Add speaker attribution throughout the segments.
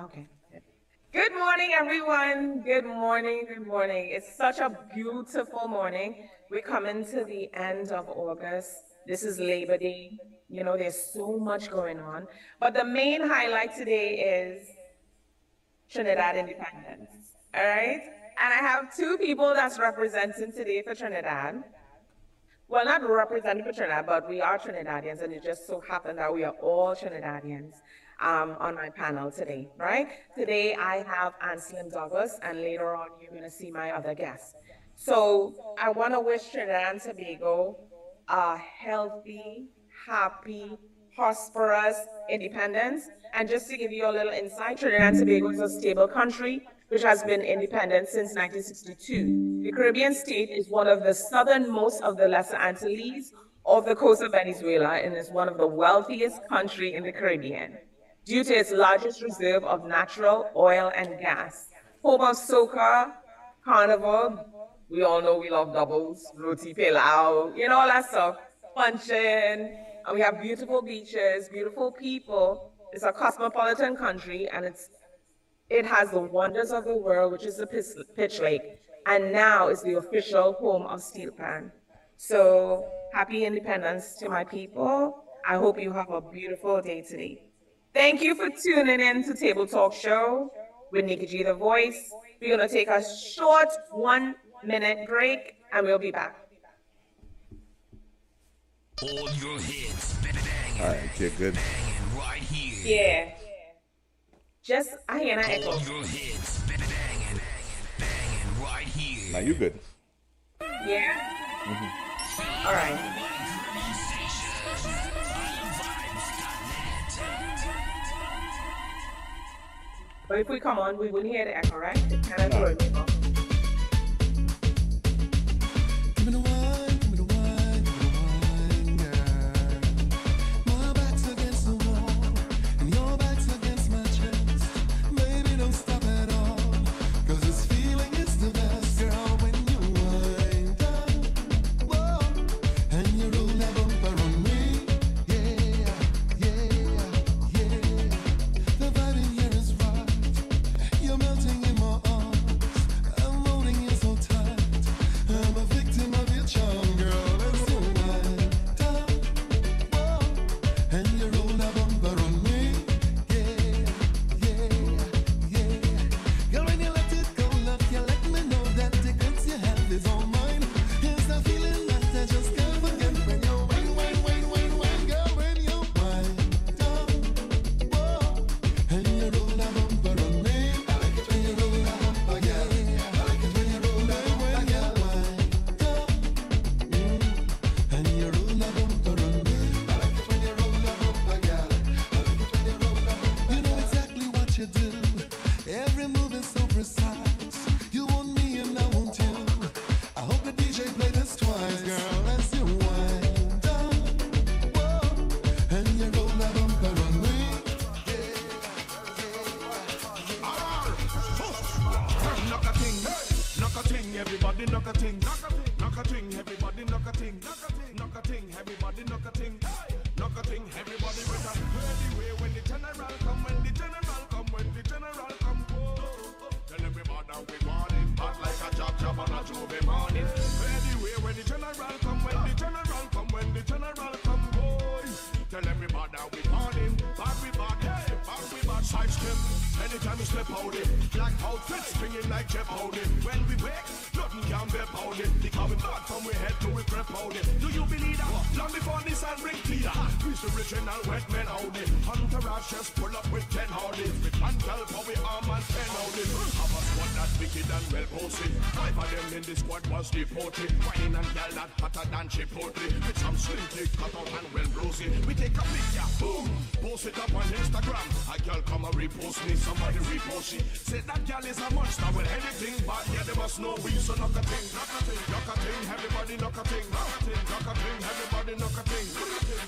Speaker 1: Okay. Good morning, everyone. Good morning. Good morning. It's such a beautiful morning. We're coming to the end of August. This is Labor Day. You know, there's so much going on. But the main highlight today is Trinidad independence. All right. And I have two people that's representing today for Trinidad. Well, not representing for Trinidad, but we are Trinidadians, and it just so happened that we are all Trinidadians on my panel today, right? Today I have Anslem Douglas, and later on you're going to see my other guests. So I want to wish Trinidad and Tobago a healthy, happy, prosperous independence. And just to give you a little insight, Trinidad and Tobago is a stable country which has been independent since 1962. The Caribbean state is one of the southernmost of the Lesser Antilles off the coast of Venezuela and is one of the wealthiest countries in the Caribbean due to its largest reserve of natural oil and gas. Home of Soca, Carnival, we all know we love doubles, roti pilau, you know, all that stuff, punching, and we have beautiful beaches, beautiful people. It's a cosmopolitan country, and it has the wonders of the world, which is the Pitch Lake, and now is the official home of steel pan. So happy independence to my people. I hope you have a beautiful day today. Thank you for tuning in to Table Talk Show with Nikki G, the voice. We're going to take a short 1-minute break, and we'll be back.
Speaker 2: All your hits, banging,
Speaker 3: All right, okay, good.
Speaker 2: banging right here.
Speaker 1: Yeah. Just, I hear that echo.
Speaker 2: All your hits, banging, banging right here.
Speaker 3: Now you good.
Speaker 1: Yeah? All right. But if we come on, we wouldn't hear the echo, right? It's kind of good.
Speaker 4: Give me the wine, give me the wine, give me the wine, girl. My back's against the wall, and your back's against my chest. Baby, don't stop at all, 'cause this feeling is the best, girl, when you wind up, whoa, and you roll that bumper on me, yeah, yeah, yeah. The vibe in here is right, you're melting in my arms, I'm holding you so tight. I'm a victim of your charm, girl. Let's do wind up, whoa, and you roll that bumper on me, yeah, yeah, yeah. Girl, when you let it go, love, you let me know that the goods you have is all mine. It's a feeling that I just can't forget when you wine, girl, when you wind up, whoa, and you roll that bumper on me. I like it when you roll that bumper, girl. I like it when you roll that bumper, girl. Wind up, and you roll that bumper on me. I like it when you roll that bumper, girl. I like it when you roll that bumper. You know exactly what you do. Every move is so precise. You want me and I want you. I hope the DJ play this twice, girl. As you wind up, whoa, and you roll that bumper on me.
Speaker 5: Knock a ting, everybody knock a ting, knock a ting, everybody knock a ting, knock a ting, everybody knock a ting, knock a ting, everybody with a anyway when the general come, when the general come, when the general come, oh, tell everybody we want it, hot like a job on a Tuesday morning. Anyway when the general come, when the general come, when the general come, boy, tell everybody we want him, back we bad, side step, anytime you step out it, black outfits springing like Jeff Howdy. When we wake, nothing can be about it, because we back from we head to we crep out it. Do you believe that? Long before this and ring clear, Chris original wet men out it. Hunter Rush just pull up with 10 howdies, with Mantel for we arm and 10 howdies. Have a squad that's wicked and well posted, 5 of them in the squad was deported. Whining and gal that hotter than Chipotle, with some slim thick cut out and well rosy. We take a picture, boom, post it up on Instagram. A girl come and repost me, somebody repost she. Say that girl is a monster with anything bad, yeah, they must know we. So knock a thing, knock a thing, knock a thing, everybody knock a thing, knock a thing, knock a thing, everybody knock a thing,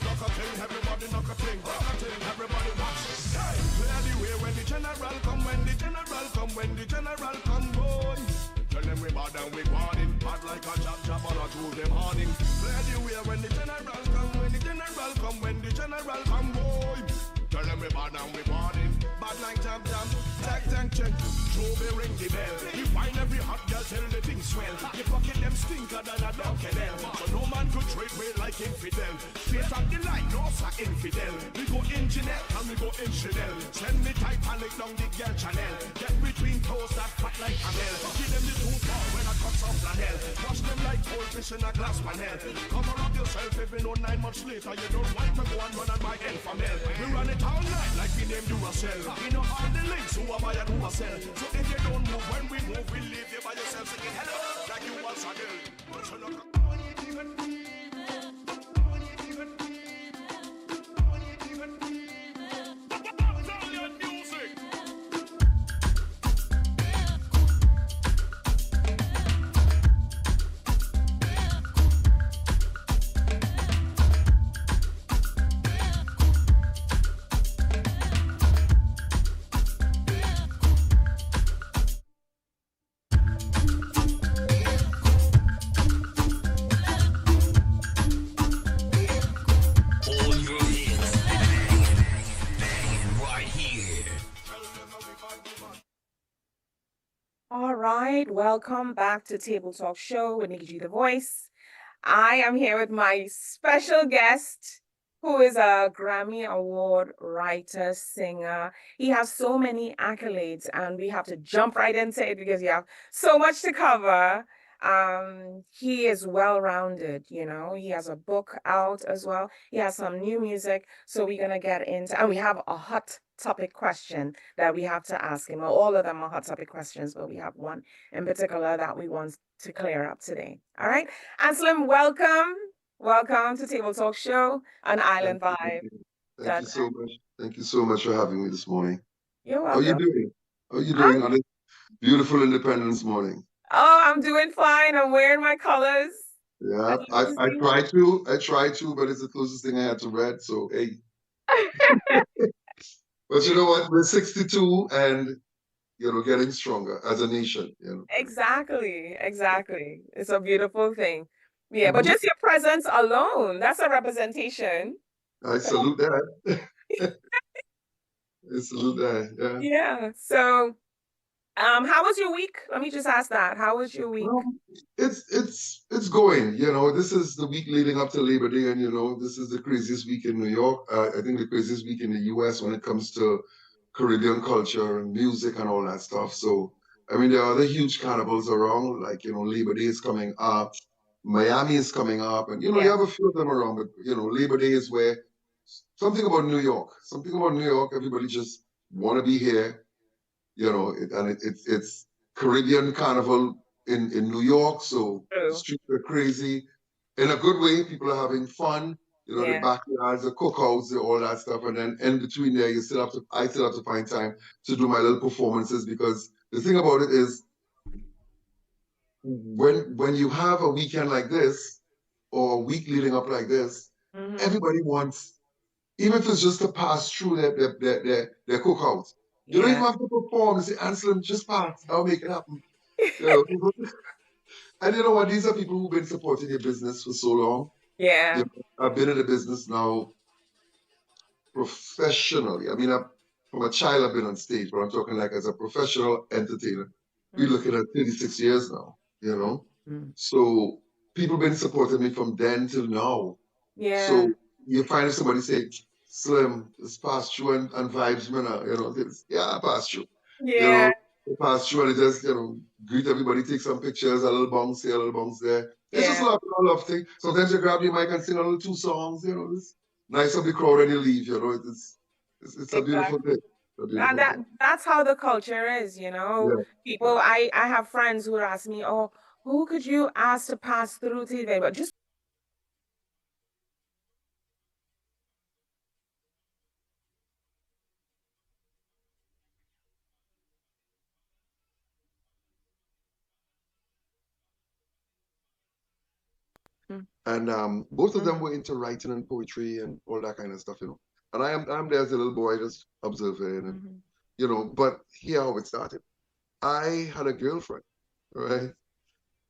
Speaker 5: knock a thing, everybody knock a thing, knock a thing, everybody watch. Hey, anyway, when the general come, when the general come, when the general come, boy, tell them we bad and we want him, bad like a job on a Tuesday morning. Anyway, when the general come, when the general come, when the general come, boy, tell them we bad and we want him, bad hard like jam jam. Tang check, Joe ring the bell. We find every hot girl tell the thing swell. You pocket them stinker than a dog kennel. So no man could trade me like infidel. Straight up the line, no sir infidel. We go engineer and we go infidel. Send me Titanic down the girl channel. Get between toes that fat like camel. Give them the two bar when I cut some flannel. Wash them like goldfish in a glass panel. Cover up yourself even though 9 months later you don't want to go and run on my Enfamel. We run it all night like we named Duracell. We know all the links who are buy and who are sell. So if you don't move when we move, we leave you by yourself singing hello like you was a girl. So look
Speaker 1: All right, welcome back to Table Talk Show with Nikki G, the voice. I am here with my special guest, who is a Grammy Award writer, singer. He has so many accolades, and we have to jump right into it because you have so much to cover. He is well-rounded, you know. He has a book out as well. He has some new music, so we're gonna get into, and we have a hot topic question that we have to ask him. Well, all of them are hot topic questions, but we have one in particular that we want to clear up today. All right, Anslem, welcome. Welcome to Table Talk Show on Island Vibe.
Speaker 3: Thank you so much. Thank you so much for having me this morning.
Speaker 1: You're
Speaker 3: How are you
Speaker 1: welcome.
Speaker 3: doing? How are you doing on this beautiful Independence morning?
Speaker 1: Oh, I'm doing fine. I'm wearing my colors.
Speaker 3: Yeah,
Speaker 1: As
Speaker 3: I
Speaker 1: you can
Speaker 3: try to, but it's the closest thing I had to red. So hey,
Speaker 1: see.
Speaker 3: but you know what? We're 62 and getting stronger as a nation.
Speaker 1: Exactly. It's a beautiful thing. Yeah, but
Speaker 3: Mhm.
Speaker 1: just your presence alone, that's a representation.
Speaker 3: I salute that. I salute that. Yeah.
Speaker 1: Yeah. So, how was your week? Let me just ask that. How was your week?
Speaker 3: Well, it's going. This is the week leading up to Labor Day, and this is the craziest week in New York. I think the craziest week in the U.S. when it comes to Caribbean culture and music and all that stuff. So, I mean, there are other huge carnivals around, like Labor Day is coming up, Miami is coming up, and you
Speaker 1: Yeah.
Speaker 3: have a few of them around. But Labor Day is where something about New York, everybody just want to be here. It's Caribbean carnival in New York, so the
Speaker 1: True.
Speaker 3: streets are crazy. In a good way, people are having fun. The
Speaker 1: Yeah.
Speaker 3: backyards, the cookouts, all that stuff, and then in between there, I still have to find time to do my little performances because the thing about it is, when you have a weekend like this or a week leading up like this,
Speaker 1: Mhm.
Speaker 3: everybody wants, even if it's just to pass through their cookouts. You don't even
Speaker 1: Yeah.
Speaker 3: have to perform. You say, Anslem, just pass. I'll make it happen. And you know what? These are people who've been supporting your business for so long.
Speaker 1: Yeah.
Speaker 3: I've been in the business now professionally. I mean, from a child, I've been on stage, but I'm talking like as a professional entertainer. We're looking at 36 years now,
Speaker 1: Mhm.
Speaker 3: So people been supporting me from then till now.
Speaker 1: Yeah.
Speaker 3: So you find somebody say, Slim, it's past you and vibes, man. Yeah, I passed you.
Speaker 1: Yeah.
Speaker 3: Pass through and just, greet everybody, take some pictures, a little bounce here, a little bounce there. It's just
Speaker 1: Yeah.
Speaker 3: love thing. Sometimes you grab the mic and sing a little 2 songs, it's nice of the crowd and you leave, it's a beautiful
Speaker 1: Exactly.
Speaker 3: thing. A
Speaker 1: And
Speaker 3: beautiful thing.
Speaker 1: that's how the culture is,
Speaker 3: Yeah.
Speaker 1: People, I have friends who ask me, oh, who could you ask to pass through TV? But just
Speaker 3: And both of them were into writing and poetry and all that kind of stuff, And I'm there as a little boy just observing and but here how it started. I had a girlfriend, right?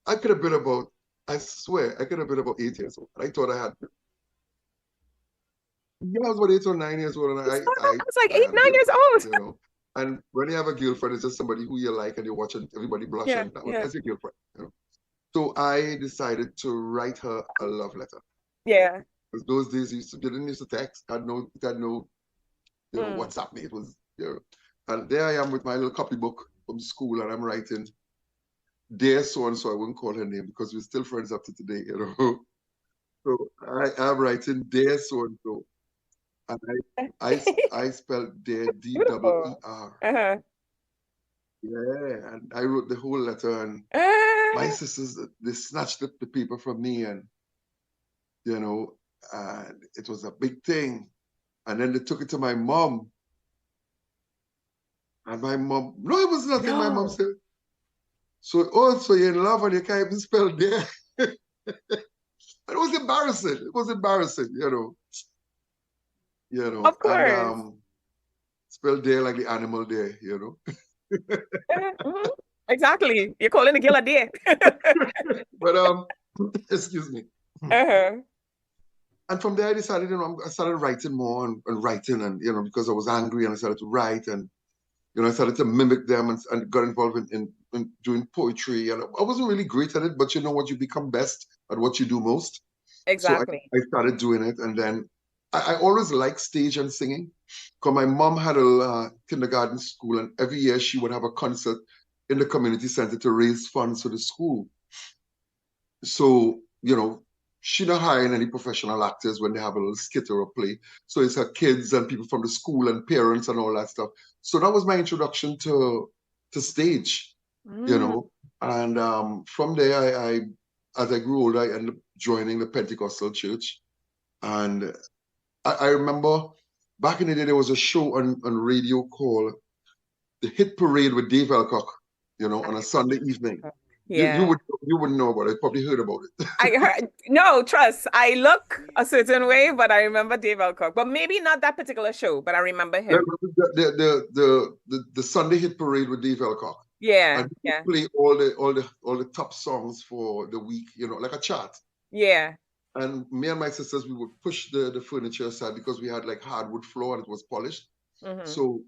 Speaker 3: I could have been about, I swear, I could have been about 8 years old. I thought I had, yeah, I was about 8 or 9 years old, and
Speaker 1: I
Speaker 3: I
Speaker 1: was like
Speaker 3: I
Speaker 1: eight,
Speaker 3: had a
Speaker 1: 9 years
Speaker 3: girlfriend,
Speaker 1: old.
Speaker 3: you know. And when you have a girlfriend, it's just somebody who you like and you watch and everybody blush
Speaker 1: Yeah,
Speaker 3: and
Speaker 1: yeah,
Speaker 3: that's your girlfriend, you know. So I decided to write her a love letter.
Speaker 1: yeah.
Speaker 3: Because those days you didn't use to text, had no,
Speaker 1: Mm.
Speaker 3: WhatsApp me. It was, and there I am with my little copybook from school and I'm writing, dear so and so, I wouldn't call her name because we're still friends up to today, you know. So I am writing dear so and so. And I spelled dear
Speaker 1: Beautiful.
Speaker 3: DEER.
Speaker 1: Uh-huh.
Speaker 3: Yeah, and I wrote the whole letter, and my
Speaker 1: Ah,
Speaker 3: sisters they snatched up the paper from me, and you know, and it was a big thing. And then they took it to my mom, and my mom, no, it was nothing. My mom
Speaker 1: no.
Speaker 3: said, so you're in love and you can't even spell there. And it was embarrassing. It was embarrassing,
Speaker 1: Of
Speaker 3: and
Speaker 1: course.
Speaker 3: spell there like the animal there,
Speaker 1: Mhm. Exactly. You're calling the girl a day.
Speaker 3: But excuse me.
Speaker 1: Uh-huh.
Speaker 3: And from there, I decided, I started writing more and writing, and because I was angry, and I started to write, and I started to mimic them and got involved in doing poetry. And I wasn't really great at it, but you know what, you become best at what you do most. So
Speaker 1: Exactly.
Speaker 3: I started doing it, and then I always liked stage and singing. Because my mom had a kindergarten school, and every year she would have a concert in the community center to raise funds for the school. So, she not hiring any professional actors when they have a little skit or a play. So it's her kids and people from the school and parents and all that stuff. So that was my introduction to stage, you
Speaker 1: Mm.
Speaker 3: know. And from there, as I grew older, I ended up joining the Pentecostal church. And I remember back in the day, there was a show on radio called The Hit Parade with Dave Elcock, on a Sunday evening. You you
Speaker 1: Yeah.
Speaker 3: would you wouldn't know about it. Probably heard about it.
Speaker 1: I heard, no, trust. I look a certain way, but I remember Dave Alcock. But maybe not that particular show, but I remember
Speaker 3: The,
Speaker 1: him.
Speaker 3: the Sunday Hit Parade with Dave Elcock,
Speaker 1: Yeah,
Speaker 3: and he
Speaker 1: yeah,
Speaker 3: would play all the top songs for the week, like a chart.
Speaker 1: yeah.
Speaker 3: And me and my sisters, we would push the furniture aside because we had like hardwood floor and it was polished.
Speaker 1: Hmm.
Speaker 3: So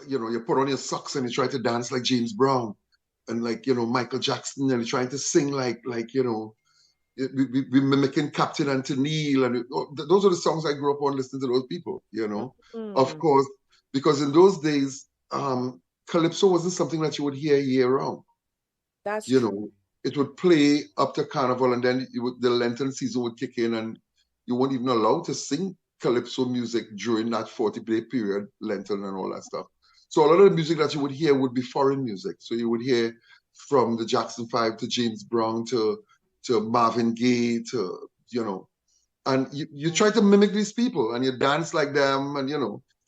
Speaker 3: you put on your socks and you try to dance like James Brown and like Michael Jackson, and you're trying to sing like we mimicking Captain Antonil, and those are the songs I grew up on listening to those people, of
Speaker 1: Mm.
Speaker 3: course, because in those days, calypso wasn't something that you would hear year round.
Speaker 1: That's
Speaker 3: You
Speaker 1: true.
Speaker 3: know, it would play up to Carnival, and then the Lenten season would kick in, and you weren't even allowed to sing calypso music during that 40-day period, Lenten and all that stuff. So a lot of the music that you would hear would be foreign music. So you would hear from the Jackson Five to James Brown to Marvin Gaye to and you try to mimic these people and you dance like them, and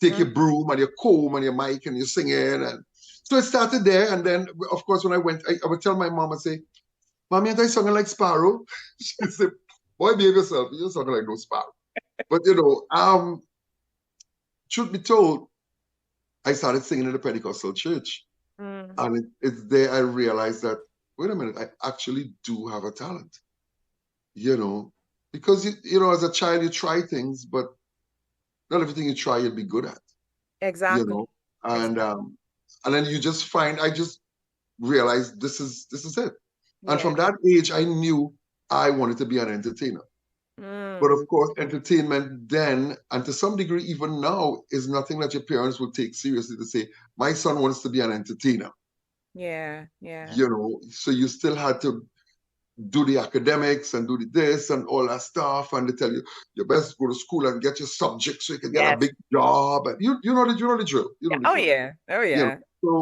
Speaker 3: take
Speaker 1: Mm.
Speaker 3: your broom and your comb and your mic and you're singing. And so it started there, and then of course when I went, I would tell my mom and say, "Mommy, aren't I singing like Sparrow?" She said, "Boy, behave yourself. You're singing like no Sparrow." But truth be told, I started singing in the Pentecostal church,
Speaker 1: Mm.
Speaker 3: and it's there I realized that, wait a minute, I actually do have a talent, you know, because as a child you try things, but not everything you try you'll be good at, you
Speaker 1: Exactly.
Speaker 3: know, and
Speaker 1: Exactly.
Speaker 3: um, and then you just find I just realized this is it, and
Speaker 1: Yeah.
Speaker 3: from that age I knew I wanted to be an entertainer. But
Speaker 1: Mm.
Speaker 3: of course, entertainment then, and to some degree even now, is nothing that your parents will take seriously to say, my son wants to be an entertainer,
Speaker 1: Yeah. Yeah.
Speaker 3: So you still had to do the academics and do the this and all that stuff, and they tell you you best go to school and get your subject so you can get a
Speaker 1: Yes.
Speaker 3: big job, and you know the drill, you
Speaker 1: Yeah.
Speaker 3: know the
Speaker 1: Oh
Speaker 3: drill,
Speaker 1: yeah. Oh
Speaker 3: you know.
Speaker 1: yeah.
Speaker 3: So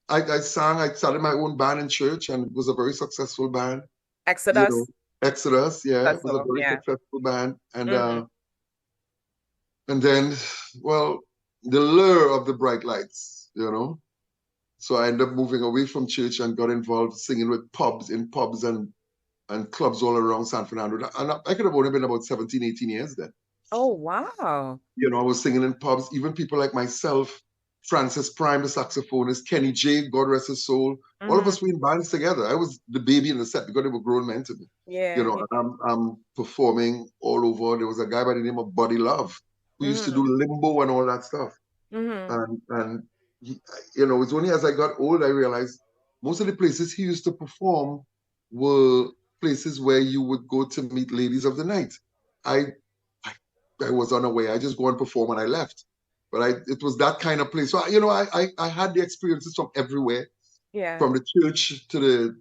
Speaker 3: I sang, I started my own band in church, and it was a very successful band, you know.
Speaker 1: Exodus.
Speaker 3: Exodus, yeah, it
Speaker 1: That's
Speaker 3: was a
Speaker 1: all.
Speaker 3: very
Speaker 1: Yeah.
Speaker 3: successful band,
Speaker 1: Hmm.
Speaker 3: and then, well, the lure of the bright lights, So I ended up moving away from church and got involved singing with pubs and clubs all around San Fernando. And I could have only been about 17, 18 years then.
Speaker 1: Oh wow.
Speaker 3: I was singing in pubs, even people like myself, Francis Prime, the saxophonist, Kenny J, God rest his soul. All of
Speaker 1: Hmm.
Speaker 3: us were in bands together. I was the baby in the set because they were grown men to me.
Speaker 1: Yeah.
Speaker 3: And I'm performing all over. There was a guy by the name of Buddy Love who used to
Speaker 1: Hmm.
Speaker 3: do limbo and all that stuff. And he, you know, it's only as I got old I realized most of the places he used to perform were places where you would go to meet ladies of the night. I I, I was unaware. I just go and perform and I left. But it was that kind of place. So you know, I had the experiences from everywhere,
Speaker 1: Yeah.
Speaker 3: from the church to the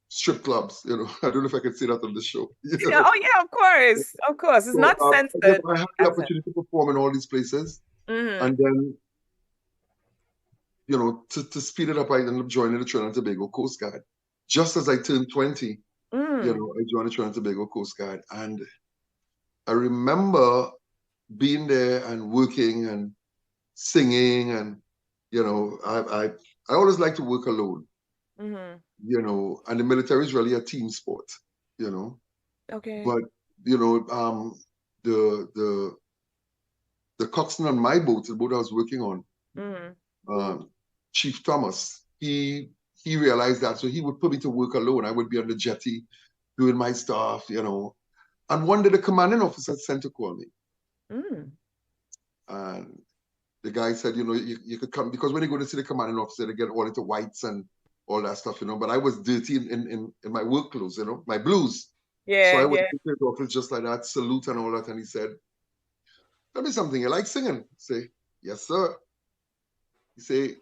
Speaker 3: strip clubs. You know, I don't know if I can say that on the show. You
Speaker 1: Yeah,
Speaker 3: know,
Speaker 1: oh yeah, of course. Of course. It's
Speaker 3: so
Speaker 1: not censored
Speaker 3: I had
Speaker 1: in
Speaker 3: the
Speaker 1: that sense.
Speaker 3: opportunity to perform in all these places,
Speaker 1: Mm-hmm.
Speaker 3: and then you know, to speed it up, I ended up joining the Trinidad and Tobago Coast Guard. Just as I turned 20, you
Speaker 1: Mm.
Speaker 3: know, I joined the Trinidad and Tobago Coast Guard. And I remember being there and working and singing. And, you know, I always like to work alone,
Speaker 1: Mm-hmm.
Speaker 3: you know, and the military is really a team sport, you know.
Speaker 1: Okay.
Speaker 3: But, you know, the the the coxswain on my boat, the boat I was working on,
Speaker 1: Mm-hmm.
Speaker 3: um, Chief Thomas, he realized that, so he would put me to work alone. I would be on the jetty doing my stuff, you know. And one day the commanding officer sent to call me,
Speaker 1: Mm.
Speaker 3: and the guy said, you know, you could come because when you go to see the commanding officer, they get all into whites and all that stuff, you know. But I was dirty in my work clothes, you know, my blues. So
Speaker 1: Yeah,
Speaker 3: I went
Speaker 1: yeah.
Speaker 3: to the office just like that, salute and all that, and he said, "Tell me something. You like singing?" I say, "Yes, sir." He say,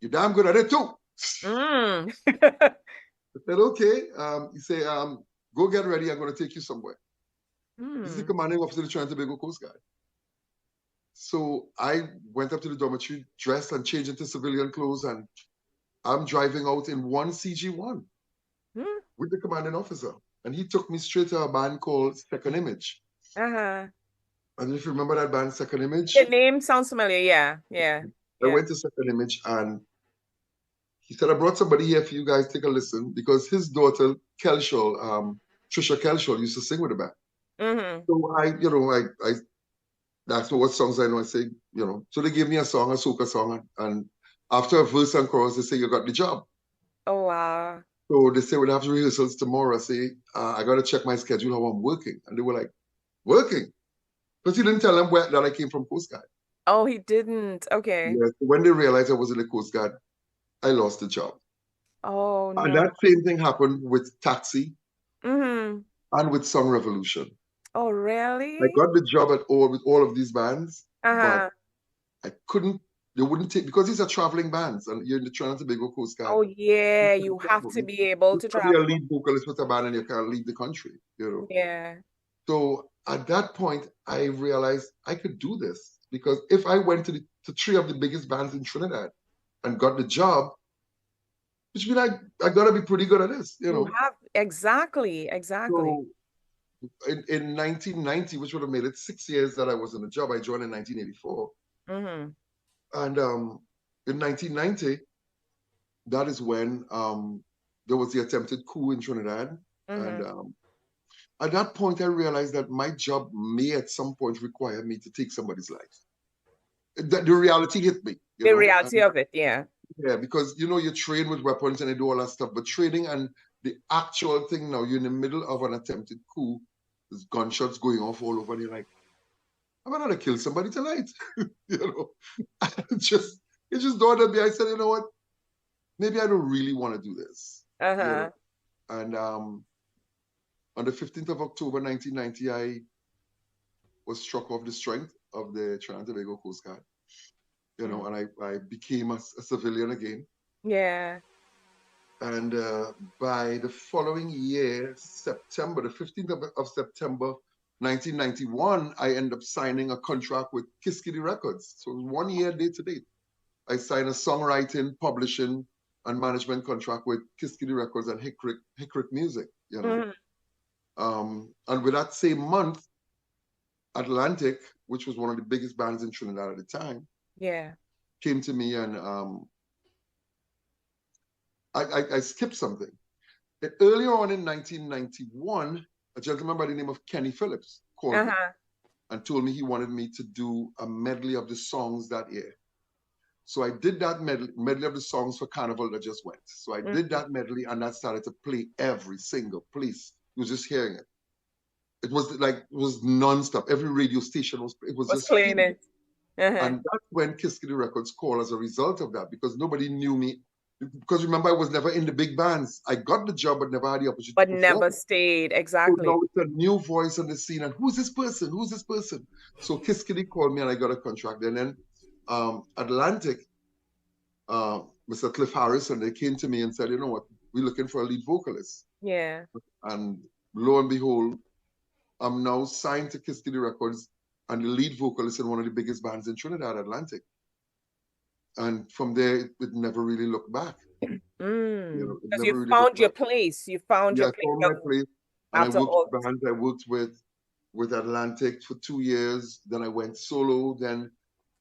Speaker 3: "You're damn good at it too."
Speaker 1: Mm.
Speaker 3: I said, okay. He said, go get ready. I'm going to take you somewhere. This is the
Speaker 1: Mm.
Speaker 3: commanding officer of the Trinidad and Tobago Coast Guard. So I went up to the dormitory, dressed and changed into civilian clothes, and I'm driving out in one CG1
Speaker 1: Mm.
Speaker 3: with the commanding officer. And he took me straight to a band called Second Image.
Speaker 1: Uh-huh.
Speaker 3: And if you remember that band, Second
Speaker 1: The
Speaker 3: Image,
Speaker 1: name sounds familiar. Yeah, yeah,
Speaker 3: I
Speaker 1: yeah.
Speaker 3: went to Second Image and he said, I brought somebody here for you guys to take a listen because his daughter, Kelshall, Trisha Kelshall, used to sing with the band.
Speaker 1: Mm-hmm.
Speaker 3: So you know, I that's what songs I know. I say, you know. So they gave me a song, a soca song, and after a verse and chorus, they say you got the job.
Speaker 1: Oh wow.
Speaker 3: So they say we'll have rehearsals tomorrow. I say I got to check my schedule how I'm working, and they were like, working, because he didn't tell them that I came from Coast Guard.
Speaker 1: Oh, he didn't. Okay.
Speaker 3: Yeah. So when they realized I was in the Coast Guard, I lost the job,
Speaker 1: Oh
Speaker 3: and
Speaker 1: no.
Speaker 3: that same thing happened with Taxi
Speaker 1: Mm-hmm.
Speaker 3: and with Song Revolution.
Speaker 1: Oh,
Speaker 3: I
Speaker 1: really?
Speaker 3: got the job at all with all of these bands, but
Speaker 1: Uh-huh.
Speaker 3: I couldn't. They wouldn't take because these are traveling bands, and you're in the Trinidad and Tobago Coast Guard.
Speaker 1: Oh yeah, you have to be able
Speaker 3: You
Speaker 1: to
Speaker 3: can't be a
Speaker 1: travel.
Speaker 3: lead vocalist with a band and you can't leave the country, you know.
Speaker 1: Yeah.
Speaker 3: So at that point, I realized I could do this because if I went to three of the biggest bands in Trinidad and got the job, which means I gotta be pretty good at this, you
Speaker 1: You
Speaker 3: know.
Speaker 1: have exactly, exactly.
Speaker 3: So in 1990, which would have made it 6 years that I was in the job, I joined in 1984.
Speaker 1: Mm-hmm.
Speaker 3: And in 1990, that is when there was the attempted coup in Trinidad. And
Speaker 1: Mm-hmm.
Speaker 3: at that point, I realized that my job may at some point require me to take somebody's life. The reality hit me, you
Speaker 1: The
Speaker 3: know.
Speaker 1: reality of it, yeah.
Speaker 3: Yeah, because you know you train with weapons and they do all that stuff, but training and the actual thing now, you're in the middle of an attempted coup. There's gunshots going off all over, and you're like, I'm gonna kill somebody tonight, you know. It just dawned on me. I said, you know what? Maybe I don't really want to do this, you know.
Speaker 1: Uh-huh.
Speaker 3: And on the 15th of October, 1990, I was struck off the strength of the Trinidad and Tobago Coast Guard, you know,
Speaker 1: Mm.
Speaker 3: and I became a civilian again.
Speaker 1: Yeah.
Speaker 3: And by the following year, September, the 15th of September, 1991, I ended up signing a contract with Kiskiddy Records. So it was 1 year day to date. I signed a songwriting, publishing, and management contract with Kiskiddy Records and Hickrick Music, you know.
Speaker 1: Mm-hmm.
Speaker 3: And with that same month, Atlantic, which was one of the biggest bands in Trinidad at the time,
Speaker 1: Yeah.
Speaker 3: came to me and I skipped something. Earlier on in 1991, a gentleman by the name of Kenny Phillips called me
Speaker 1: Uh-huh.
Speaker 3: and told me he wanted me to do a medley of the songs that year. So I did that medley of the songs for Carnival that just went. So I did
Speaker 1: Mm-hmm.
Speaker 3: that medley and that started to play every single place. You was just hearing it. It was like, it was nonstop. Every radio station it was
Speaker 1: Was
Speaker 3: just
Speaker 1: playing
Speaker 3: filled.
Speaker 1: it. Uh-huh.
Speaker 3: And that's when Kiss Kitty Records called as a result of that, because nobody knew me. Because remember, I was never in the big bands. I got the job, but never had the opportunity
Speaker 1: But
Speaker 3: to perform.
Speaker 1: never stayed.
Speaker 3: So
Speaker 1: Exactly.
Speaker 3: now it's a new voice on the scene, and who's this person? Who's this person? So Kiss Kitty called me, and I got a contract. And then Atlantic, Mr. Cliff Harris, and they came to me and said, you know what, we're looking for a lead vocalist.
Speaker 1: Yeah.
Speaker 3: And lo and behold, I'm now signed to Kiss Kitty Records and the lead vocalist in one of the biggest bands in Trinidad, Atlantic. And from there, it never really looked back. You know, it
Speaker 1: Because
Speaker 3: never
Speaker 1: you
Speaker 3: really
Speaker 1: found
Speaker 3: looked
Speaker 1: your
Speaker 3: back.
Speaker 1: place. You found
Speaker 3: Yeah,
Speaker 1: your
Speaker 3: I
Speaker 1: place
Speaker 3: found my place. And I
Speaker 1: after
Speaker 3: worked
Speaker 1: all.
Speaker 3: with bands. I worked with Atlantic for 2 years. Then I went solo. Then,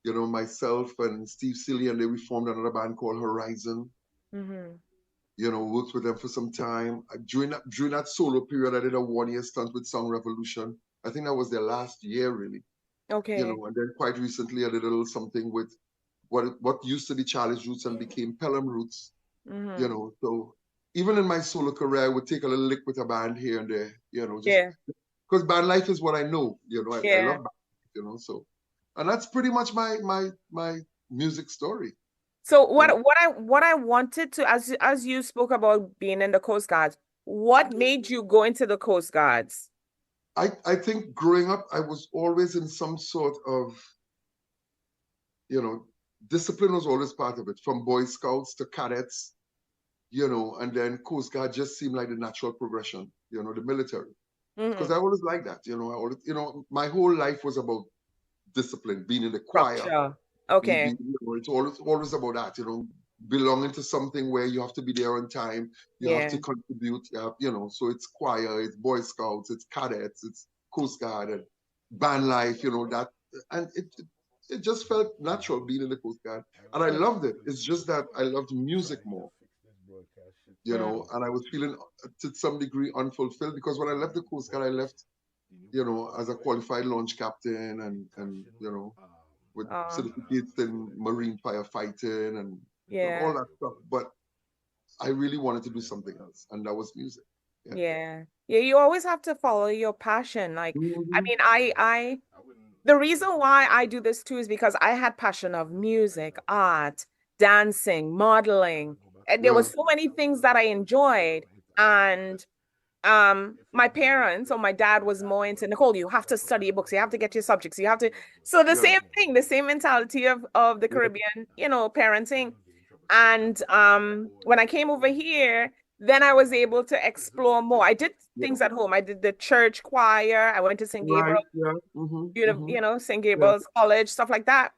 Speaker 3: you know, myself and Steve Seeley, and then we formed another band called Horizon. You know, worked with them for some time. During that solo period, I did a 1-year stunt with Song Revolution. I think that was their last year, really.
Speaker 1: Okay.
Speaker 3: You know, and then quite recently I did a little something with what used to be Charlie's Roots and became Pelham Roots. You know, so even in my solo career, I would take a little lick with a band here and there, you know, just because band life is what I know, you know, I love band, you know, so, and that's pretty much my music story.
Speaker 1: So what I wanted to, as you spoke about being in the Coast Guards, what made you go into the Coast Guards?
Speaker 3: I think growing up, I was always in some sort of, you know, discipline was always part of it, from Boy Scouts to cadets, you know, and then Coast Guard just seemed like the natural progression, you know, the military. Because I always liked that, you know, you know, my whole life was about discipline, being in the choir.
Speaker 1: Structure. Okay.
Speaker 3: You know, it's always about that, you know, belonging to something where you have to be there on time, you have to contribute, you know, so it's choir, it's Boy Scouts, it's cadets, it's Coast Guard, and band life, you know, that, and it just felt natural being in the Coast Guard. And I loved it. It's just that I loved music more, you know, and I was feeling to some degree unfulfilled because when I left the Coast Guard, I left, you know, as a qualified launch captain and you know, with certificates in marine firefighting and all that stuff. But I really wanted to do something else, and that was music.
Speaker 1: Yeah. You always have to follow your passion. Like, I mean, I the reason why I do this too is because I had passion of music, art, dancing, modeling, and there were so many things that I enjoyed. And my parents or my dad was more into, Nicole, you have to study your books, you have to get your subjects, you have to. So the same thing, the same mentality of the Caribbean, you know, parenting. And when I came over here, then I was able to explore more. I did things at home. I did the church choir. I went to St. Gabriel, you know, St. Gabriel's College, stuff like that.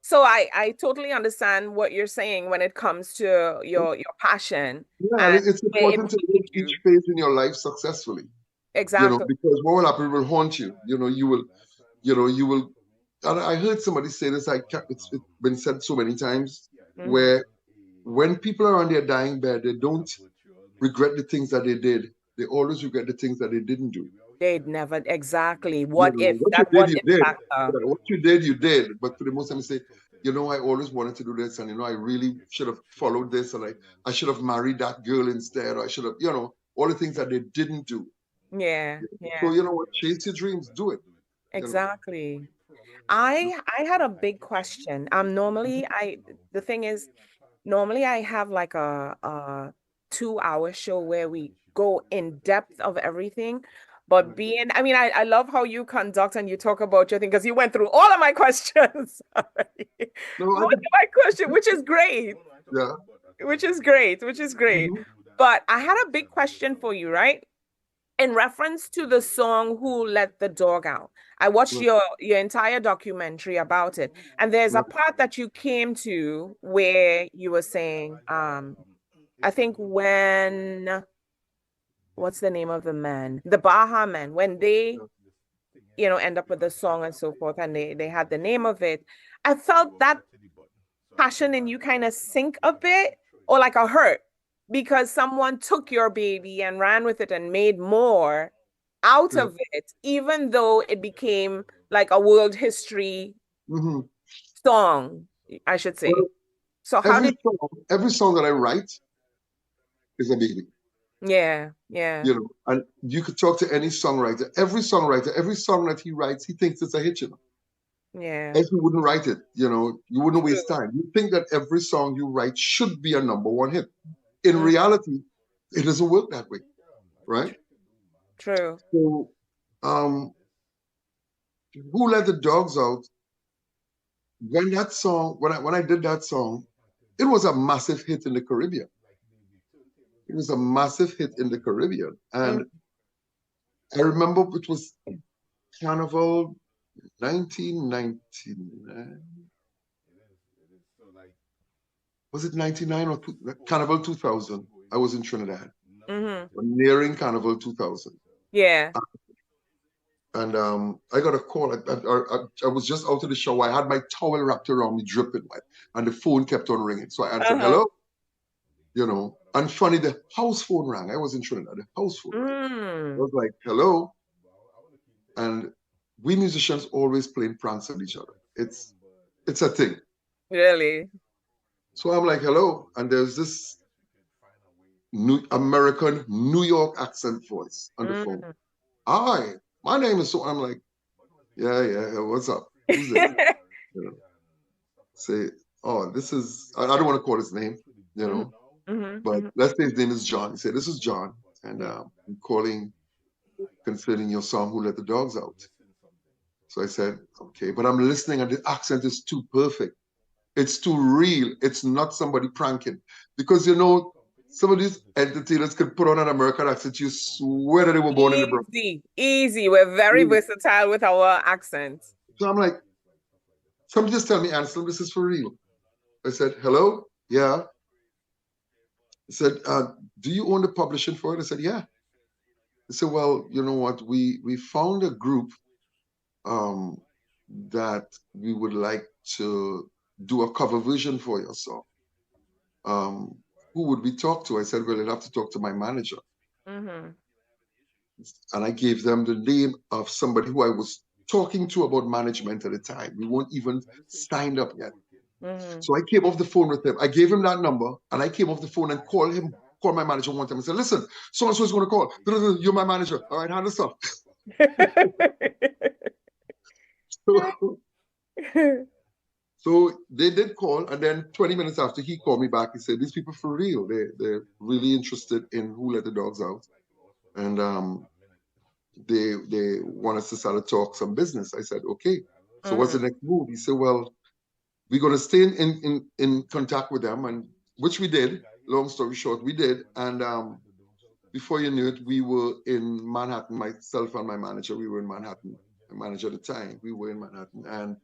Speaker 1: So I totally understand what you're saying when it comes to your passion.
Speaker 3: Yeah,
Speaker 1: And
Speaker 3: and it's important to live each phase in your life successfully.
Speaker 1: Exactly.
Speaker 3: You know, because what will happen will haunt you. You know, you will. And I heard somebody say this. It's been said so many times, where when people are on their dying bed, they don't regret the things that they did. They always regret the things that they didn't do.
Speaker 1: They'd never exactly. What
Speaker 3: you know,
Speaker 1: if
Speaker 3: what
Speaker 1: that
Speaker 3: you
Speaker 1: what
Speaker 3: did,
Speaker 1: if
Speaker 3: you did.
Speaker 1: factor?
Speaker 3: What you did, you did. But for the most time, you say, you know, I always wanted to do this, and you know, I really should have followed this, and I should have married that girl instead, or I should have, you know, all the things that they didn't do.
Speaker 1: Yeah.
Speaker 3: So you know what? Chase your dreams, do it.
Speaker 1: Exactly. I had a big question. Normally the thing is, normally I have like a 2-hour show where we go in depth of everything. But I mean, I love how you conduct and you talk about your thing because you went through all of my questions. My question, which is great.
Speaker 3: Yeah.
Speaker 1: Which is great. But I had a big question for you, right? In reference to the song Who Let the Dog Out. I watched your entire documentary about it. And there's a part that you came to where you were saying, I think what's the name of the man? The Baha Man, when they, you know, end up with the song and so forth, and they had the name of it. I felt that passion in you kind of sink a bit, or like a hurt, because someone took your baby and ran with it and made more out of it, even though it became like a world history song, I should say.
Speaker 3: Well,
Speaker 1: so how did
Speaker 3: every song that I write is a baby.
Speaker 1: Yeah.
Speaker 3: You know, and you could talk to any songwriter. Every song that he writes, he thinks it's a hit, you know.
Speaker 1: Yeah.
Speaker 3: else you wouldn't write it. You wouldn't
Speaker 1: True.
Speaker 3: waste time. You think that every song you write should be a number one hit. In
Speaker 1: Mm,
Speaker 3: reality, it doesn't work that way, right?
Speaker 1: true.
Speaker 3: So, um, Who Let the Dogs Out? When I did that song, it was a massive hit in the Caribbean. It was a massive hit in the Caribbean,
Speaker 1: Mm,
Speaker 3: and I remember it was Carnival 1999. Was it 99 or Carnival 2000? I was in Trinidad.
Speaker 1: mm-hmm.
Speaker 3: Nearing Carnival 2000.
Speaker 1: Yeah.
Speaker 3: And I got a call. I was just out of the shower. I had my towel wrapped around me, dripping wet, and the phone kept on ringing. So I answered,
Speaker 1: Uh-huh.
Speaker 3: hello, And funny, the house phone rang. I was in Trinidad. The house phone rang. I
Speaker 1: Mm,
Speaker 3: was like, hello. And we musicians always playing pranks on each other. It's a thing.
Speaker 1: really?
Speaker 3: So I'm like, hello. And there's this American New York accent voice on the phone.
Speaker 1: Mm.
Speaker 3: Hi, my name is so. I'm like, yeah. What's up? Who's this? You know, say, oh, this is. I don't want to call his name,
Speaker 1: Mhm, mhm,
Speaker 3: but
Speaker 1: mhm.
Speaker 3: let's say his name is John. He said, this is John, and
Speaker 1: Yeah.
Speaker 3: I'm calling concerning your song, Who Let the Dogs Out. So I said, okay, but I'm listening, and the accent is too perfect. It's too real. It's not somebody pranking, because some of these entertainers can put on an American accent. You swear that they were born in the Bronx.
Speaker 1: Easy, easy. We're very versatile with our accents.
Speaker 3: So I'm like, somebody just tell me, Anslem, this is for real. I said, hello? Yeah. He said, do you own the publishing for it? I said, yeah. He said, well, you know what? We found a group um, that we would like to do a cover version for your song. Um, who would we talk to? I said, well, I'd have to talk to my manager.
Speaker 1: Hmm.
Speaker 3: And I gave them the name of somebody who I was talking to about management at the time. We weren't even signed up yet.
Speaker 1: Hmm.
Speaker 3: So I came off the phone with him. I gave him that number, and I came off the phone and called my manager one time and said, listen, so and so is going to call. You're my manager. All right, handle stuff. So, so they did call, and then 20 minutes after he called me back, he said, these people for real. They're really interested in Who Let the Dogs Out. And they want us to start to talk some business. I said, okay. So what's
Speaker 1: Hmm.
Speaker 3: the next move? He said, well, we're going to stay in contact with them, and which we did. Long story short, we did. And before you knew it, we were in Manhattan. Myself and my manager, we were in Manhattan. My manager at the time, we were in Manhattan, and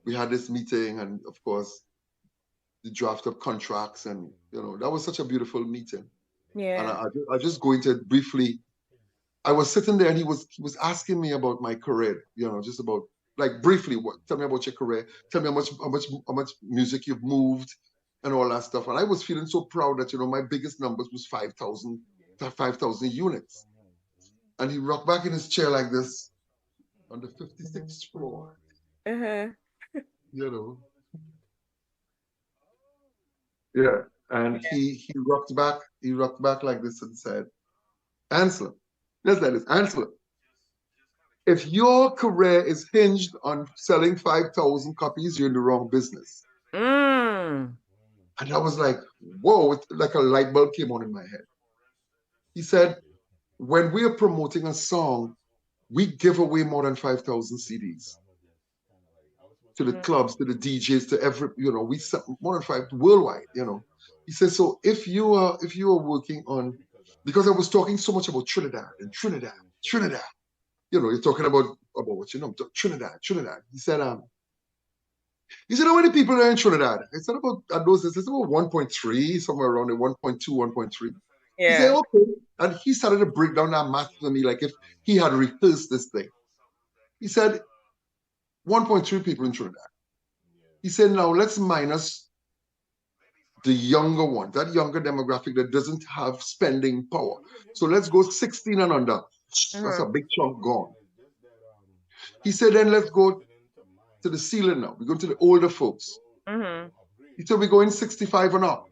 Speaker 3: we had this meeting, and of course, the draft of contracts, and that was such a beautiful meeting. And
Speaker 1: Yeah.
Speaker 3: I just go into it briefly. I was sitting there, and he was asking me about my career, just about like briefly, tell me about your career, tell me how much music you've moved, and all that stuff. And I was feeling so proud that my biggest numbers was 5,000 units. And he rocked back in his chair like this on the 56th floor,
Speaker 1: Uh-huh.
Speaker 3: you know. Yeah. And he rocked back like this and said, Ansel, just like this, Ansel, if your career is hinged on selling 5,000 copies, you're in the wrong business.
Speaker 1: Mm.
Speaker 3: And I was like, whoa, like a light bulb came on in my head. He said, when we're promoting a song, we give away more than 5,000 CDs to the
Speaker 1: Mm.
Speaker 3: clubs, to the DJs, to every, we sell more than five worldwide. He says, so if you are working on, because I was talking so much about Trinidad and Trinidad, you're talking about what Trinidad. He said, how many people are in Trinidad? I said, it's about 1.3, somewhere around the 1.2, 1.3. He said,
Speaker 1: Yeah.
Speaker 3: okay. And he started to break down that math for me, like if he had rehearsed this thing. He said, 1.3 people in Trinidad. He said, now let's minus the younger one, that younger demographic that doesn't have spending power. So let's go 16 and under. That's a
Speaker 1: Mhm.
Speaker 3: big chunk gone. He said, then let's go to the ceiling now. We're going to the older folks.
Speaker 1: Mhm.
Speaker 3: He said, we're going 65 and up.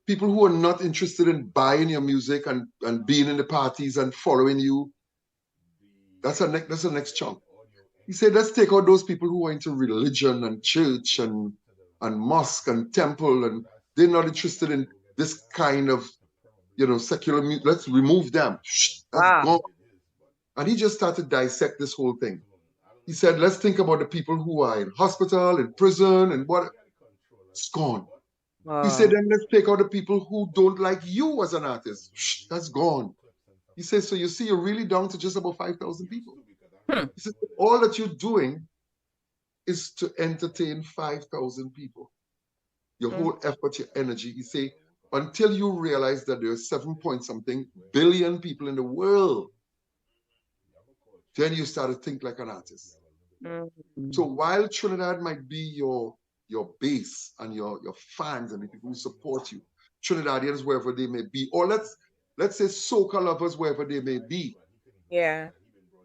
Speaker 3: People who are not interested in buying your music and being in the parties and following you. That's the next chunk. He said, let's take out those people who are into religion and church and mosque and temple, and they're not interested in this kind of, secular music. Let's remove them. That's
Speaker 1: Wow.
Speaker 3: gone. And he just started to dissect this whole thing. He said, let's think about the people who are in hospital, in prison, and what. It's gone. He said, then let's take out the people who don't like you as an artist. That's gone. He says, so you see, you're really down to just about 5,000 people. He says, all that you're doing is to entertain 5,000 people. Your whole effort, your energy. He say, until you realize that there are 7 point something billion people in the world, then you start to think like an artist. So while Trinidad might be your base and your fans and the people who support you, Trinidadians wherever they may be, or let's say soca lovers wherever they may be.
Speaker 1: Yeah.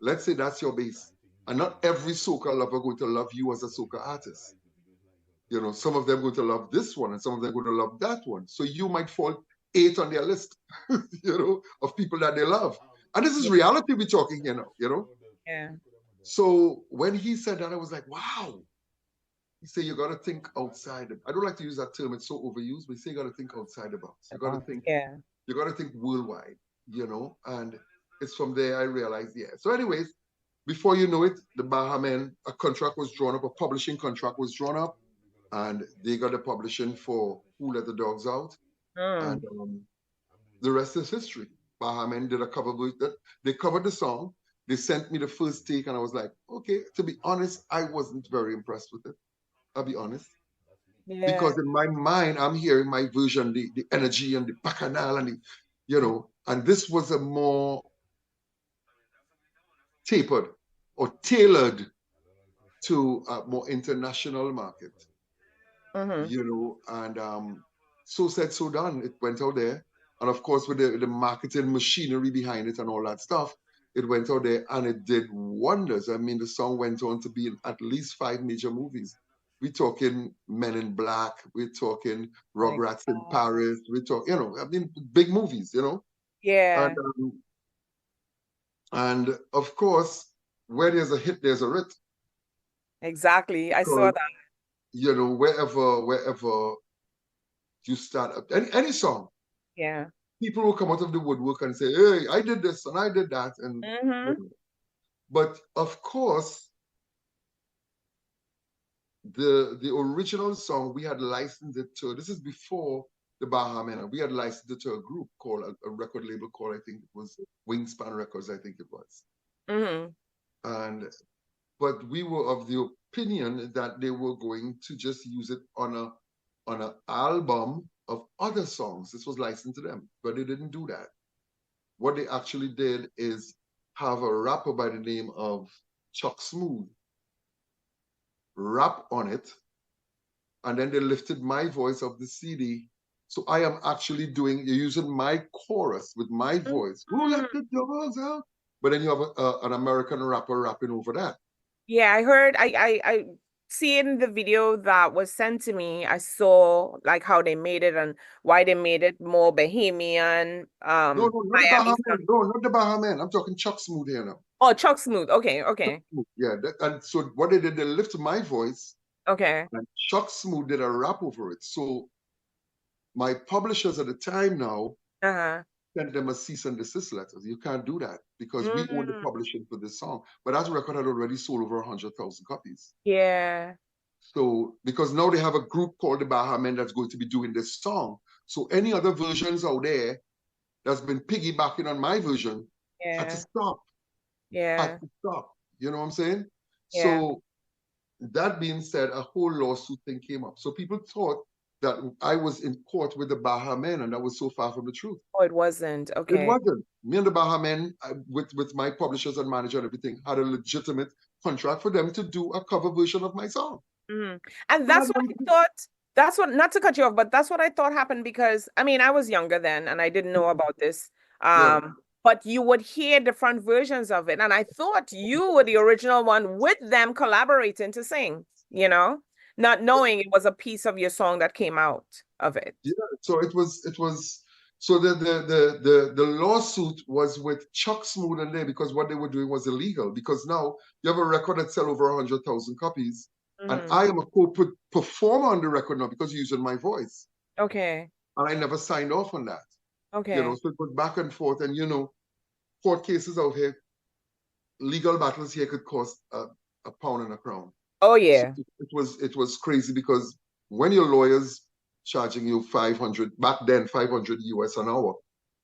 Speaker 3: Let's say that's your base. And not every soca lover going to love you as a soca artist. Some of them going to love this one and some of them going to love that one. So you might fall 8 on their list, of people that they love. And this is reality we're talking here now,
Speaker 1: Yeah.
Speaker 3: So when he said that, I was like, wow. He said, you got to think outside. I don't like to use that term. It's so overused, but he said, you got to think outside the box. You got to think, you got to think worldwide, and it's from there I realized, yeah. So anyways, before you know it, the Bahamen, a contract was drawn up, a publishing contract was drawn up, and they got the publishing for Who Let the Dogs Out. And the rest is history. Bahamen did a cover that they covered the song. They sent me the first take, and I was like, okay, to be honest, I wasn't very impressed with it. I'll be honest. Yeah. Because in my mind, I'm hearing my version, the energy and the bacchanal and and this was a more tapered or tailored to a more international market. And so said, so done. It went out there. And of course, with the marketing machinery behind it and all that stuff, it went out there and it did wonders. I mean, the song went on to be in at least 5 major movies. We're talking Men in Black. We're talking Rugrats in Paris. We're talking, big movies,
Speaker 1: Yeah.
Speaker 3: And of course, where there's a hit, there's a hit.
Speaker 1: Exactly. I saw that.
Speaker 3: Wherever you start any song.
Speaker 1: Yeah.
Speaker 3: People will come out of the woodwork and say, hey, I did this and I did that. And but of course, the original song, we had licensed it to, this is before the Bahamen, we had licensed it to a group called, a record label called, I think it was Wingspan Records, I think it was. But we were of the opinion that they were going to just use it on an album of other songs. This was licensed to them, but they didn't do that. What they actually did is have a rapper by the name of Chuck Smooth rap on it, and then they lifted my voice off the CD. So I am actually using my chorus with my voice. Who let the dogs out? But then you have an American rapper rapping over that.
Speaker 1: Yeah, I heard. I seeing the video that was sent to me, I saw like how they made it and why they made it more Bahamian.
Speaker 3: No, not the Bahamen. No, not the Bahamen. I'm talking Chuck Smooth here now.
Speaker 1: Oh, Chuck Smooth. Okay.
Speaker 3: Yeah, and so what they did, they lifted my voice.
Speaker 1: Okay.
Speaker 3: And Chuck Smooth did a rap over it. So my publishers at the time now sent them a cease and desist letter. You can't do that because we own the publishing for this song. But that record had already sold over 100,000 copies.
Speaker 1: Yeah.
Speaker 3: So because now they have a group called the Bahamen that's going to be doing this song. So any other versions out there that's been piggybacking on my version had to stop. Had to stop. You know what I'm saying? Yeah. So that being said, a whole lawsuit thing came up. So people thought that I was in court with the Bahamen, and that was so far from the truth.
Speaker 1: Oh, it wasn't. Okay.
Speaker 3: It wasn't. Me and the Bahamen, with my publishers and manager and everything, had a legitimate contract for them to do a cover version of my song.
Speaker 1: And that's what I thought. That's what, not to cut you off, but that's what I thought happened because, I mean, I was younger then and I didn't know about this. But you would hear different versions of it. And I thought you were the original one with them collaborating to sing, not knowing it was a piece of your song that came out of it.
Speaker 3: Yeah, so it was So the lawsuit was with Chuck Smooth and they, because what they were doing was illegal. Because now you have a record that sell over 100,000 copies, and I am a co-performer on the record now because you're using my voice.
Speaker 1: Okay.
Speaker 3: And I never signed off on that.
Speaker 1: Okay.
Speaker 3: You know, so it was back and forth, and you know, court cases out here, legal battles here could cost a pound and a crown.
Speaker 1: Oh yeah.
Speaker 3: So it was crazy because when your lawyers charging you 500 back then 500 US an hour,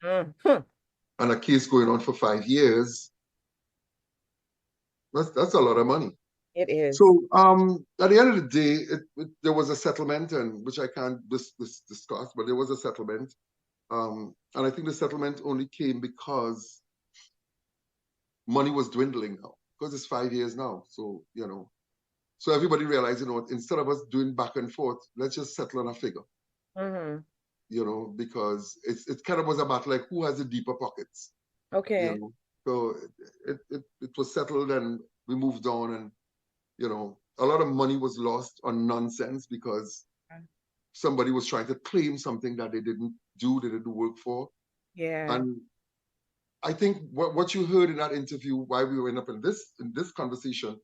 Speaker 3: and a case going on for 5 years, that's a lot of money.
Speaker 1: It is.
Speaker 3: So at the end of the day, there was a settlement, and which I can't discuss, but there was a settlement, and I think the settlement only came because money was dwindling now, because it's 5 years now. So you know, so everybody realized, you know, instead of us doing back and forth, let's just settle on a figure. You know, because it kind of was about like who has the deeper pockets.
Speaker 1: Okay.
Speaker 3: You know, so it was settled, and we moved on, and you know, a lot of money was lost on nonsense because somebody was trying to claim something that they didn't do, they didn't work for.
Speaker 1: Yeah.
Speaker 3: And I think what you heard in that interview, why we went up in this conversation,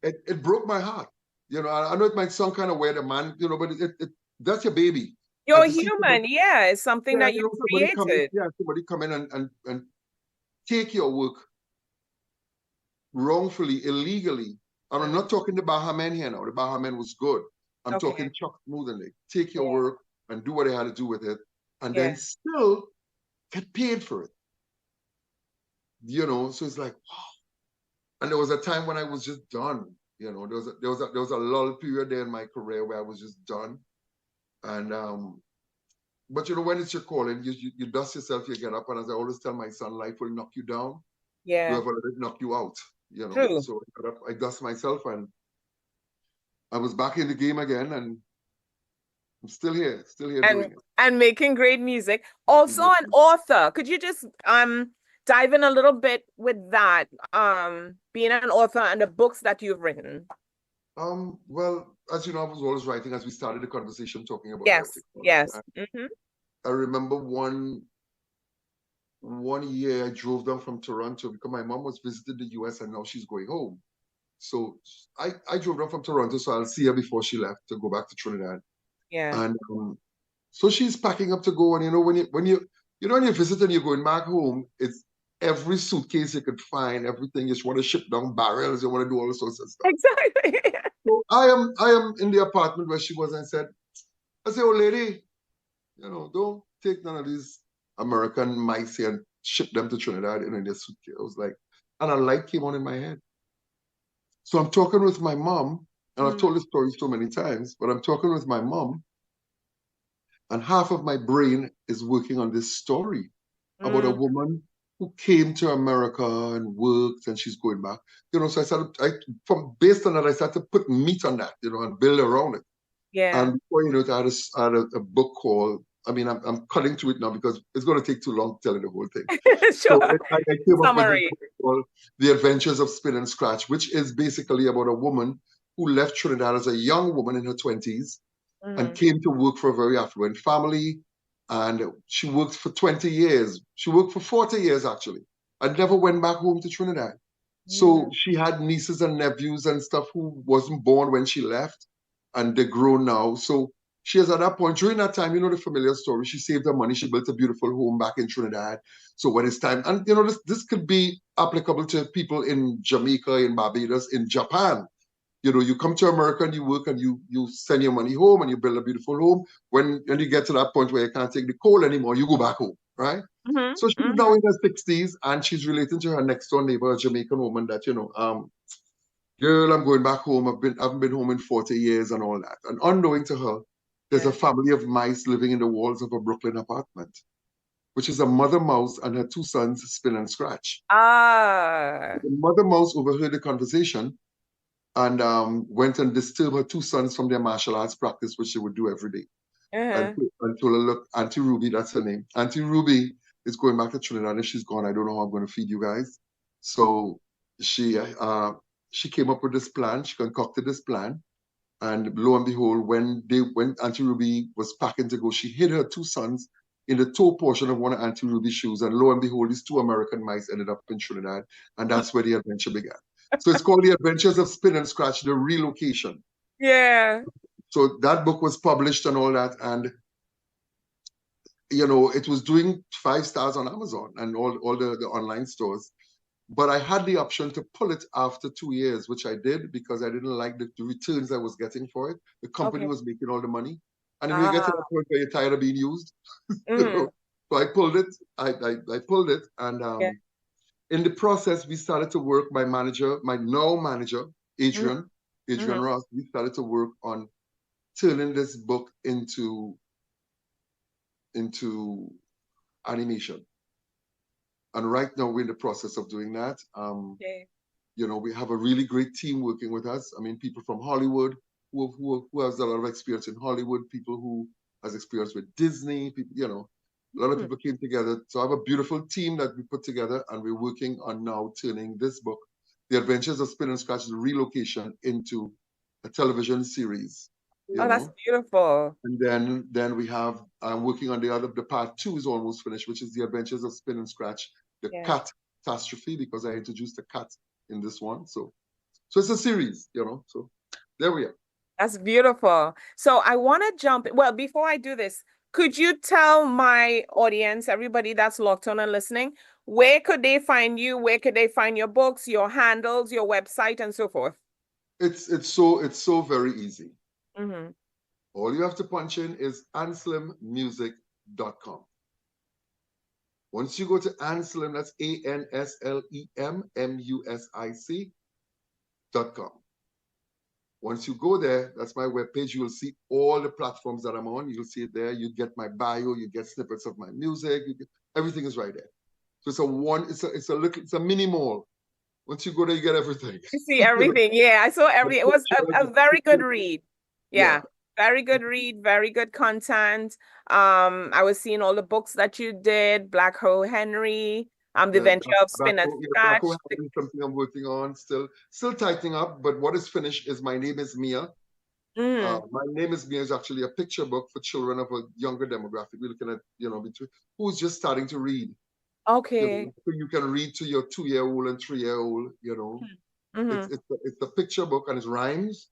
Speaker 3: it broke my heart. You know, I know it might sound kind of weird, a man, you know, but that's your baby.
Speaker 1: You're human, yeah. It's something that you created.
Speaker 3: Somebody come in and take your work wrongfully, illegally. And I'm not talking the Baha Men here now. The Baha Men was good. I'm talking Chuck Smooth and they take your work and do what they had to do with it, and then still get paid for it. You know, so it's like, wow. And there was a time when I was just done. You know, there was a lull period there in my career where I was just done. And but you know, when it's your calling, you dust yourself, you get up, and as I always tell my son, life will knock you down.
Speaker 1: Yeah.
Speaker 3: Whoever let it knock you out. You know,
Speaker 1: True.
Speaker 3: so I dust myself, and I was back in the game again, and I'm still here doing it.
Speaker 1: And making great music. Also an author. Could you just dive in a little bit with that? Being an author and the books that you've written.
Speaker 3: Well, as you know, I was always writing as we started the conversation talking about
Speaker 1: writing. Yes.
Speaker 3: I remember one year I drove down from Toronto because my mom was visiting the US and now she's going home. So I drove down from Toronto, so I'll see her before she left to go back to Trinidad.
Speaker 1: Yeah.
Speaker 3: And so she's packing up to go, and you know, when you visit and you're going back home, it's every suitcase you could find, everything. You just want to ship down barrels, you want to do all sorts of stuff.
Speaker 1: Exactly.
Speaker 3: So I am in the apartment where she was, and I said, oh lady, you know, don't take none of these American mice here and ship them to Trinidad in their suitcase. I was like, and a light came on in my head. So I'm talking with my mom, and I've told this story so many times, but I'm talking with my mom, and half of my brain is working on this story about a woman who came to America and worked, and she's going back. You know, so based on that, I started to put meat on that, you know, and build around it.
Speaker 1: Yeah.
Speaker 3: And before you know it, I had a book called, I mean, I'm cutting to it now because it's going to take too long to tell you the whole thing.
Speaker 1: Sure.
Speaker 3: So I came
Speaker 1: Summary.
Speaker 3: up with a book called The Adventures of Spin and Scratch, which is basically about a woman who left Trinidad as a young woman in her 20s and came to work for a very affluent family. And she worked for 20 years. She worked for 40 years, actually. And never went back home to Trinidad. So she had nieces and nephews and stuff who wasn't born when she left, and they're grown now. So she is at that point, during that time, you know the familiar story, she saved her money, she built a beautiful home back in Trinidad. So when it's time, and you know, this could be applicable to people in Jamaica, in Barbados, in Japan. You know, you come to America and you work and you send your money home and you build a beautiful home. When you get to that point where you can't take the cold anymore, you go back home, right? So she's now in her 60s and she's relating to her next door neighbor, a Jamaican woman that, you know, girl, I'm going back home. I haven't been home in 40 years and all that. And unknowing to her, there's a family of mice living in the walls of a Brooklyn apartment, which is a mother mouse and her two sons, Spin and Scratch. The mother mouse overheard the conversation and went and disturbed her two sons from their martial arts practice, which they would do every day. And told her, look, Auntie Ruby, that's her name. Auntie Ruby is going back to Trinidad. If she's gone, I don't know how I'm going to feed you guys. So she came up with this plan. She concocted this plan. And lo and behold, when Auntie Ruby was packing to go, she hid her two sons in the toe portion of one of Auntie Ruby's shoes, and lo and behold, these 2 American mice ended up in Trinidad, and that's where the adventure began. So it's called The Adventures of Spin and Scratch, The Relocation.
Speaker 1: Yeah.
Speaker 3: So that book was published and all that, and it was doing 5 stars on Amazon and all the online stores. But I had the option to pull it after 2 years, which I did because I didn't like the returns I was getting for it. The company was making all the money. And when you get to that point where you're tired of being used, so I pulled it. I pulled it. And in the process, we started to work, my now manager, Adrian Ross, we started to work on turning this book into animation. And right now we're in the process of doing that. We have a really great team working with us. I mean, people from Hollywood who has a lot of experience in Hollywood, people who has experience with Disney, people, a lot of people came together. So I have a beautiful team that we put together, and we're working on now turning this book, The Adventures of Spin and Scratch, The Relocation, into a television series.
Speaker 1: That's beautiful.
Speaker 3: And then we have, I'm working on the part 2 is almost finished, which is The Adventures of Spin and Scratch, the cat catastrophe, because I introduced the cat in this one. So it's a series, so there we are.
Speaker 1: That's beautiful. So I want to jump. Well, before I do this, could you tell my audience, everybody that's locked on and listening, where could they find you? Where could they find your books, your handles, your website, and so forth?
Speaker 3: It's so very easy. All you have to punch in is anslemmusic.com. Once you go to Anslem, that's ANSLEMMUSIC.com. Once you go there, that's my webpage. You will see all the platforms that I'm on. You'll see it there. You get my bio. You get snippets of my music. Everything is right there. So it's a mini mall. Once you go there, you get everything.
Speaker 1: You see everything. Yeah, I saw everything. It was a very good read. Yeah. Very good read, very good content. I was seeing all the books that you did, Black Hole Henry, The Venture of Spin and Scratch.
Speaker 3: Black Hole Henry is something I'm working on, still tightening up, but what is finished is My Name is Mia. My Name is Mia is actually a picture book for children of a younger demographic. We're looking at, between who's just starting to read.
Speaker 1: Okay.
Speaker 3: So you can read to your 2-year-old and 3-year-old, It's a picture book and it rhymes.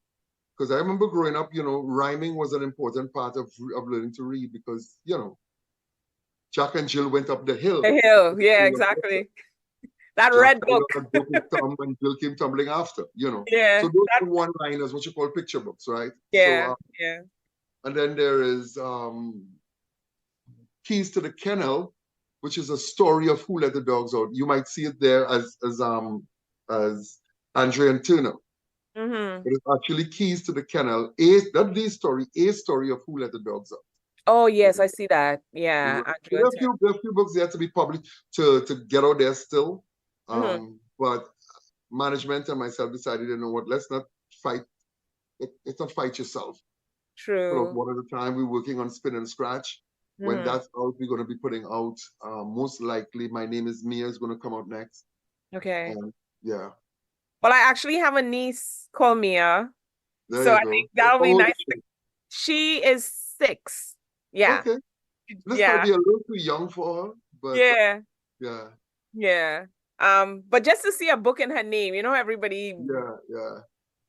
Speaker 3: Because I remember growing up, rhyming was an important part of learning to read because, Jack and Jill went up the hill.
Speaker 1: The hill, yeah, exactly. That Jack red book.
Speaker 3: And Jill came tumbling after,
Speaker 1: Yeah.
Speaker 3: So those are one-liners, what you call picture books, right?
Speaker 1: Yeah,
Speaker 3: so, And then there is Keys to the Kennel, which is a story of Who Let the Dogs Out. You might see it there as Andre and Turner. But it's actually Keys to the Kennel, a story of Who Let the Dogs Out.
Speaker 1: Oh yes, I see that. Yeah.
Speaker 3: There are a few books there to be published to get out there still. But management and myself decided, let's not fight. Let's not fight yourself.
Speaker 1: True.
Speaker 3: So one at a time, we're working on Spin and Scratch. When that's out, we're going to be putting out, most likely, My Name is Mia is going to come out next.
Speaker 1: Okay.
Speaker 3: Yeah.
Speaker 1: Well, I actually have a niece called Mia.
Speaker 3: So
Speaker 1: I think that'll be nice. She is 6. Yeah.
Speaker 3: Okay. This might be a little too young for her, but
Speaker 1: yeah. But just to see a book in her name, everybody.
Speaker 3: Yeah.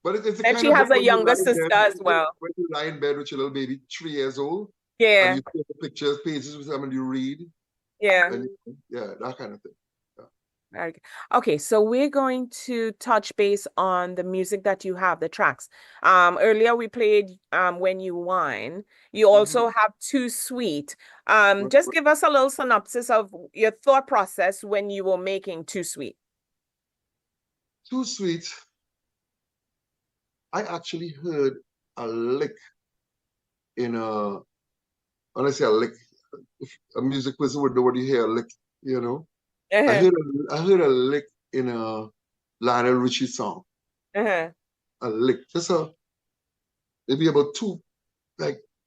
Speaker 3: But it's
Speaker 1: and she has a younger sister as well.
Speaker 3: When you lie in bed with your little baby, 3 years old.
Speaker 1: Yeah.
Speaker 3: And you take the pictures, pages with them, and you read.
Speaker 1: Yeah.
Speaker 3: And, that kind of thing.
Speaker 1: Okay, so we're going to touch base on the music that you have, the tracks. Earlier we played When You Whine. You also have Too Sweet. Just give us a little synopsis of your thought process when you were making Too Sweet.
Speaker 3: Too Sweet. I actually heard a lick in when I say a lick, if a music person would know what you hear, a lick, I heard a lick in a Lionel Richie song. A lick, just maybe about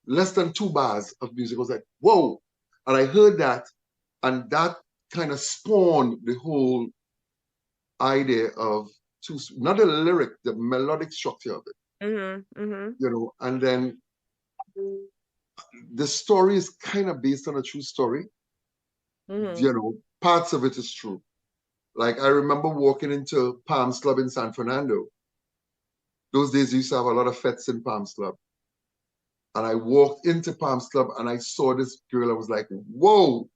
Speaker 3: less than 2 bars of music. I was like, whoa! And I heard that, and that kind of spawned the whole idea of not the lyric, the melodic structure of it. And then the story is kind of based on a true story. You know, parts of it is true. Like I remember walking into Palms Club in San Fernando. Those days, we used to have a lot of fetes in Palms Club. And I walked into Palms Club and I saw this girl. I was like, whoa.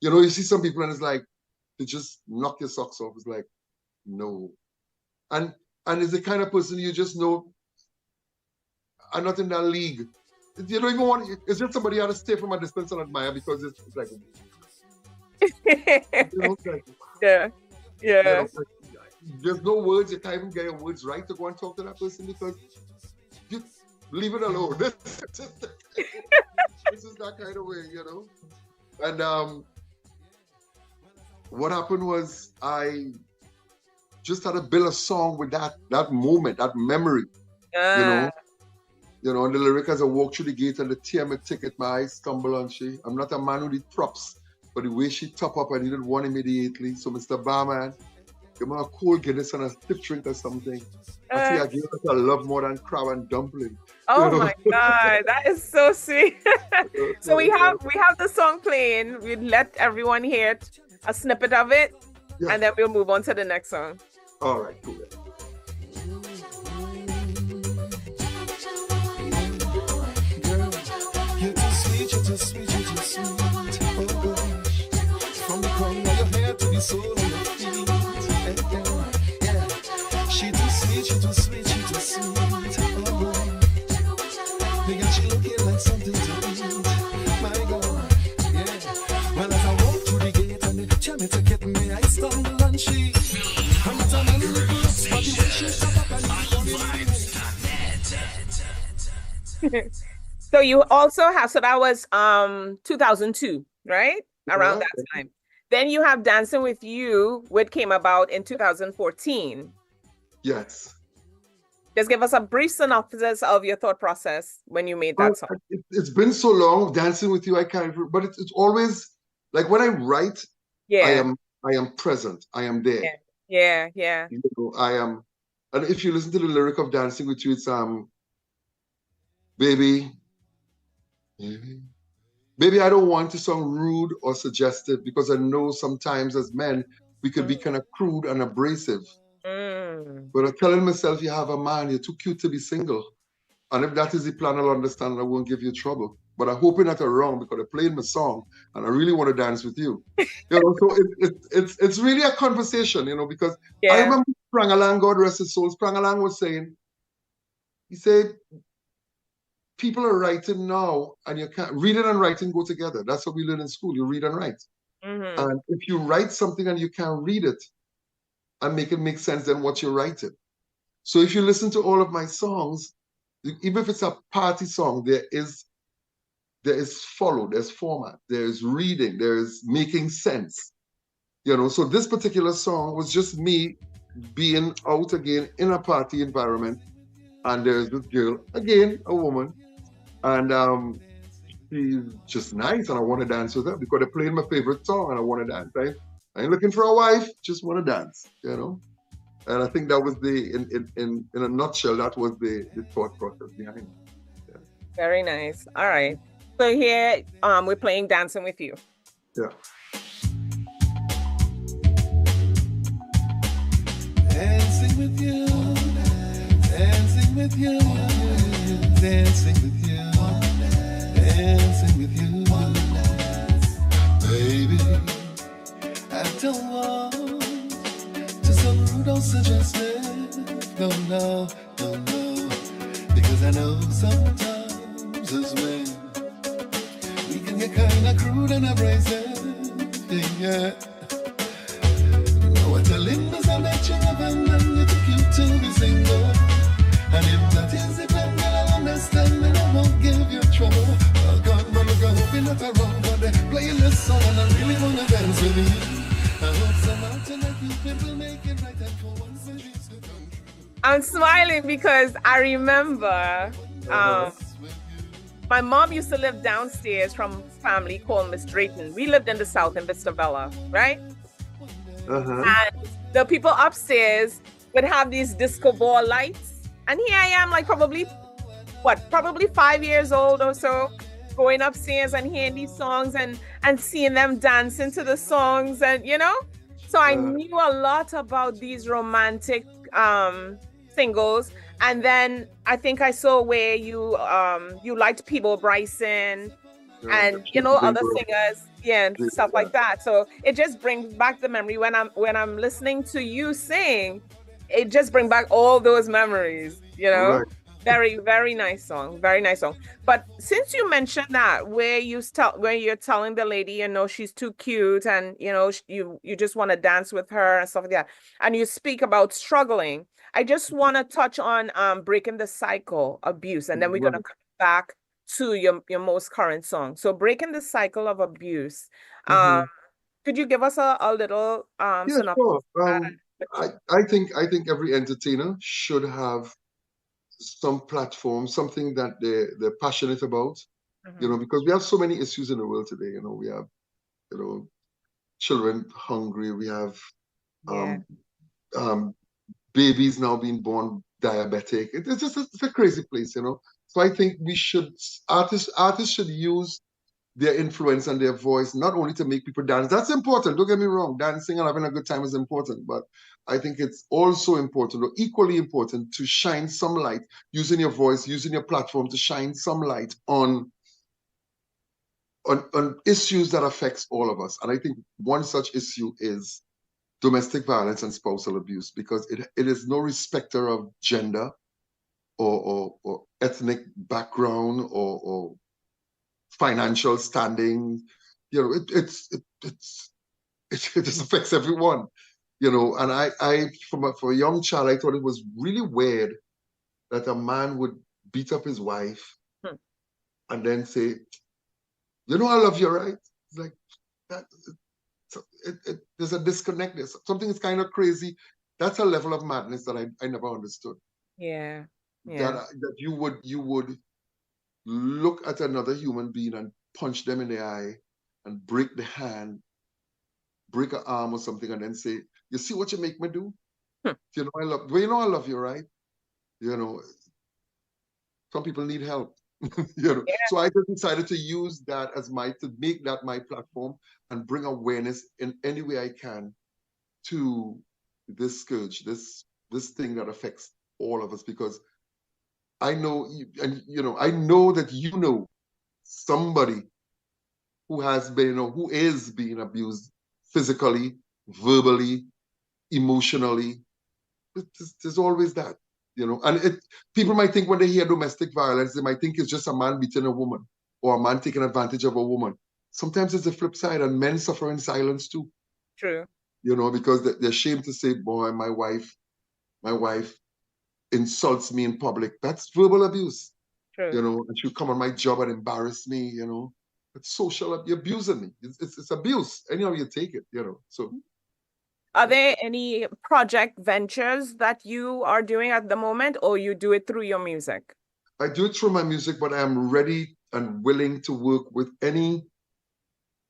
Speaker 3: You know, you see some people and it's like, they just knock your socks off. It's like, no. And it's the kind of person you just know are not in that league. You don't even want, it's just somebody you have to stay from a distance and admire because it's like, you know, like,
Speaker 1: yeah.
Speaker 3: you know, like, there's no words, you can't even get your words right to go and talk to that person because you leave it alone. This is that kind of way, you know. And what happened was I just had to build a song with that moment, that memory, you know, and the lyric as I walk through the gate and the tear me ticket, my eyes stumble on she. I'm not a man who need props, but the way she top up, I needed one immediately. So Mr. Barman, give me a cold Guinness and a stiff drink or something. I say I give her a love more than crab and dumpling.
Speaker 1: Oh
Speaker 3: you know?
Speaker 1: my God, that is so sweet. So we have the song playing. We let everyone hear a snippet of it, and then we'll move on to the next song.
Speaker 3: All right, cool.
Speaker 4: You're too sweet, you're too sweet, you're too sweet. Oh gosh, from the crown of your hair to the sole of your feet. Yeah. She too sweet, she too sweet, she too sweet. Oh boy, they got you looking like something to eat. My God, yeah. Well, as I walk through the gate and they tell me to get me, I stumble and she. I'm not a man who looks, but the way she stop up and
Speaker 1: So you also have, so that was 2002, right? Around that time. Then you have Dancing With You, which came about in 2014.
Speaker 3: Yes.
Speaker 1: Just give us a brief synopsis of your thought process when you made that song.
Speaker 3: It's been so long, Dancing With You, I can't, but it's always, like when I write, I am present, I am there.
Speaker 1: Yeah.
Speaker 3: You know, I am, and if you listen to the lyric of Dancing With You, it's, baby, I don't want to sound rude or suggestive because I know sometimes as men, we could be kind of crude and abrasive. But I'm telling myself, you have a man, you're too cute to be single. And if that is the plan, I'll understand and I won't give you trouble. But I hope you're not around because I'm playing my song and I really want to dance with you. You know, so it's really a conversation, you know, because I remember Prangalang, God rest his soul, Prangalang was saying, he said, people are writing now and you can't, reading and writing go together. That's what we learn in school, you read and write. And if you write something and you can't read it and make it make sense, then what you're writing. So if you listen to all of my songs, even if it's a party song, there is follow, there's format, there's reading, there's making sense. You know, so this particular song was just me being out again in a party environment. And there's this girl, again, a woman, and she's just nice, and I want to dance with her because they're playing my favorite song, and I want to dance. Right? I ain't looking for a wife, just want to dance, you know. And I think that was in a nutshell, that was the thought process behind it. Yeah.
Speaker 1: Very nice. All right. So here, we're playing Dancing With You.
Speaker 3: Yeah.
Speaker 4: Dancing with you, dancing with you, dancing with you, dancing with you, baby. I don't want to sound rude or suggestive, no, because I know sometimes as well we can get kind of crude and abrasive, yeah. What a limbs are nature of a man, it's cute to be single. And if that is the plan, I'll understand and I won't give you trouble. Oh God, mama, God, hope you're not around, but they're playing this song and I really want to dance with you. I hope some out like you people make it right and for once it is to come true.
Speaker 1: I'm smiling because I remember my mom used to live downstairs from a family called Miss Drayton. We lived in the South in Vista Bella, right? And the people upstairs would have these disco ball lights. And here I am, like probably 5 years old or so. going upstairs and hearing these songs and seeing them dancing to the songs, and so I knew a lot about these romantic singles. And then I think I saw where you liked Peebo Bryson and other singers, yeah, and stuff like that. So it just brings back the memory when I'm listening to you sing. It just brings back all those memories.
Speaker 3: Right.
Speaker 1: Very, very nice song. Very nice song. But since you mentioned that where you're telling the lady, she's too cute, and you just want to dance with her and stuff like that, and you speak about struggling, I just want to touch on breaking the cycle abuse, and then we're gonna come back to your most current song. So breaking the cycle of abuse. Could you give us a little
Speaker 3: Yeah,
Speaker 1: synopsis?
Speaker 3: sure. I think every entertainer should have some platform, something that they're passionate about, because we have so many issues in the world today. We have, children hungry. We have
Speaker 1: Yeah.
Speaker 3: babies now being born diabetic. It's a crazy place. So I think artists should use their influence and their voice not only to make people dance. That's important. Don't get me wrong. Dancing and having a good time is important, but I think it's also important, or equally important, to shine some light, using your voice, using your platform to shine some light on issues that affects all of us. And I think one such issue is domestic violence and spousal abuse, because it is no respecter of gender or ethnic background or financial standing. It just affects everyone. And I for a young child, I thought it was really weird that a man would beat up his wife and then say, I love you, right? It's like that. There's a disconnect. There's something is kind of crazy. That's a level of madness that I never understood.
Speaker 1: Yeah.
Speaker 3: That you would look at another human being and punch them in the eye and break the hand, break an arm or something, and then say, "You see what you make me do? I love you, right? Some people need help." So I just decided to use that to make that my platform and bring awareness in any way I can to this scourge, this thing that affects all of us, because I know, I know that somebody who has been, who is being abused physically, verbally, emotionally. There's always that, and people might think when they hear domestic violence, they might think it's just a man beating a woman or a man taking advantage of a woman. Sometimes it's the flip side, and men suffer in silence too.
Speaker 1: True.
Speaker 3: Because they're ashamed to say, "Boy, my wife insults me in public." That's verbal abuse.
Speaker 1: True.
Speaker 3: And she'll come on my job and embarrass me. It's social. You're abusing me. It's abuse. Anyhow you take it. So.
Speaker 1: Are there any project ventures that you are doing at the moment, or you do it through your music?
Speaker 3: I do it through my music, but I'm ready and willing to work with any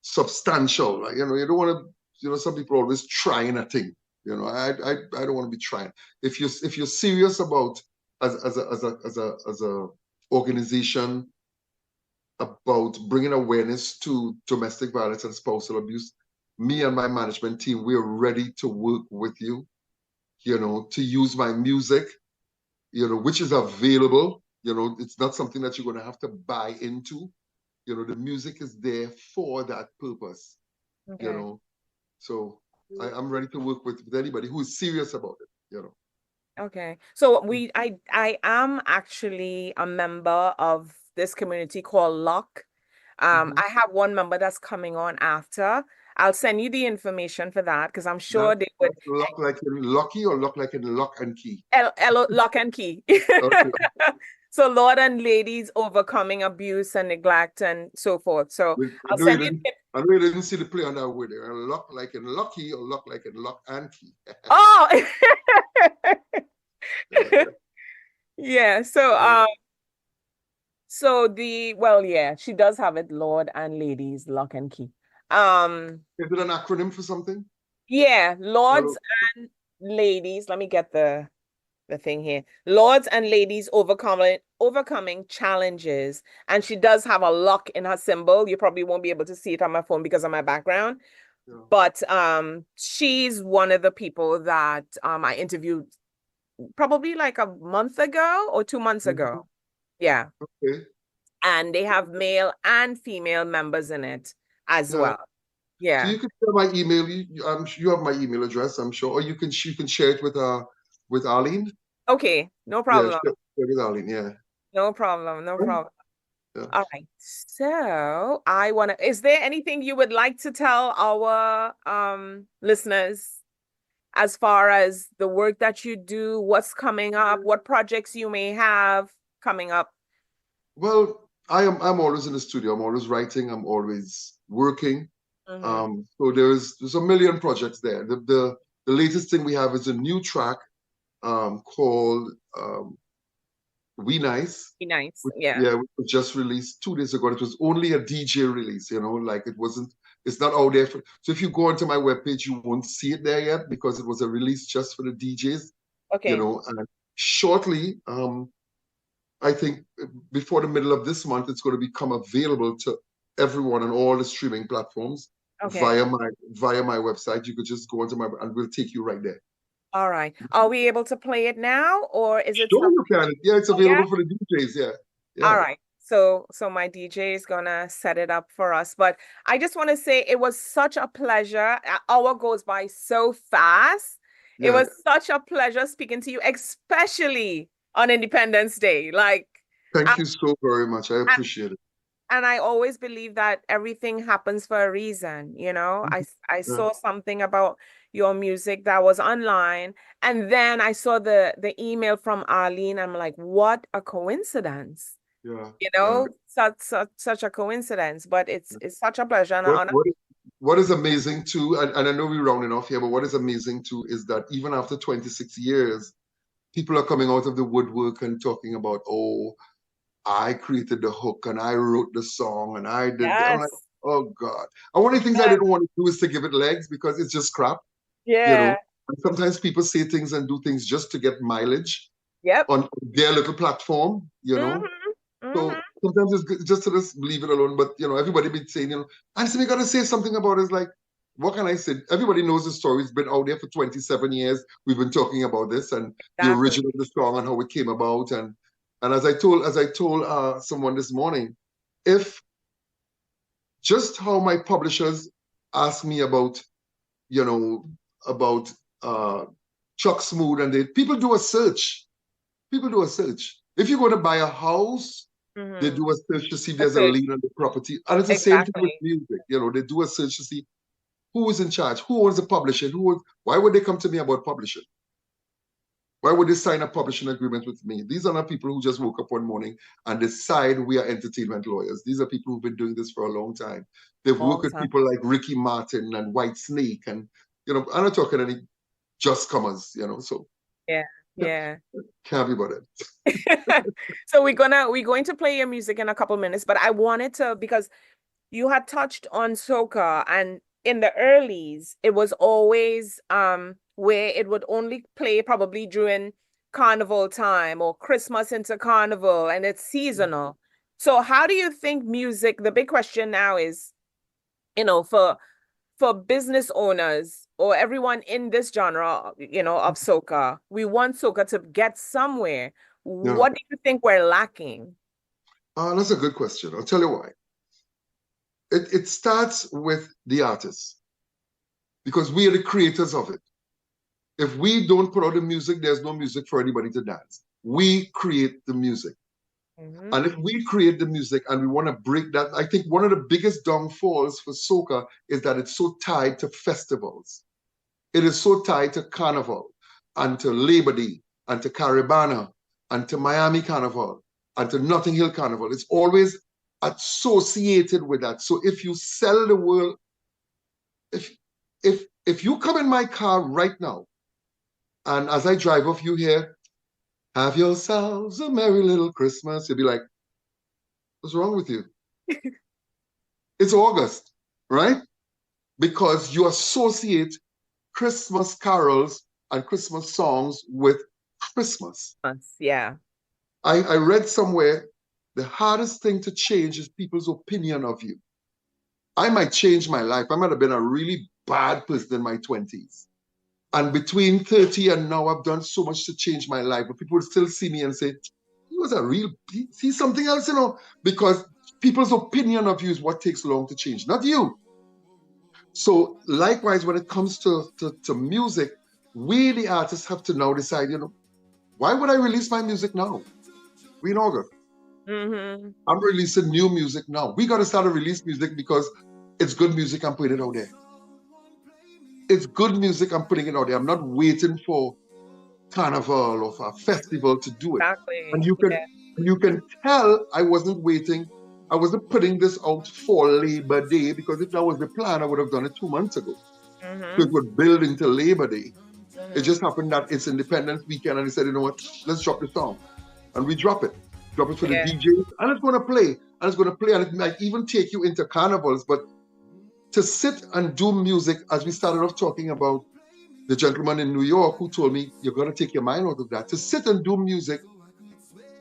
Speaker 3: substantial. You don't want to. Some people are always trying a thing. I don't want to be trying. If you're serious about as a organization about bringing awareness to domestic violence and spousal abuse, me and my management team, we're ready to work with you, to use my music, which is available. It's not something that you're going to have to buy into. The music is there for that purpose, So I'm ready to work with anybody who is serious about it,
Speaker 1: Okay. So I am actually a member of this community called Lock. I have one member that's coming on after. I'll send you the information for that, because I'm sure they would.
Speaker 3: Lock like in lucky, or lock like in lock and key?
Speaker 1: Lock and key.
Speaker 3: Okay.
Speaker 1: So Lord and Ladies Overcoming Abuse and Neglect and so forth. So I'll send you.
Speaker 3: I know you didn't see the play on that word there. Lock like in lucky, or lock like in lock and key?
Speaker 1: Oh. Yeah. So she does have it, Lord and Ladies Lock and Key.
Speaker 3: Is it an acronym for something?
Speaker 1: Yeah, Lords and Ladies. Let me get the thing here. Lords and Ladies Overcoming overcoming challenges. And she does have a lock in her symbol. You probably won't be able to see it on my phone because of my background.
Speaker 3: Yeah.
Speaker 1: But she's one of the people that I interviewed probably like a month ago or 2 months ago. Yeah.
Speaker 3: Okay.
Speaker 1: And they have male and female members in it as
Speaker 3: Yeah.
Speaker 1: well.
Speaker 3: So
Speaker 1: Yeah.
Speaker 3: you can share my email. You have my email address, I'm sure, or you can share it with Arlene.
Speaker 1: Okay, no
Speaker 3: Yeah,
Speaker 1: problem.
Speaker 3: share with Arlene. Yeah.
Speaker 1: No problem. No problem.
Speaker 3: Yeah.
Speaker 1: All right. So is there anything you would like to tell our listeners as far as the work that you do, what's coming up, what projects you may have coming up?
Speaker 3: Well, I'm always in the studio. I'm always writing. I'm always working. So there's a million projects there. The latest thing we have is a new track called We Nice.
Speaker 1: Be nice.
Speaker 3: Which,
Speaker 1: Yeah.
Speaker 3: yeah, which was just released 2 days ago. It was only a DJ release, like it's not out there. So if you go onto my webpage, you won't see it there yet because it was a release just for the DJs,
Speaker 1: Okay.
Speaker 3: and shortly, I think before the middle of this month, it's going to become available to everyone on all the streaming platforms
Speaker 1: Okay.
Speaker 3: via my website. You could just go onto and we'll take you right there.
Speaker 1: All right. Are we able to play it now or is it
Speaker 3: Sure, you can. Yeah, it's available
Speaker 1: yeah?
Speaker 3: for the DJs. Yeah.
Speaker 1: All
Speaker 3: Yeah.
Speaker 1: right. So my DJ is gonna set it up for us. But I just want to say it was such a pleasure. An hour goes by so fast. It
Speaker 3: Yeah.
Speaker 1: was such a pleasure speaking to you, especially on Independence Day. Like,
Speaker 3: Thank you so very much. I appreciate it.
Speaker 1: and I always believe that everything happens for a reason, you know. I
Speaker 3: Yeah.
Speaker 1: saw something about your music that was online, and then I saw the email from Arlene. I'm like, what a coincidence.
Speaker 3: Yeah.
Speaker 1: You
Speaker 3: Yeah.
Speaker 1: know, such a coincidence, but it's such a pleasure and an honor.
Speaker 3: What is amazing too, and I know we're rounding off here, but what is amazing too is that even after 26 years, people are coming out of the woodwork and talking about, oh, I created the hook and I wrote the song and I did. I'm like,
Speaker 1: Yes.
Speaker 3: oh God. And one of the things I didn't want to do is to give it legs because it's just crap,
Speaker 1: Yeah.
Speaker 3: And sometimes people say things and do things just to get mileage
Speaker 1: Yep.
Speaker 3: on their little platform, So sometimes it's good just to just leave it alone. But everybody been saying, Anslem, you gotta say something about it. It's like, what can I say? Everybody knows the story. It's been out there for 27 years. We've been talking about this and the original of the song and how it came about. And as I told someone this morning, if just how my publishers ask me about, about Chuck Smooth and people do a search. People do a search. If you're going to buy a house, they do a search to see if there's a lien on the property. And it's the same thing with music. They do a search to see who is in charge, who owns the publishing, why would they come to me about publishing? Why would they sign a publishing agreement with me? These are not people who just woke up one morning and decide we are entertainment lawyers. These are people who've been doing this for a long time. They've worked with people like Ricky Martin and White Snake and, I'm not talking any just comers, so.
Speaker 1: Yeah.
Speaker 3: Can't be about it.
Speaker 1: So we're going to play your music in a couple minutes, but I wanted to, because you had touched on soca, and in the earlies, it was always where it would only play probably during carnival time or Christmas into carnival, and it's seasonal. So how do you think music, the big question now is, for business owners or everyone in this genre, of soca, we want soca to get somewhere.
Speaker 3: Yeah.
Speaker 1: What do you think we're lacking?
Speaker 3: That's a good question. I'll tell you why. It starts with the artists because we are the creators of it. If we don't put out the music, there's no music for anybody to dance. We create the music. And if we create the music and we want to break that, I think one of the biggest downfalls for soca is that it's so tied to festivals. It is so tied to Carnival and to Labor Day and to Caribana and to Miami Carnival and to Notting Hill Carnival. It's always associated with that. So if you sell the world, if you come in my car right now and as I drive off you hear, have yourselves a merry little Christmas, you'll be like, what's wrong with you? It's August, right? Because you associate Christmas carols and Christmas songs with Christmas.
Speaker 1: Yeah.
Speaker 3: I read somewhere the hardest thing to change is people's opinion of you. I might change my life. I might have been a really bad person in my 20s. And between 30 and now, I've done so much to change my life. But people would still see me and say, he was a real, he's something else, because people's opinion of you is what takes long to change, not you. So likewise, when it comes to music, we, the artists, have to now decide, why would I release my music now? We in August.
Speaker 1: Mm-hmm.
Speaker 3: I'm releasing new music now. We got to start to release music because it's good music. I'm putting it out there. It's good music. I'm putting it out there. I'm not waiting for carnival or for a festival to do it.
Speaker 1: Exactly.
Speaker 3: And you can tell I wasn't waiting. I wasn't putting this out for Labor Day, because if that was the plan, I would have done it 2 months ago.
Speaker 1: Mm-hmm.
Speaker 3: So it would build into Labor Day.
Speaker 1: Mm-hmm.
Speaker 3: It just happened that it's Independence weekend, and they said, you know what, let's drop the song. And we drop it. Drop it for the DJs, and it's going to play. And it's going to play, and it might even take you into carnivals. But to sit and do music, as we started off talking about the gentleman in New York who told me, you're going to take your mind out of that. To sit and do music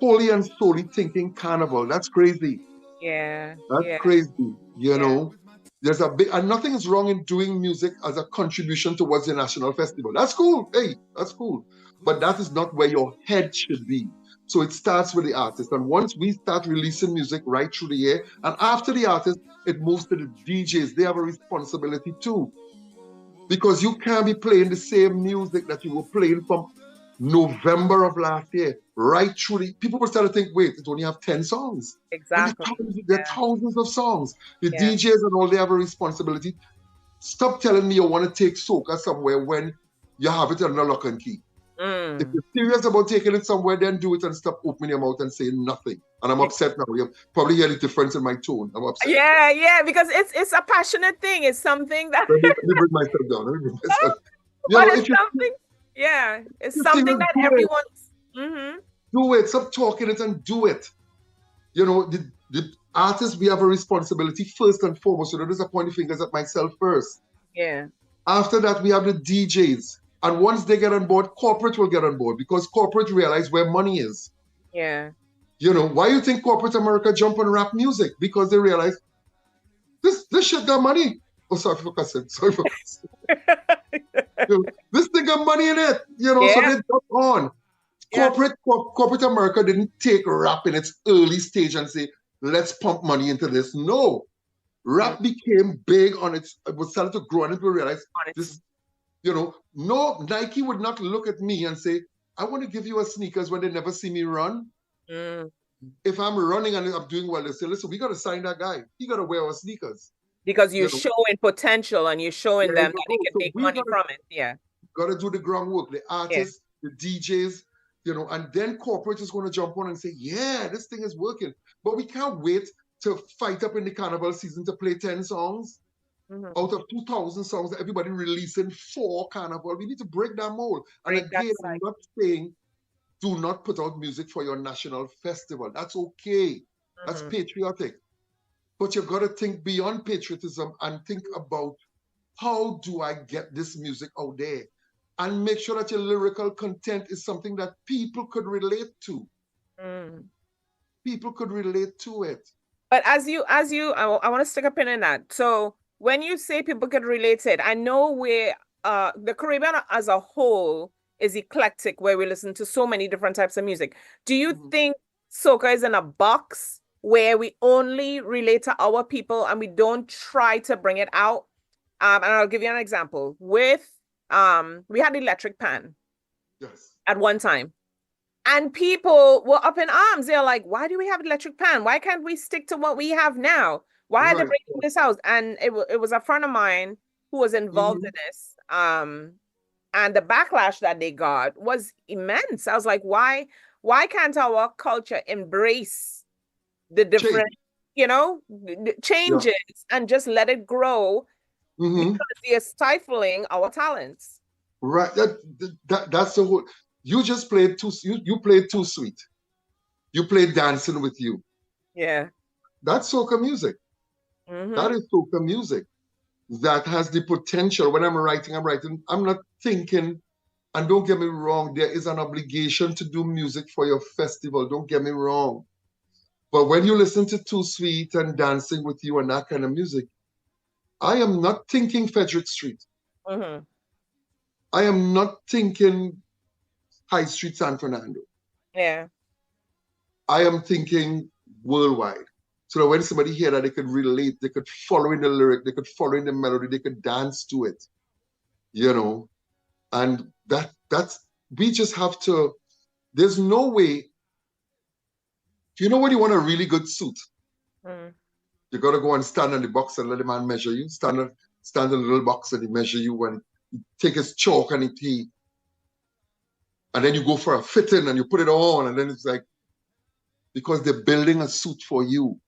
Speaker 3: wholly and solely thinking carnival, that's crazy.
Speaker 1: Yeah.
Speaker 3: That's crazy, know. There's a big, and nothing is wrong in doing music as a contribution towards the national festival. That's cool. Hey, that's cool. But that is not where your head should be. So it starts with the artist. And once we start releasing music right through the year, and after the artist, it moves to the DJs. They have a responsibility too. Because you can't be playing the same music that you were playing from November of last year, right through the, people will start to think, wait, it only have 10 songs.
Speaker 1: Exactly.
Speaker 3: There are thousands of songs. The DJs and all, they have a responsibility. Stop telling me you want to take soca somewhere when you have it under lock and key. If you're serious about taking it somewhere, then do it and stop opening your mouth and saying nothing. And I'm upset now. You probably hear the difference in my tone. I'm upset.
Speaker 1: Yeah, because it's a passionate thing. It's something that
Speaker 3: let me bring myself down.
Speaker 1: But it's something. Yeah, it's something that everyone's. Mm-hmm.
Speaker 3: Do it. Stop talking it and do it. The artists, we have a responsibility first and foremost. There's a pointing fingers at myself first.
Speaker 1: Yeah.
Speaker 3: After that, we have the DJs. And once they get on board, corporate will get on board, because corporate realize where money is.
Speaker 1: Yeah.
Speaker 3: Why you think corporate America jump on rap music? Because they realize this shit got money. Oh, sorry for cussing. This thing got money in it. So they jump on. Corporate America didn't take rap in its early stage and say, let's pump money into this. No. Rap became big on it was starting to grow, and people realized this. No, Nike would not look at me and say, I want to give you a sneakers when they never see me run. If I'm running and I'm doing well, they say, listen, we got to sign that guy. He got to wear our sneakers.
Speaker 1: Because you're showing potential and you're showing them that they can make money from it. Yeah.
Speaker 3: Got to do the groundwork, the artists, the DJs, and then corporate is going to jump on and say, yeah, this thing is working. But we can't wait to fight up in the carnival season to play 10 songs. Out of 2,000 songs that everybody releasing for carnival. We need to break that mold. And again, I'm not saying do not put out music for your national festival. That's okay. That's patriotic. But you've got to think beyond patriotism and think about, how do I get this music out there? And make sure that your lyrical content is something that people could relate to. People could relate to it.
Speaker 1: But I want to stick a pin in that. So when you say people could relate to it, I know the Caribbean as a whole is eclectic, where we listen to so many different types of music. Do you think soca is in a box where we only relate to our people and we don't try to bring it out? And I'll give you an example. We had Electric Pan at one time. And people were up in arms. They're like, why do we have Electric Pan? Why can't we stick to what we have now? Why are they breaking this out? And it was a friend of mine who was involved in this. And the backlash that they got was immense. I was like, why can't our culture embrace the different, changes and just let it grow? Because they're stifling our talents.
Speaker 3: Right. That's the whole. You just played you played Too Sweet. You played Dancing With You.
Speaker 1: Yeah.
Speaker 3: That's soca music. That is soca music that has the potential. When I'm writing, I'm not thinking And don't get me wrong, there is an obligation to do music for your festival. Don't get me wrong. But when you listen to Too Sweet and Dancing with You and that kind of music, I am not thinking Frederick Street.
Speaker 1: Mm-hmm.
Speaker 3: I am not thinking High Street San Fernando.
Speaker 1: Yeah.
Speaker 3: I am thinking worldwide. So that when somebody hear that, they could relate, they could follow in the lyric, they could follow in the melody, they could dance to it, you know. And that's we just have to. There's no way. You know when you want a really good suit, you gotta go and stand in the box and let the man measure you. Stand in the little box and he measure you, and he take his chalk and and then you go for a fitting and you put it on, and then it's like, because they're building a suit for you.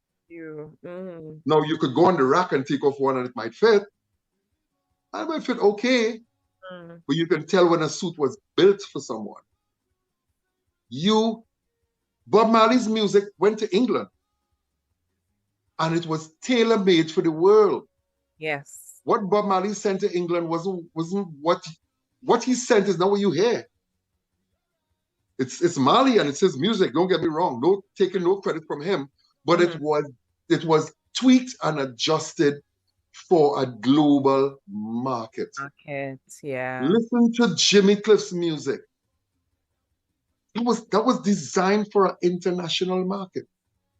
Speaker 3: Now you could go on the rack and take off one and it might fit. It might fit okay, but you can tell when a suit was built for someone. Bob Marley's music went to England and it was tailor-made for the world.
Speaker 1: Yes.
Speaker 3: What Bob Marley sent to England wasn't what he sent is not what you hear. It's Marley and it's his music, don't get me wrong. No taking no credit from him, but it was tweaked and adjusted for a global market.
Speaker 1: Yeah.
Speaker 3: Listen to Jimmy Cliff's music. That was designed for an international market.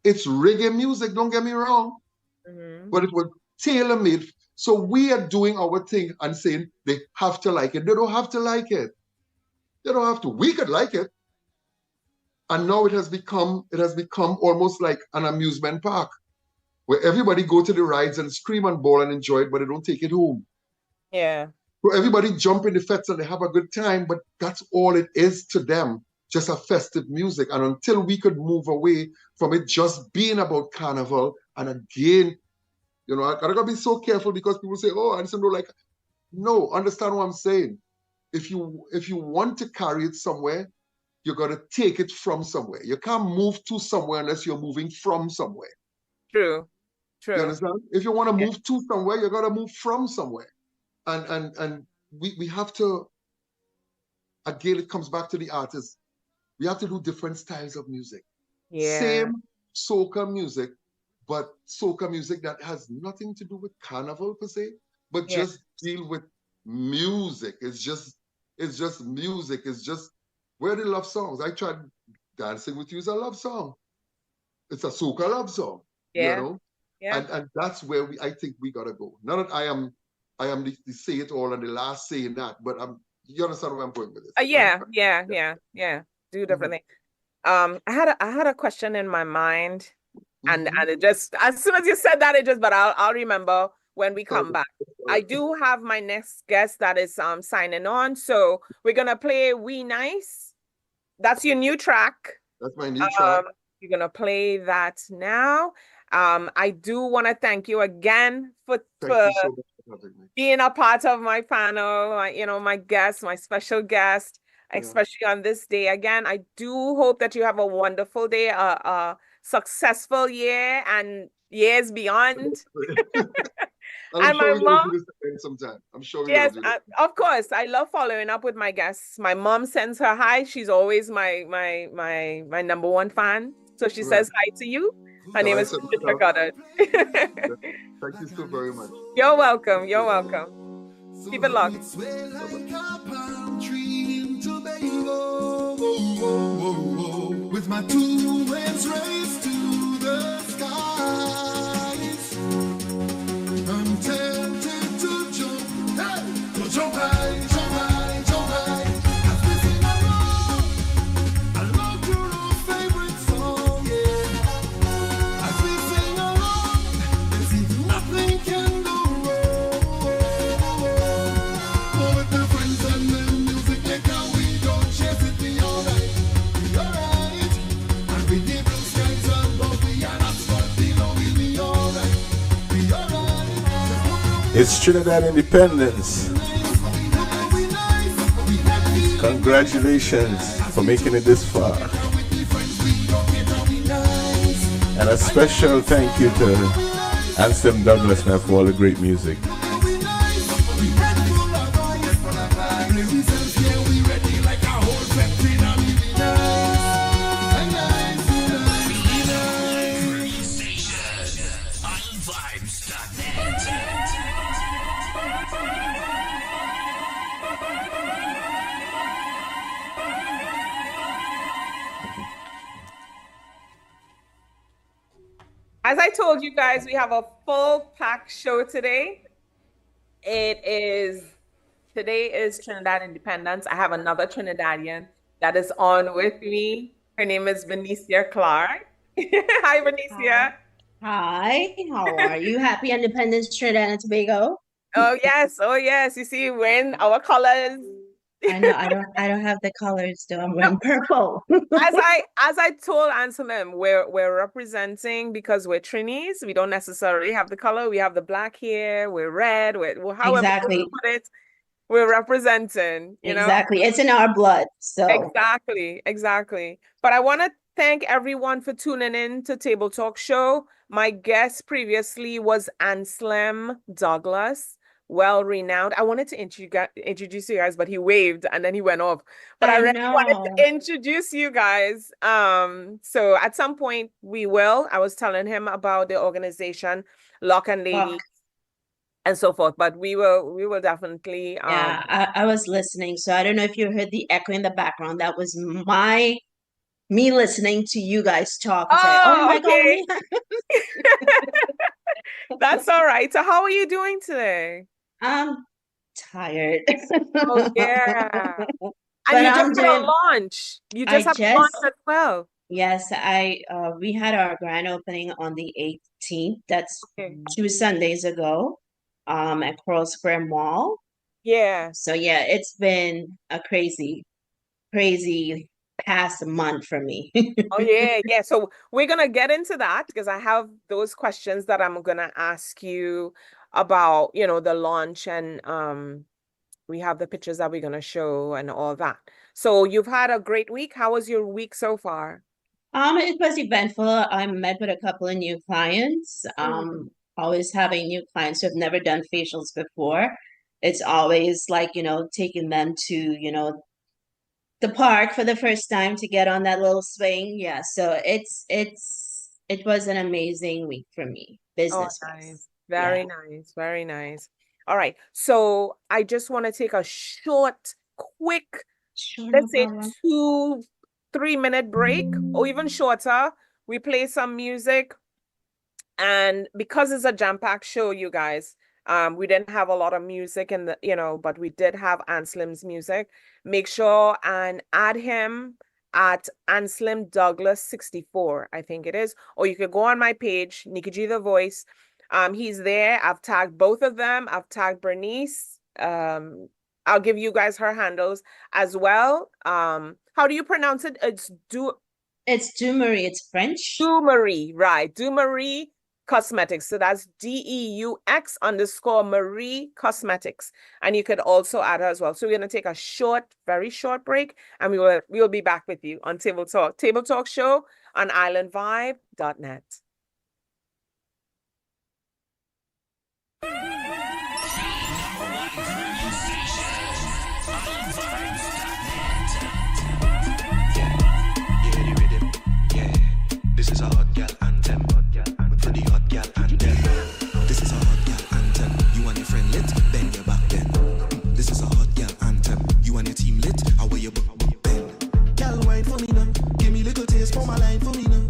Speaker 3: It's reggae music, don't get me wrong, but it was tailor-made. So we are doing our thing and saying they have to like it. They don't have to like it. They don't have to. We could like it. And now it has become almost like an amusement park where everybody go to the rides and scream and bawl and enjoy it, but they don't take it home.
Speaker 1: Yeah.
Speaker 3: So everybody jump in the fets and they have a good time, but that's all it is to them, just a festive music. And until we could move away from it just being about carnival, and again, you know, I gotta be so careful because people say, oh, I don't like. No, understand what I'm saying. If you want to carry it somewhere, you gotta take it from somewhere. You can't move to somewhere unless you're moving from somewhere.
Speaker 1: True.
Speaker 3: You understand? If you want to move to somewhere, you gotta move from somewhere. And we have to, again, it comes back to the artist. We have to do different styles of music.
Speaker 1: Yeah.
Speaker 3: Same soca music, but soca music that has nothing to do with carnival per se, but just deal with music. It's just music. It's just where the love songs. I tried Dancing with You is a love song. It's a soca love song.
Speaker 1: Yeah.
Speaker 3: You know?
Speaker 1: Yeah.
Speaker 3: And that's where I think we gotta go. Not that I am the say it all and the last saying that, but you understand where I'm going with this.
Speaker 1: Yeah. Do differently. I had a question in my mind, and it just, as soon as you said that, but I'll remember when we come back. I do have my next guest that is signing on, so we're gonna play We Nice. That's your new track.
Speaker 3: That's my new track.
Speaker 1: You're gonna play that now. I do want to thank you again for
Speaker 3: Thank you so much for having me.
Speaker 1: being a part of my panel, my guest, my special guest, especially on this day. Again, I do hope that you have a wonderful day, a successful year and years beyond.
Speaker 3: I'm
Speaker 1: and
Speaker 3: sure
Speaker 1: my
Speaker 3: we're
Speaker 1: mom,
Speaker 3: gonna do this again sometime. I'm sure we're
Speaker 1: yes,
Speaker 3: gonna do this.
Speaker 1: of course. I love following up with my guests. My mom sends her hi. She's always my number one fan. So she says hi to you. Her name is Patricia Goddard.
Speaker 3: Thank you so very much.
Speaker 1: You're welcome. Keep it locked.
Speaker 4: With my two hands raised to the skies, I'm tempted to jump, to jump high, jump high, jump high. As we sing along, I love your old favorite song, yeah. As we sing along, as if nothing can go wrong. Oh, with the friends and the music, like how we don't chase it, be alright, be alright. And with the blue skies above, we are not stuck below, we'll be alright, be alright.
Speaker 6: It's Trinidad Independence. Congratulations for making it this far. And a special thank you to Anslem Douglas now for all the great music.
Speaker 4: We ready
Speaker 1: As I told you guys, we have a full pack show today. It is Today is Trinidad Independence. I have another Trinidadian that is on with me. Her name is Benicia Clark. Hi,
Speaker 7: Hi.
Speaker 1: Benicia.
Speaker 7: Hi, how are you? Happy Independence, Trinidad and Tobago.
Speaker 1: Oh yes, oh yes. You see, when our colors.
Speaker 7: I know I don't have the colors though. I'm
Speaker 1: No,
Speaker 7: wearing purple.
Speaker 1: as I told Anselm, we're representing because we're Trinis. We don't necessarily have the color. We have the black hair. We're red. We're however you
Speaker 7: Exactly.
Speaker 1: put it. We're representing.
Speaker 7: Exactly. It's in our blood. So
Speaker 1: Exactly, exactly. But I want to thank everyone for tuning in to Table Talk Show. My guest previously was Anslem Douglas, well renowned. I wanted to introduce you guys, but he waved and then he went off. But I
Speaker 7: I
Speaker 1: really wanted
Speaker 7: know.
Speaker 1: to introduce you guys. So at some point we will. I was telling him about the organization Lock and
Speaker 7: Fuck.
Speaker 1: Lady and so forth, but we will definitely
Speaker 7: Yeah, I was listening. So I don't know if you heard the echo in the background. That was me listening to you guys talk. It's like, oh
Speaker 1: Oh,
Speaker 7: my God,
Speaker 1: okay. That's all right. So how are you doing today?
Speaker 7: I'm tired.
Speaker 1: Oh yeah. And
Speaker 7: But
Speaker 1: you just
Speaker 7: I'm
Speaker 1: had a
Speaker 7: doing
Speaker 1: launch. You
Speaker 7: I
Speaker 1: just had a launch
Speaker 7: just
Speaker 1: as well.
Speaker 7: Yes, I we had our grand opening on the 18th. That's
Speaker 1: Okay.
Speaker 7: 2 Sundays ago, at Coral Square Mall.
Speaker 1: Yeah.
Speaker 7: So yeah, it's been a crazy past month for me.
Speaker 1: Oh yeah, yeah. So we're gonna get into that because I have those questions that I'm gonna ask you about, the launch and we have the pictures that we're gonna show and all that. So you've had a great week. How was your week so far?
Speaker 7: It was eventful. I met with a couple of new clients.
Speaker 1: Mm.
Speaker 7: Always having new clients who have never done facials before. It's always like, taking them to, the park for the first time to get on that little swing. Yeah, so it was an amazing week for me,
Speaker 1: Oh,
Speaker 7: business wise.
Speaker 1: nice.
Speaker 7: Yeah.
Speaker 1: Very nice. Very nice. All right. So I just want to take a short, quick,
Speaker 7: Sure, no
Speaker 1: let's say
Speaker 7: problem.
Speaker 1: 2, 3 minute break or even shorter. We play some music. And because it's a jam-packed show, you guys, we didn't have a lot of music in but we did have Anslem's music. Make sure and add him at Anslem Douglas 64, I think it is. Or you could go on my page, Nikki G the Voice. He's there. I've tagged both of them. I've tagged Bernice. I'll give you guys her handles as well. How do you pronounce it? It's
Speaker 7: It's Marie, it's French.
Speaker 1: Marie, right? Marie Cosmetics. So that's DEUX_Marie Cosmetics. And you could also add her as well. So we're going to take a very short break, and we will be back with you on Table Talk. Table Talk Show on islandvibe.net.
Speaker 5: This is a hot girl anthem. For the hot girl anthem. This is a hot girl anthem. You and your friend lit, bend your back then. This is a hot girl anthem. You and your team lit, how will you bend? Girl, wine for me now. Give me little taste for my line for me now.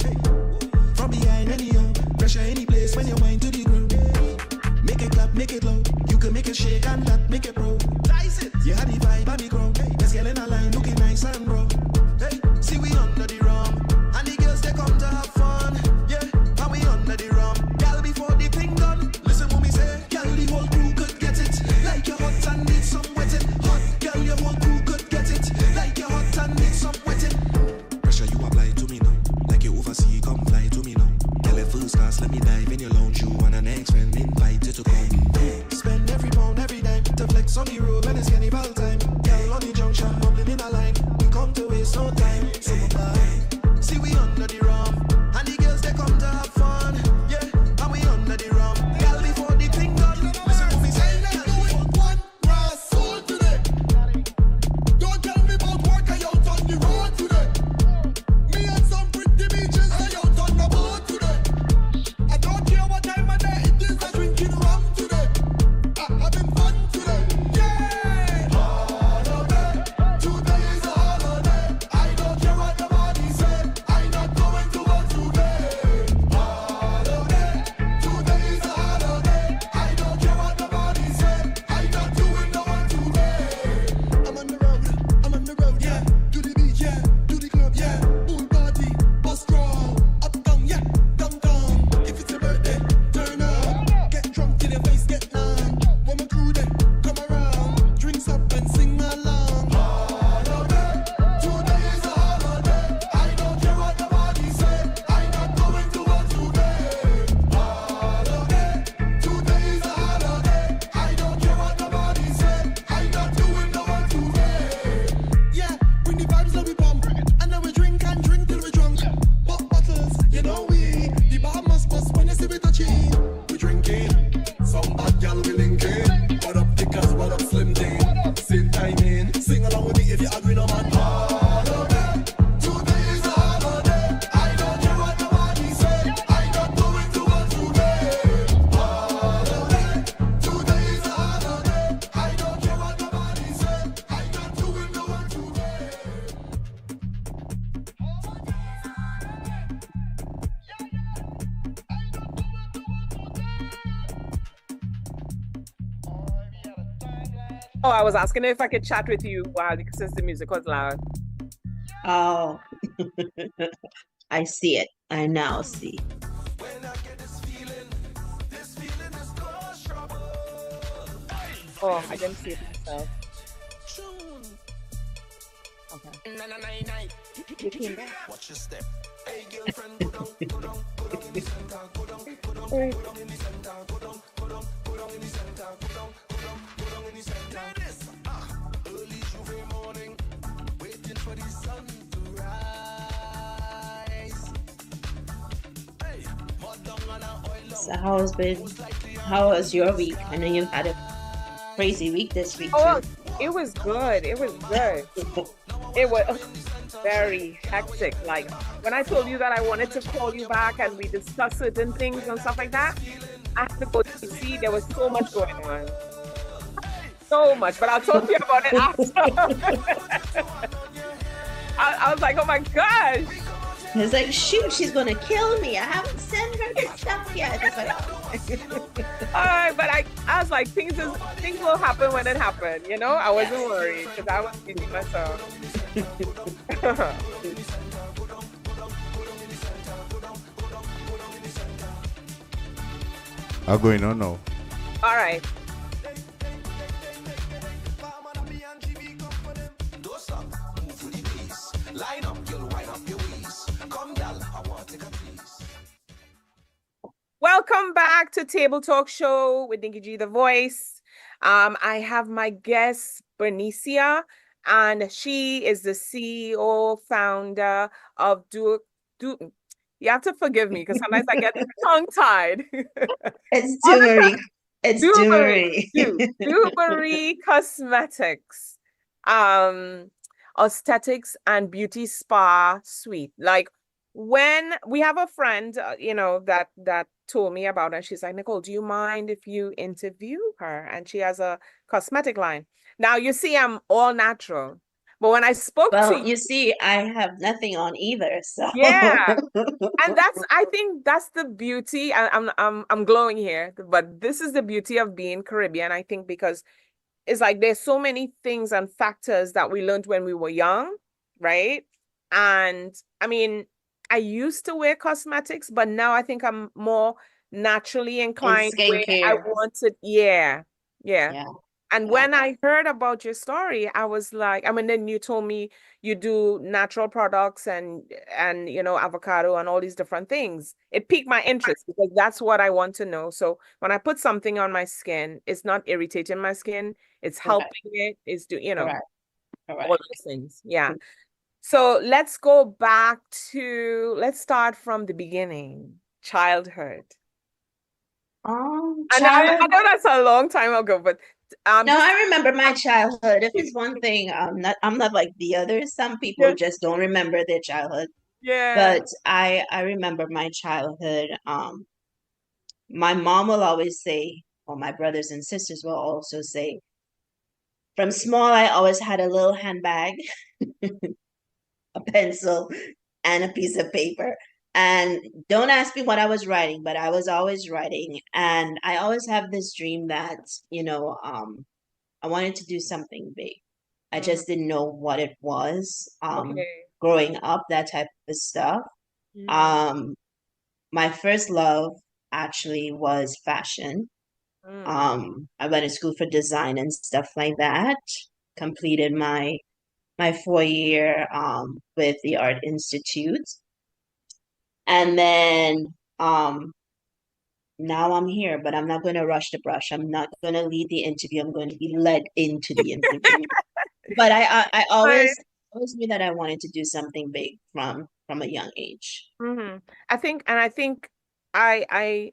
Speaker 5: From behind any pressure any place when you wine to the ground. Make it clap, make it low. You can make it shake and that make it pro. Dice it. You had the vibe and the ground. Let's get in a line looking nice and bro. Hey, see we under the rum. And the girls they come to have fun. Yeah, and we under the rum. Girl, before the thing done, listen what me say. Girl, the whole crew could get it. Like you're hot and need some wetting. Hot girl, your whole crew could get it. Like you're hot and need some wetting. Pressure you apply to me now. Like you oversee, come fly to me now. Girl, at first class, let me dive in your lounge. You and an ex friend invite you to come. Spend every pound, every dime to flex on the road when it's cannibal time. Girl on the junction, bubbling in a line. We come to waste no time. So see we under the rum, and the girls they come to have fun. Yeah, and we under the rum. Girl, before the thing done, listen to me say.
Speaker 4: One brass soul today. Don't tell me about work I out on the road today. Me and some pretty bitches I out on the boat today. I don't care what time of day it is, I drinking rum today. Having fun today. Yeah. Holiday. Today is a holiday. I don't care what your body
Speaker 1: Oh, I was asking if I could chat with you while since the music was loud.
Speaker 7: Oh, I see it. I now see.
Speaker 1: Oh, I didn't see it myself. Okay. You came back.
Speaker 5: Watch your step.
Speaker 1: Wait.
Speaker 5: Early Juve morning, waiting for the sun to rise. Hey, mud down on a oil
Speaker 7: So how was your week? I know you had a crazy week this week
Speaker 1: Oh,
Speaker 7: too.
Speaker 1: it was good. It was good. It was very hectic. Like when I told you that I wanted to call you back and we discuss certain things and stuff like that, I had to go to see. There was so much going on. So much, but I'll talk to you about it after. I was like, oh my gosh.
Speaker 7: It's like, shoot, she's gonna kill me. I haven't sent her the stuff yet. It's like,
Speaker 1: All right, but I was like, things will happen when it happens, you know? I wasn't worried because I was busy myself.
Speaker 6: How going on now?
Speaker 1: All right.
Speaker 5: line up, girl, wind up your waist. Come, girl, I want to take a piece.
Speaker 1: Welcome back to Table Talk Show with Nikki G, the voice. I have my guest, Bernicia, and she is the CEO, founder of Deux. You have to forgive me because sometimes I get tongue-tied.
Speaker 7: it's
Speaker 1: All the
Speaker 7: Dewberry.
Speaker 1: time.
Speaker 7: It's
Speaker 1: Dewberry,
Speaker 7: Dewberry.
Speaker 1: Dewberry Cosmetics, aesthetics and beauty spa suite. Like when we have a friend, that told me about her. She's like, Nicole, do you mind if you interview her? And she has a cosmetic line. Now you see, I'm all natural, but when I spoke to
Speaker 7: Well,
Speaker 1: you,
Speaker 7: you see, I have nothing on either, so
Speaker 1: yeah. And I think that's the beauty. I'm glowing here, but this is the beauty of being Caribbean, I think, because it's like there's so many things and factors that we learned when we were young, right? And I mean, I used to wear cosmetics, but now I think I'm more naturally
Speaker 7: in
Speaker 1: inclined where I
Speaker 7: skincare.
Speaker 1: wanted, yeah, yeah.
Speaker 7: Yeah,
Speaker 1: And
Speaker 7: yeah.
Speaker 1: when I heard about your story, I was like, I mean, then you told me you do natural products and avocado and all these different things. It piqued my interest because that's what I want to know. So when I put something on my skin, it's not irritating my skin, it's
Speaker 7: Correct,
Speaker 1: helping it, it's
Speaker 7: correct,
Speaker 1: all
Speaker 7: correct.
Speaker 1: those things. Yeah. So let's start from the beginning, childhood. I
Speaker 7: Childhood.
Speaker 1: know that's a long time ago, but
Speaker 7: No,
Speaker 1: just
Speaker 7: I remember my childhood. If it's one thing, I'm not like the others. Some people
Speaker 1: yeah,
Speaker 7: just don't remember their childhood.
Speaker 1: yeah.
Speaker 7: But I remember my childhood. My mom will always say, or my brothers and sisters will also say, from small, I always had a little handbag, a pencil, and a piece of paper. And don't ask me what I was writing, but I was always writing. And I always have this dream that, I wanted to do something big. I
Speaker 1: Mm,
Speaker 7: just didn't know what it was.
Speaker 1: okay.
Speaker 7: Growing up, that type of stuff.
Speaker 1: Mm,
Speaker 7: Um, my first love actually was fashion.
Speaker 1: mm,
Speaker 7: I went to school for design and stuff like that. Completed my 4 year with the Art Institute, and then um, now I'm here. But I'm not going to rush the brush. I'm not going to lead the interview. I'm going to be led into the interview. But I
Speaker 1: right.
Speaker 7: always knew that I wanted to do something big from a young age.
Speaker 1: Mhm. I think I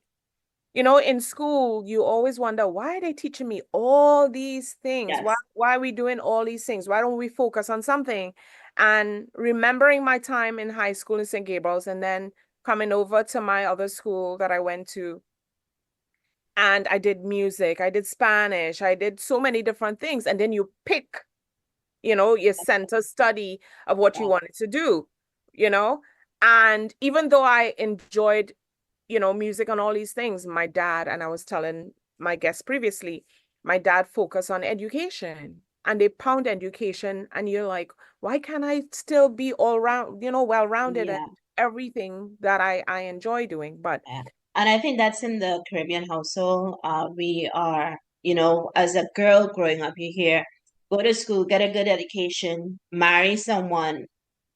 Speaker 1: in school you always wonder why are they teaching me all these things? Why
Speaker 7: Yes.
Speaker 1: why are we doing all these things? Why don't we focus on something? And remembering my time in high school in St. Gabriel's and then coming over to my other school that I went to, and I did music, I did Spanish, I did so many different things, and then you pick your center study of what you
Speaker 7: Yeah.
Speaker 1: wanted to do, you know? And even though I enjoyed, music and all these things, my dad, and I was telling my guests previously, my dad focused on education and they pound education and you're like, why can't I still be all round, well-rounded and
Speaker 7: Yeah.
Speaker 1: everything that I enjoy doing? But
Speaker 7: Yeah. And I think that's in the Caribbean household. We are, as a girl growing up, you hear, go to school, get a good education, marry someone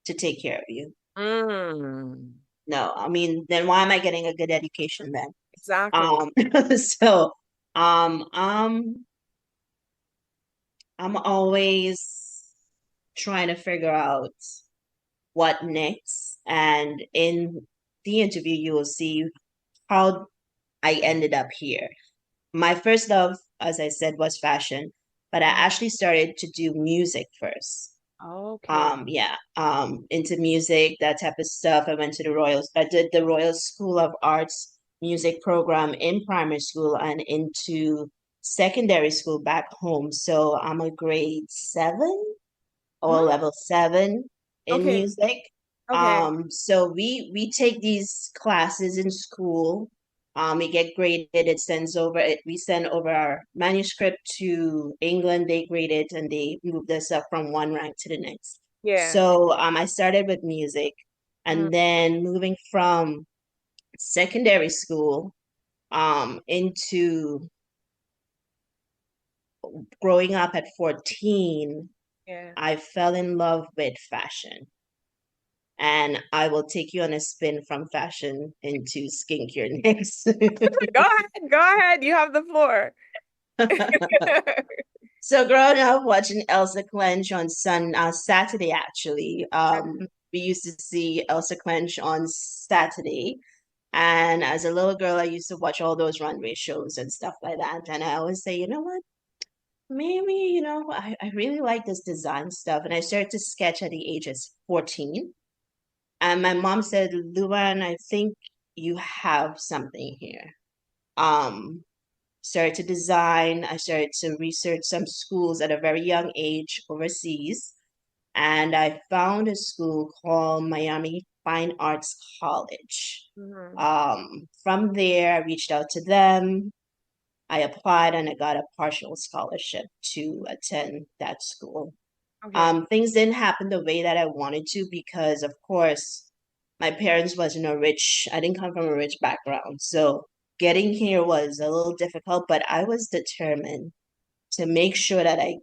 Speaker 7: to take care of you.
Speaker 1: mm,
Speaker 7: No, I mean, then why am I getting a good education then?
Speaker 1: exactly.
Speaker 7: Um, so, um, um, I'm always trying to figure out what next. And in the interview, you will see how I ended up here. My first love, as I said, was fashion, but I actually started to do music first.
Speaker 1: Okay.
Speaker 7: Into music, that type of stuff. I did the Royal School of Arts music program in primary school and into secondary school back home. So I'm a grade 7 or
Speaker 1: Mm,
Speaker 7: level 7 in
Speaker 1: okay.
Speaker 7: music.
Speaker 1: Okay.
Speaker 7: So we take these classes in school. We get graded. We send over our manuscript to England. They grade it and they move us up from one rank to the next.
Speaker 1: Yeah.
Speaker 7: So I started with music,
Speaker 1: Mm,
Speaker 7: and then moving from secondary school into growing up at 14,
Speaker 1: yeah.
Speaker 7: I fell in love with fashion. And I will take you on a spin from fashion into skincare next.
Speaker 1: Go ahead. Go ahead. You have the floor.
Speaker 7: So growing up watching Elsa Clench on Saturday, actually, we used to see Elsa Clench on Saturday. And as a little girl, I used to watch all those runway shows and stuff like that. And I always say, you know what? Maybe, I really like this design stuff. And I started to sketch at the age of 14. And my mom said, Luan, I think you have something here. Um, Started to design. I started to research some schools at a very young age overseas. And I found a school called Miami Fine Arts College.
Speaker 1: Mhm.
Speaker 7: From there, I reached out to them. I applied and I got a partial scholarship to attend that school.
Speaker 1: Okay.
Speaker 7: Things didn't happen the way that I wanted to because, of course, my parents wasn't I didn't come from a rich background. So getting here was a little difficult, but I was determined to make sure that I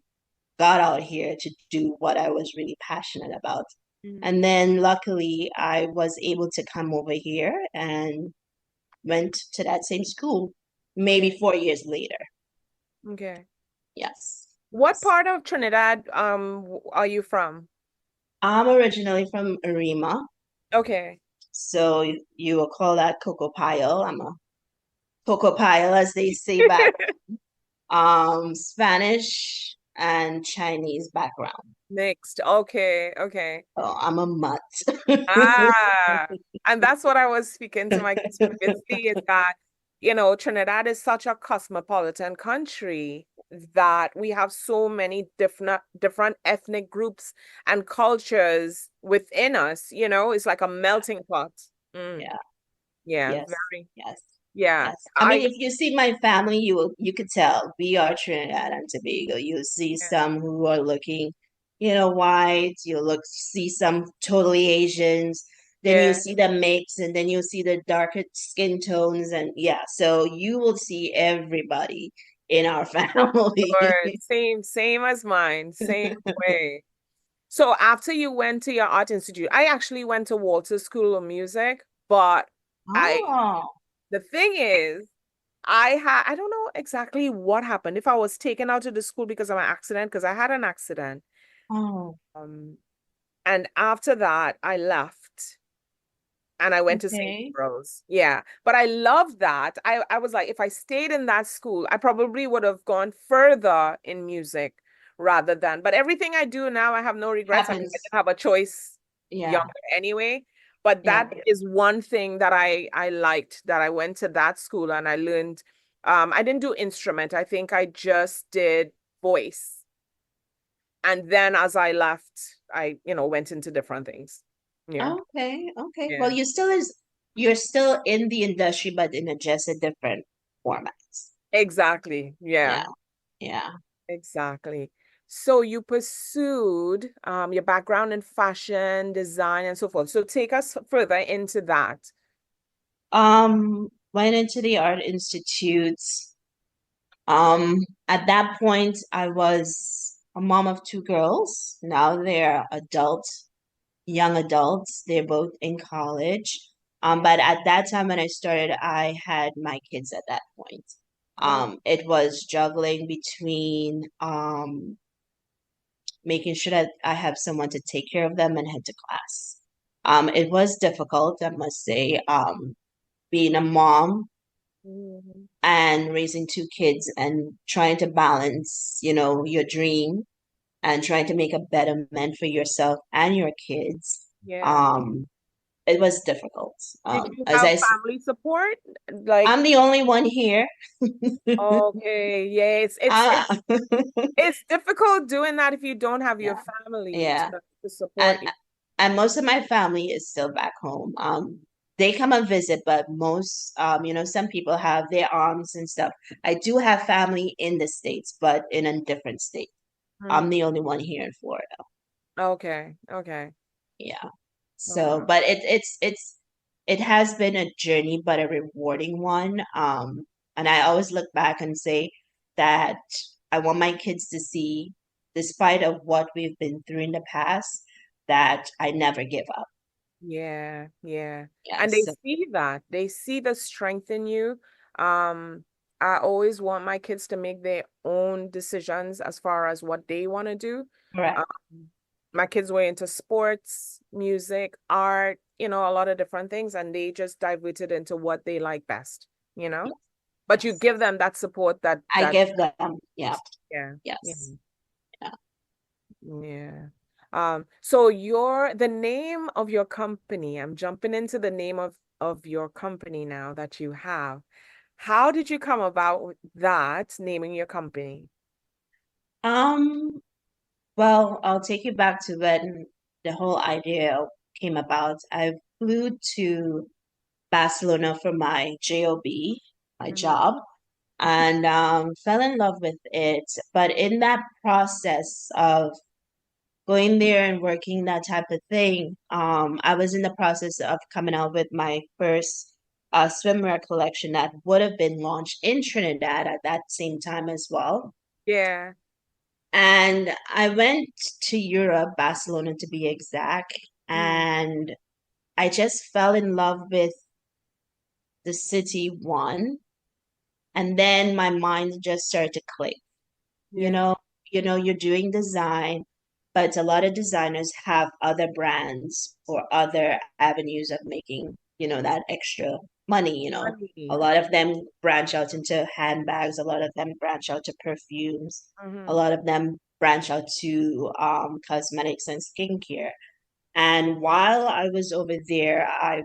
Speaker 7: got out here to do what I was really passionate about.
Speaker 1: Mhm.
Speaker 7: And then luckily, I was able to come over here and went to that same school
Speaker 1: Yeah.
Speaker 7: maybe 4 years later.
Speaker 1: Okay.
Speaker 7: Yes.
Speaker 1: What
Speaker 7: Yes.
Speaker 1: part of Trinidad are you from?
Speaker 7: I'm originally from Arima,
Speaker 1: Okay.
Speaker 7: so you will call that Coco Pile. I'm a Coco Pile, as they say back. Spanish and Chinese background.
Speaker 1: Mixed. Okay. Okay.
Speaker 7: So I'm a mutt.
Speaker 1: Ah, and that's what I was speaking to my guest previously is that, Trinidad is such a cosmopolitan country that we have so many different ethnic groups and cultures within us, it's like a melting pot. Mm,
Speaker 7: Yeah.
Speaker 1: yeah,
Speaker 7: Yes.
Speaker 1: very.
Speaker 7: Yes.
Speaker 1: Yeah.
Speaker 7: Yes. I mean, if you see my family, you could tell we are Trinidad and Tobago. You'll see
Speaker 1: Yeah.
Speaker 7: some who are looking, white. See some totally Asians. Then you
Speaker 1: Yeah.
Speaker 7: see the mix, and then you'll see the darker skin tones, and yeah. So you will see everybody in our family.
Speaker 1: Or same as mine, same way. So after you went to your art institute, I actually went to Walter School of Music, but I
Speaker 7: Oh,
Speaker 1: the thing is, I don't know exactly what happened. If I was taken out of the school because of an accident, because I had an accident.
Speaker 7: oh,
Speaker 1: Um, and after that, I left and I went to St.
Speaker 7: okay.
Speaker 1: Rose. Yeah. But I love that. I was like, if I stayed in that school, I probably would have gone further in music rather than, but everything I do now, I have no regrets. I mean, I
Speaker 7: Happens.
Speaker 1: didn't have a choice
Speaker 7: Yeah,
Speaker 1: younger anyway. But
Speaker 7: yeah.
Speaker 1: that is one thing that I liked that I went to that school and I learned. I didn't do instrument. I think I just did voice. And then as I left, I, went into different things. Yeah.
Speaker 7: Okay, okay. Well,
Speaker 1: Yeah.
Speaker 7: you're still in the industry, but in just a different format.
Speaker 1: Exactly.
Speaker 7: Yeah.
Speaker 1: Yeah.
Speaker 7: Yeah.
Speaker 1: Exactly. So you pursued your background in fashion, design, and so forth. So take us further into that.
Speaker 7: Went into the art institutes. At that point, I was a mom of two girls. Now they're adults, young adults. They're both in college. But at that time when I started, I had my kids at that point.
Speaker 1: Oh,
Speaker 7: It was juggling between making sure that I have someone to take care of them and head to class. It was difficult, I must say. Being a mom
Speaker 1: mhm.
Speaker 7: and raising two kids and trying to balance, your dream and trying to make a better man for yourself and your kids.
Speaker 1: Yeah.
Speaker 7: Um, it was difficult.
Speaker 1: Did you
Speaker 7: As
Speaker 1: have
Speaker 7: I,
Speaker 1: family support? Like,
Speaker 7: I'm the only one here.
Speaker 1: okay, yeah,
Speaker 7: uh,
Speaker 1: it's difficult doing that if you don't have your
Speaker 7: yeah,
Speaker 1: family
Speaker 7: yeah.
Speaker 1: to support
Speaker 7: And
Speaker 1: you.
Speaker 7: and most of my family is still back home. They come and visit, but most, some people have their aunts and stuff. I do have family in the States, but in a different state. I'm
Speaker 1: Mhm.
Speaker 7: the only one here in Florida.
Speaker 1: Okay, okay.
Speaker 7: Yeah.
Speaker 1: Oh,
Speaker 7: So,
Speaker 1: wow.
Speaker 7: but it has been a journey, but a rewarding one. And I always look back and say that I want my kids to see, despite of what we've been through in the past, that I never give up.
Speaker 1: Yeah, yeah. And they
Speaker 7: Yes.
Speaker 1: see that. They see the strength in you. Um, I always want my kids to make their own decisions as far as what they want to do.
Speaker 7: Correct.
Speaker 1: Um, my kids were into sports, music, art, a lot of different things, and they just diverted into what they like best, you know? But you
Speaker 7: Yes.
Speaker 1: give them that support
Speaker 7: I give them, yeah,
Speaker 1: yeah, yeah.
Speaker 7: yes. Yeah.
Speaker 1: Yeah. So the name of your company, I'm jumping into the name of your company now that you have. How did you come about with that, naming your company?
Speaker 7: Um, well, I'll take you back to when the whole idea came about. I flew to Barcelona for my job, my
Speaker 1: Mhm.
Speaker 7: job, and fell in love with it. But in that process of going there and working that type of thing, I was in the process of coming out with my first swimwear collection that would have been launched in Trinidad at that same time as well.
Speaker 1: Yeah.
Speaker 7: And I went to Europe, Barcelona to be exact,
Speaker 1: Mm.
Speaker 7: and I just fell in love with the city, one, and then my mind just started to click. You
Speaker 1: Yeah.
Speaker 7: know, you're doing design, but a lot of designers have other brands or other avenues of making, that extra money, A
Speaker 1: Money.
Speaker 7: lot of them branch out into handbags, a lot of them branch out to perfumes, a
Speaker 1: Hmm.
Speaker 7: lot of them branch out to cosmetics and skincare. And while I was over there, I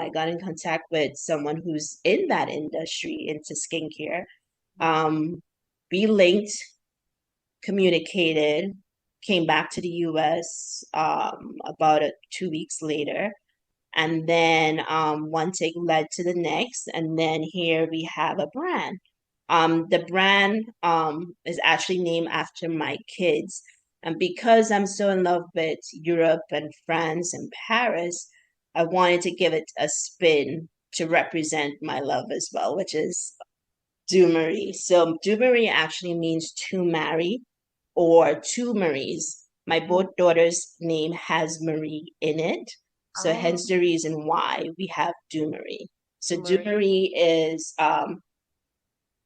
Speaker 7: got in contact with someone who's in that industry into skincare. Um, we linked, communicated, came back to the US about 2 weeks later. And then one thing led to the next. And then here we have a brand. The brand is actually named after my kids. And because I'm so in love with Europe and France and Paris, I wanted to give it a spin to represent my love as well, which is Dumery. So Dumery actually means to marry or two Maries. My both daughters' name has Marie in it. So
Speaker 1: Oh,
Speaker 7: hence the reason why we have Dumery. So
Speaker 1: Marie.
Speaker 7: Dumery is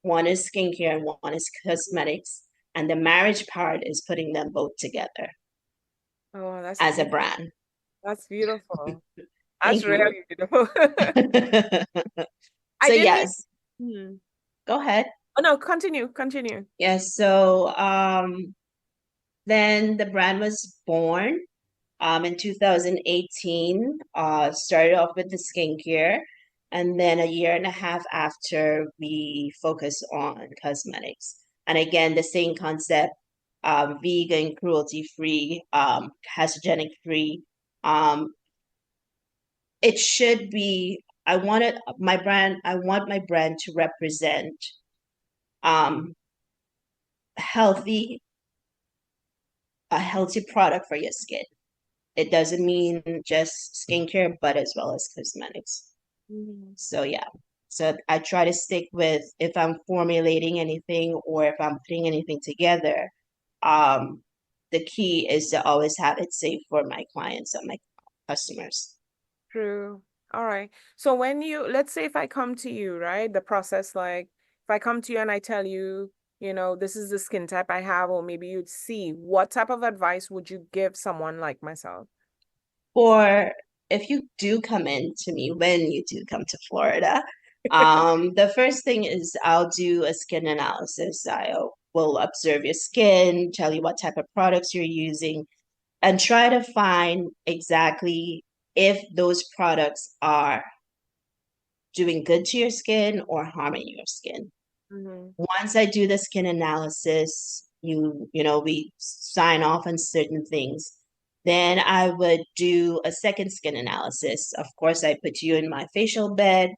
Speaker 7: one is skincare and one is cosmetics. And the marriage part is putting them both together
Speaker 1: Oh, that's
Speaker 7: as a
Speaker 1: beautiful.
Speaker 7: brand.
Speaker 1: That's beautiful. That's
Speaker 7: Thank you.
Speaker 1: really beautiful. I
Speaker 7: So
Speaker 1: didn't
Speaker 7: yes,
Speaker 1: even.
Speaker 7: go ahead.
Speaker 1: Oh no, continue, continue.
Speaker 7: Yes, so then the brand was born in 2018. Started off with the skincare, and then a year and a half after, we focused on cosmetics. And again, the same concept, vegan, cruelty-free, carcinogenic free. Um, it should be, I want my brand to represent healthy, a healthy product for your skin. It doesn't mean just skincare, but as well as cosmetics.
Speaker 1: Mhm.
Speaker 7: So yeah. So I try to stick with if I'm formulating anything or if I'm putting anything together, um, the key is to always have it safe for my clients and my customers.
Speaker 1: True. All right. So when you, let's say if I come to you, right? The process, like if I come to you and I tell you, this is the skin type I have, or maybe you'd see, what type of advice would you give someone like myself?
Speaker 7: Or if you do come in to me, when you do come to Florida, the first thing is I'll do a skin analysis. I will observe your skin, tell you what type of products you're using, and try to find exactly if those products are doing good to your skin or harming your skin.
Speaker 1: Hmm.
Speaker 7: Once I do the skin analysis, we sign off on certain things. Then I would do a second skin analysis. Of course, I put you in my facial bed.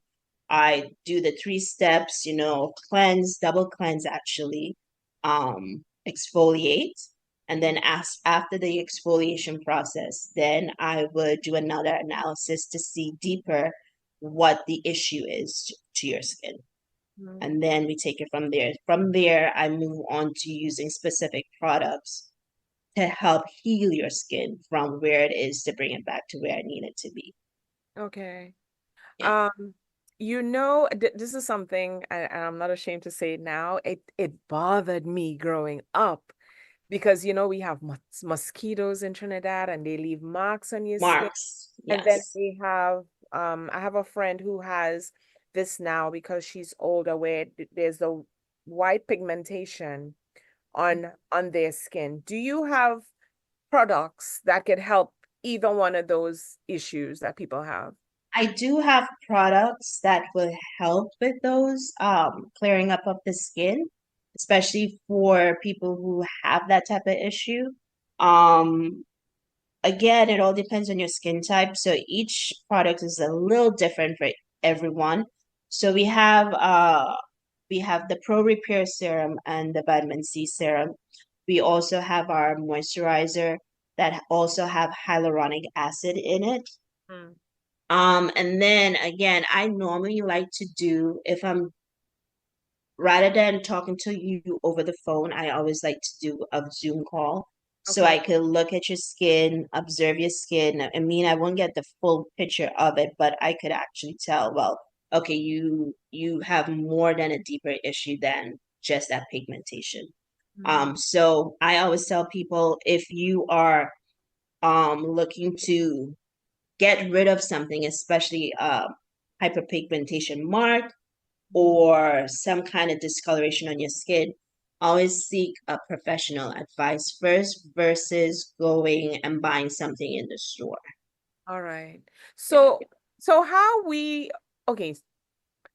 Speaker 7: I do the three steps, cleanse, double cleanse actually, exfoliate. And then after the exfoliation process, then I would do another analysis to see deeper what the issue is to your skin. And then we take it from there. From there, I move on to using specific products to help heal your skin from where it is to bring it back to where I need it to be.
Speaker 1: Okay.
Speaker 7: Yeah.
Speaker 1: Um, this is something, and I'm not ashamed to say it now. It bothered me growing up because we have mosquitoes in Trinidad and they leave marks on your skin.
Speaker 7: Marks.
Speaker 1: And then
Speaker 7: Yes.
Speaker 1: we have I have a friend who has this now because she's older, where there's a white pigmentation on their skin. Do you have products that could help either one of those issues that people have?
Speaker 7: I do have products that will help with those clearing up of the skin, especially for people who have that type of issue. Um, Again, it all depends on your skin type. So each product is a little different for everyone. So we have the Pro Repair Serum and the Vitamin C Serum. We also have our moisturizer that also have hyaluronic acid in it.
Speaker 1: Mm.
Speaker 7: And then again, I normally like to do if I'm rather than talking to you over the phone, I always like to do a Zoom call so
Speaker 1: Okay.
Speaker 7: I could look at your skin, observe your skin. I mean, I won't get the full picture of it, but I could actually tell, well, okay, you have more than a deeper issue than just that pigmentation.
Speaker 1: Mhm.
Speaker 7: So I always tell people if you are looking to get rid of something, especially hyperpigmentation mark or some kind of discoloration on your skin, always seek a professional advice first versus going and buying something in the store.
Speaker 1: All right.
Speaker 7: Yeah.
Speaker 1: So how okay,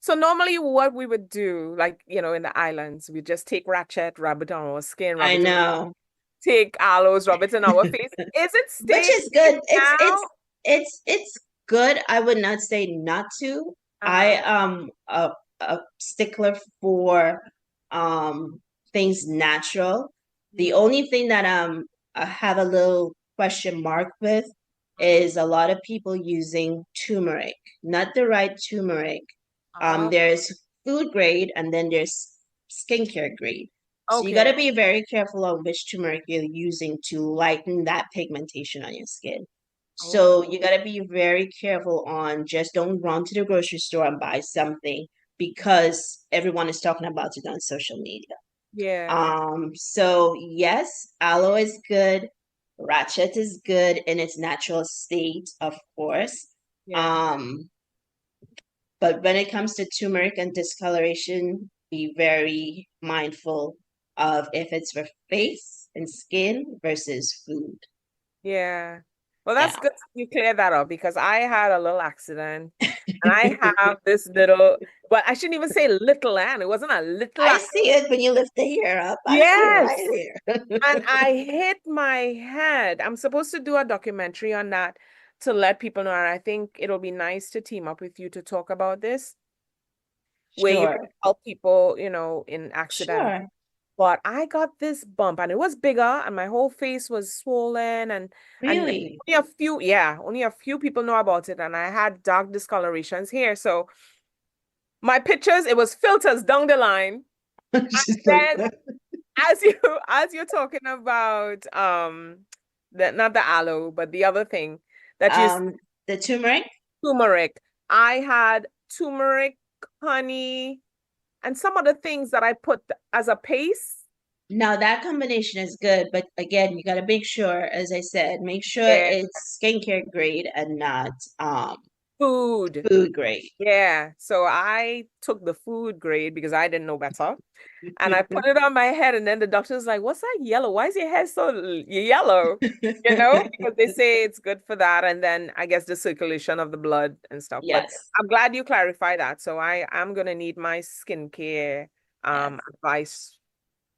Speaker 1: so normally what we would do, like, in the islands, we just take ratchet, rub it on our skin, rub
Speaker 7: I
Speaker 1: it on,
Speaker 7: know,
Speaker 1: take aloes, rub it in our face. Is it
Speaker 7: which
Speaker 1: staying
Speaker 7: is
Speaker 1: safe
Speaker 7: good. It's
Speaker 1: now?
Speaker 7: it's it's good. I would not say not to. I
Speaker 1: Uh-huh.
Speaker 7: am a stickler for um things natural. The
Speaker 1: Mhm.
Speaker 7: only thing that I have a little question mark with
Speaker 1: Mhm.
Speaker 7: is a lot of people using turmeric, not the right turmeric.
Speaker 1: Uh-huh.
Speaker 7: There's food grade and then there's skincare grade. So you got
Speaker 1: Okay.
Speaker 7: to be very careful on which turmeric you're using to lighten that pigmentation on your skin. So
Speaker 1: Oh,
Speaker 7: you got to be very careful on just don't run to the grocery store and buy something because everyone is talking about it on social media.
Speaker 1: yeah.
Speaker 7: So yes, aloe is good. Ratchet is good in its natural state, of course.
Speaker 1: Yeah.
Speaker 7: Um, but when it comes to turmeric and discoloration, be very mindful of if it's for face and skin versus food.
Speaker 1: Yeah. Well, that's
Speaker 7: Yeah.
Speaker 1: good you clear that up because I had a little accident and I have this little, but I shouldn't even say little and it wasn't a little
Speaker 7: I
Speaker 1: accident.
Speaker 7: see it when you lift the hair up. I see it right
Speaker 1: Yes.
Speaker 7: here.
Speaker 1: And I hit my head. I'm supposed to do a documentary on that to let people know. And I think it'll be nice to team up with you to talk about this, where you can
Speaker 7: Sure.
Speaker 1: help people, in accidents.
Speaker 7: Sure.
Speaker 1: But I got this bump and it was bigger and my whole face was swollen and
Speaker 7: Really?
Speaker 1: only a few people know about it. And I had dark discolorations here. So my pictures, it was filters down the line.
Speaker 7: She's
Speaker 1: Then
Speaker 7: like,
Speaker 1: as you as you're talking about not the aloe, but the other thing that
Speaker 7: the turmeric?
Speaker 1: turmeric. I had turmeric, honey, and some other things that I put as a paste.
Speaker 7: Now that combination is good, but again, you gotta make sure, as I said, make sure
Speaker 1: Yeah.
Speaker 7: it's skincare grade and not
Speaker 1: Food.
Speaker 7: food grade.
Speaker 1: Yeah. So I took the food grade because I didn't know better. And I put it on my head, and then the doctor's like, "What's that yellow? Why is your hair so yellow?" You know, because they say it's good for that, and then I guess the circulation of the blood and stuff. But
Speaker 7: Yes.
Speaker 1: I'm glad you clarified that. So I'm gonna need my skincare
Speaker 7: Yes.
Speaker 1: advice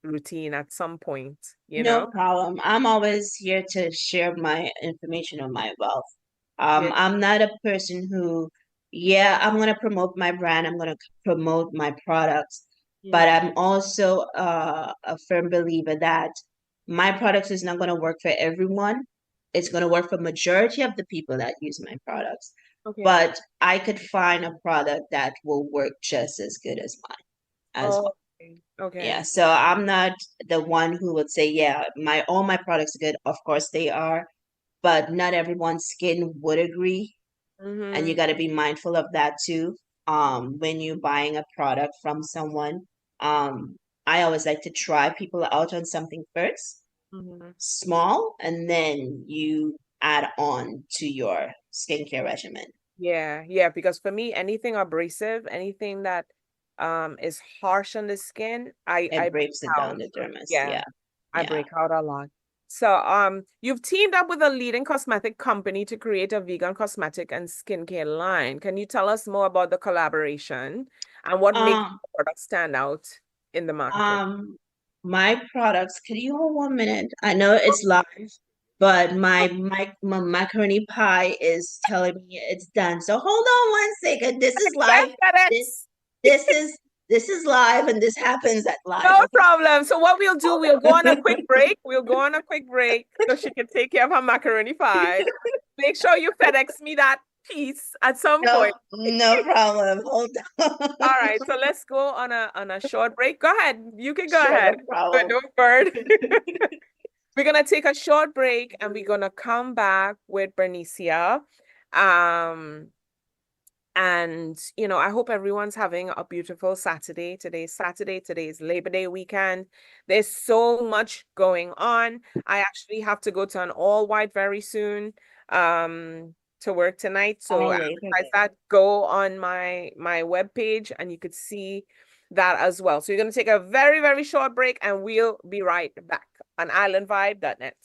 Speaker 1: routine at some point, you
Speaker 7: No
Speaker 1: know?
Speaker 7: problem. I'm always here to share my information on my wealth.
Speaker 1: Yeah.
Speaker 7: I'm not a person who, yeah, I'm gonna promote my brand, I'm gonna promote my products, but I'm also a firm believer that my products is not gonna work for everyone. It's gonna work for majority of the people that use my products.
Speaker 1: Okay.
Speaker 7: But I could find a product that will work just as good as mine as well.
Speaker 1: Okay.
Speaker 7: Yeah, so I'm not the one who would say, yeah, all my products are good. Of course they are, but not everyone's skin would agree, and you got to be mindful of that too. When you're buying a product from someone, I always like to try people out on something first, small, and then you add on to your skincare regimen.
Speaker 1: Yeah, because for me, anything abrasive, anything that is harsh on the skin, I
Speaker 7: It breaks it
Speaker 1: break
Speaker 7: down
Speaker 1: out.
Speaker 7: the dermis.
Speaker 1: Yeah, I
Speaker 7: Yeah.
Speaker 1: break out a lot. So you've teamed up with a leading cosmetic company to create a vegan cosmetic and skincare line. Can you tell us more about the collaboration and what makes
Speaker 7: Um,
Speaker 1: the product stand out in the market?
Speaker 7: My products, could you hold 1 minute? I know it's live, but my macaroni pie is telling me it's done. So hold on 1 second. This is live. This this is live, and this happens at live.
Speaker 1: No
Speaker 7: Okay.
Speaker 1: problem. So what we'll do, we'll go on a quick break. We'll go on a quick break so she can take care of her macaroni pie. Make sure you FedEx me that piece at some point.
Speaker 7: No problem. Hold on.
Speaker 1: All right, so let's go on a short break. Go ahead. You can go
Speaker 7: Sure,
Speaker 1: ahead.
Speaker 7: no problem.
Speaker 1: Don't bird. We're gonna take a short break and we're gonna come back with Bernicia. And I hope everyone's having a beautiful Saturday. Today's Saturday, today's Labor Day weekend. There's so much going on. I actually have to go to an all-white very soon to work tonight. So besides that, go on my webpage and you could see that as well. So you're gonna take a very, very short break and we'll be right back on islandvibe.net.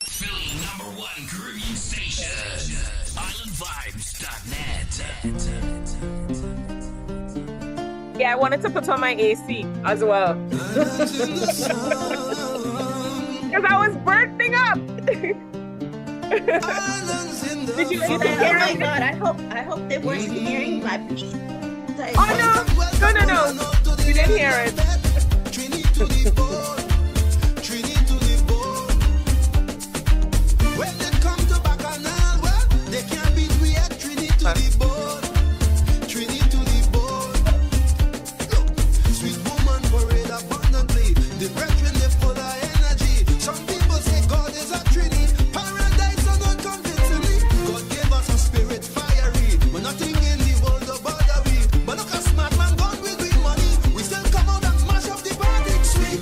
Speaker 2: Philly #1 grooving station, islandvibes.net.
Speaker 1: Yeah, I wanted to put on my AC as well. Because I was bursting up. Did you
Speaker 7: Oh
Speaker 1: hear
Speaker 7: my
Speaker 1: it?
Speaker 7: God, I hope they weren't hearing my piece.
Speaker 1: Oh no. You didn't hear it.
Speaker 4: When they come to Bacchanal, well, they can't beat we at Trinity to the bone. Trinity to the bone. Look, sweet woman parade abundantly. The brethren, they full of energy. Some people say God is a Trinity. Paradise are not convincingly. God gave us a spirit fiery. But nothing in the world will bother we. But look, a smart man gone with money. We still come out and mash up the party. Sweet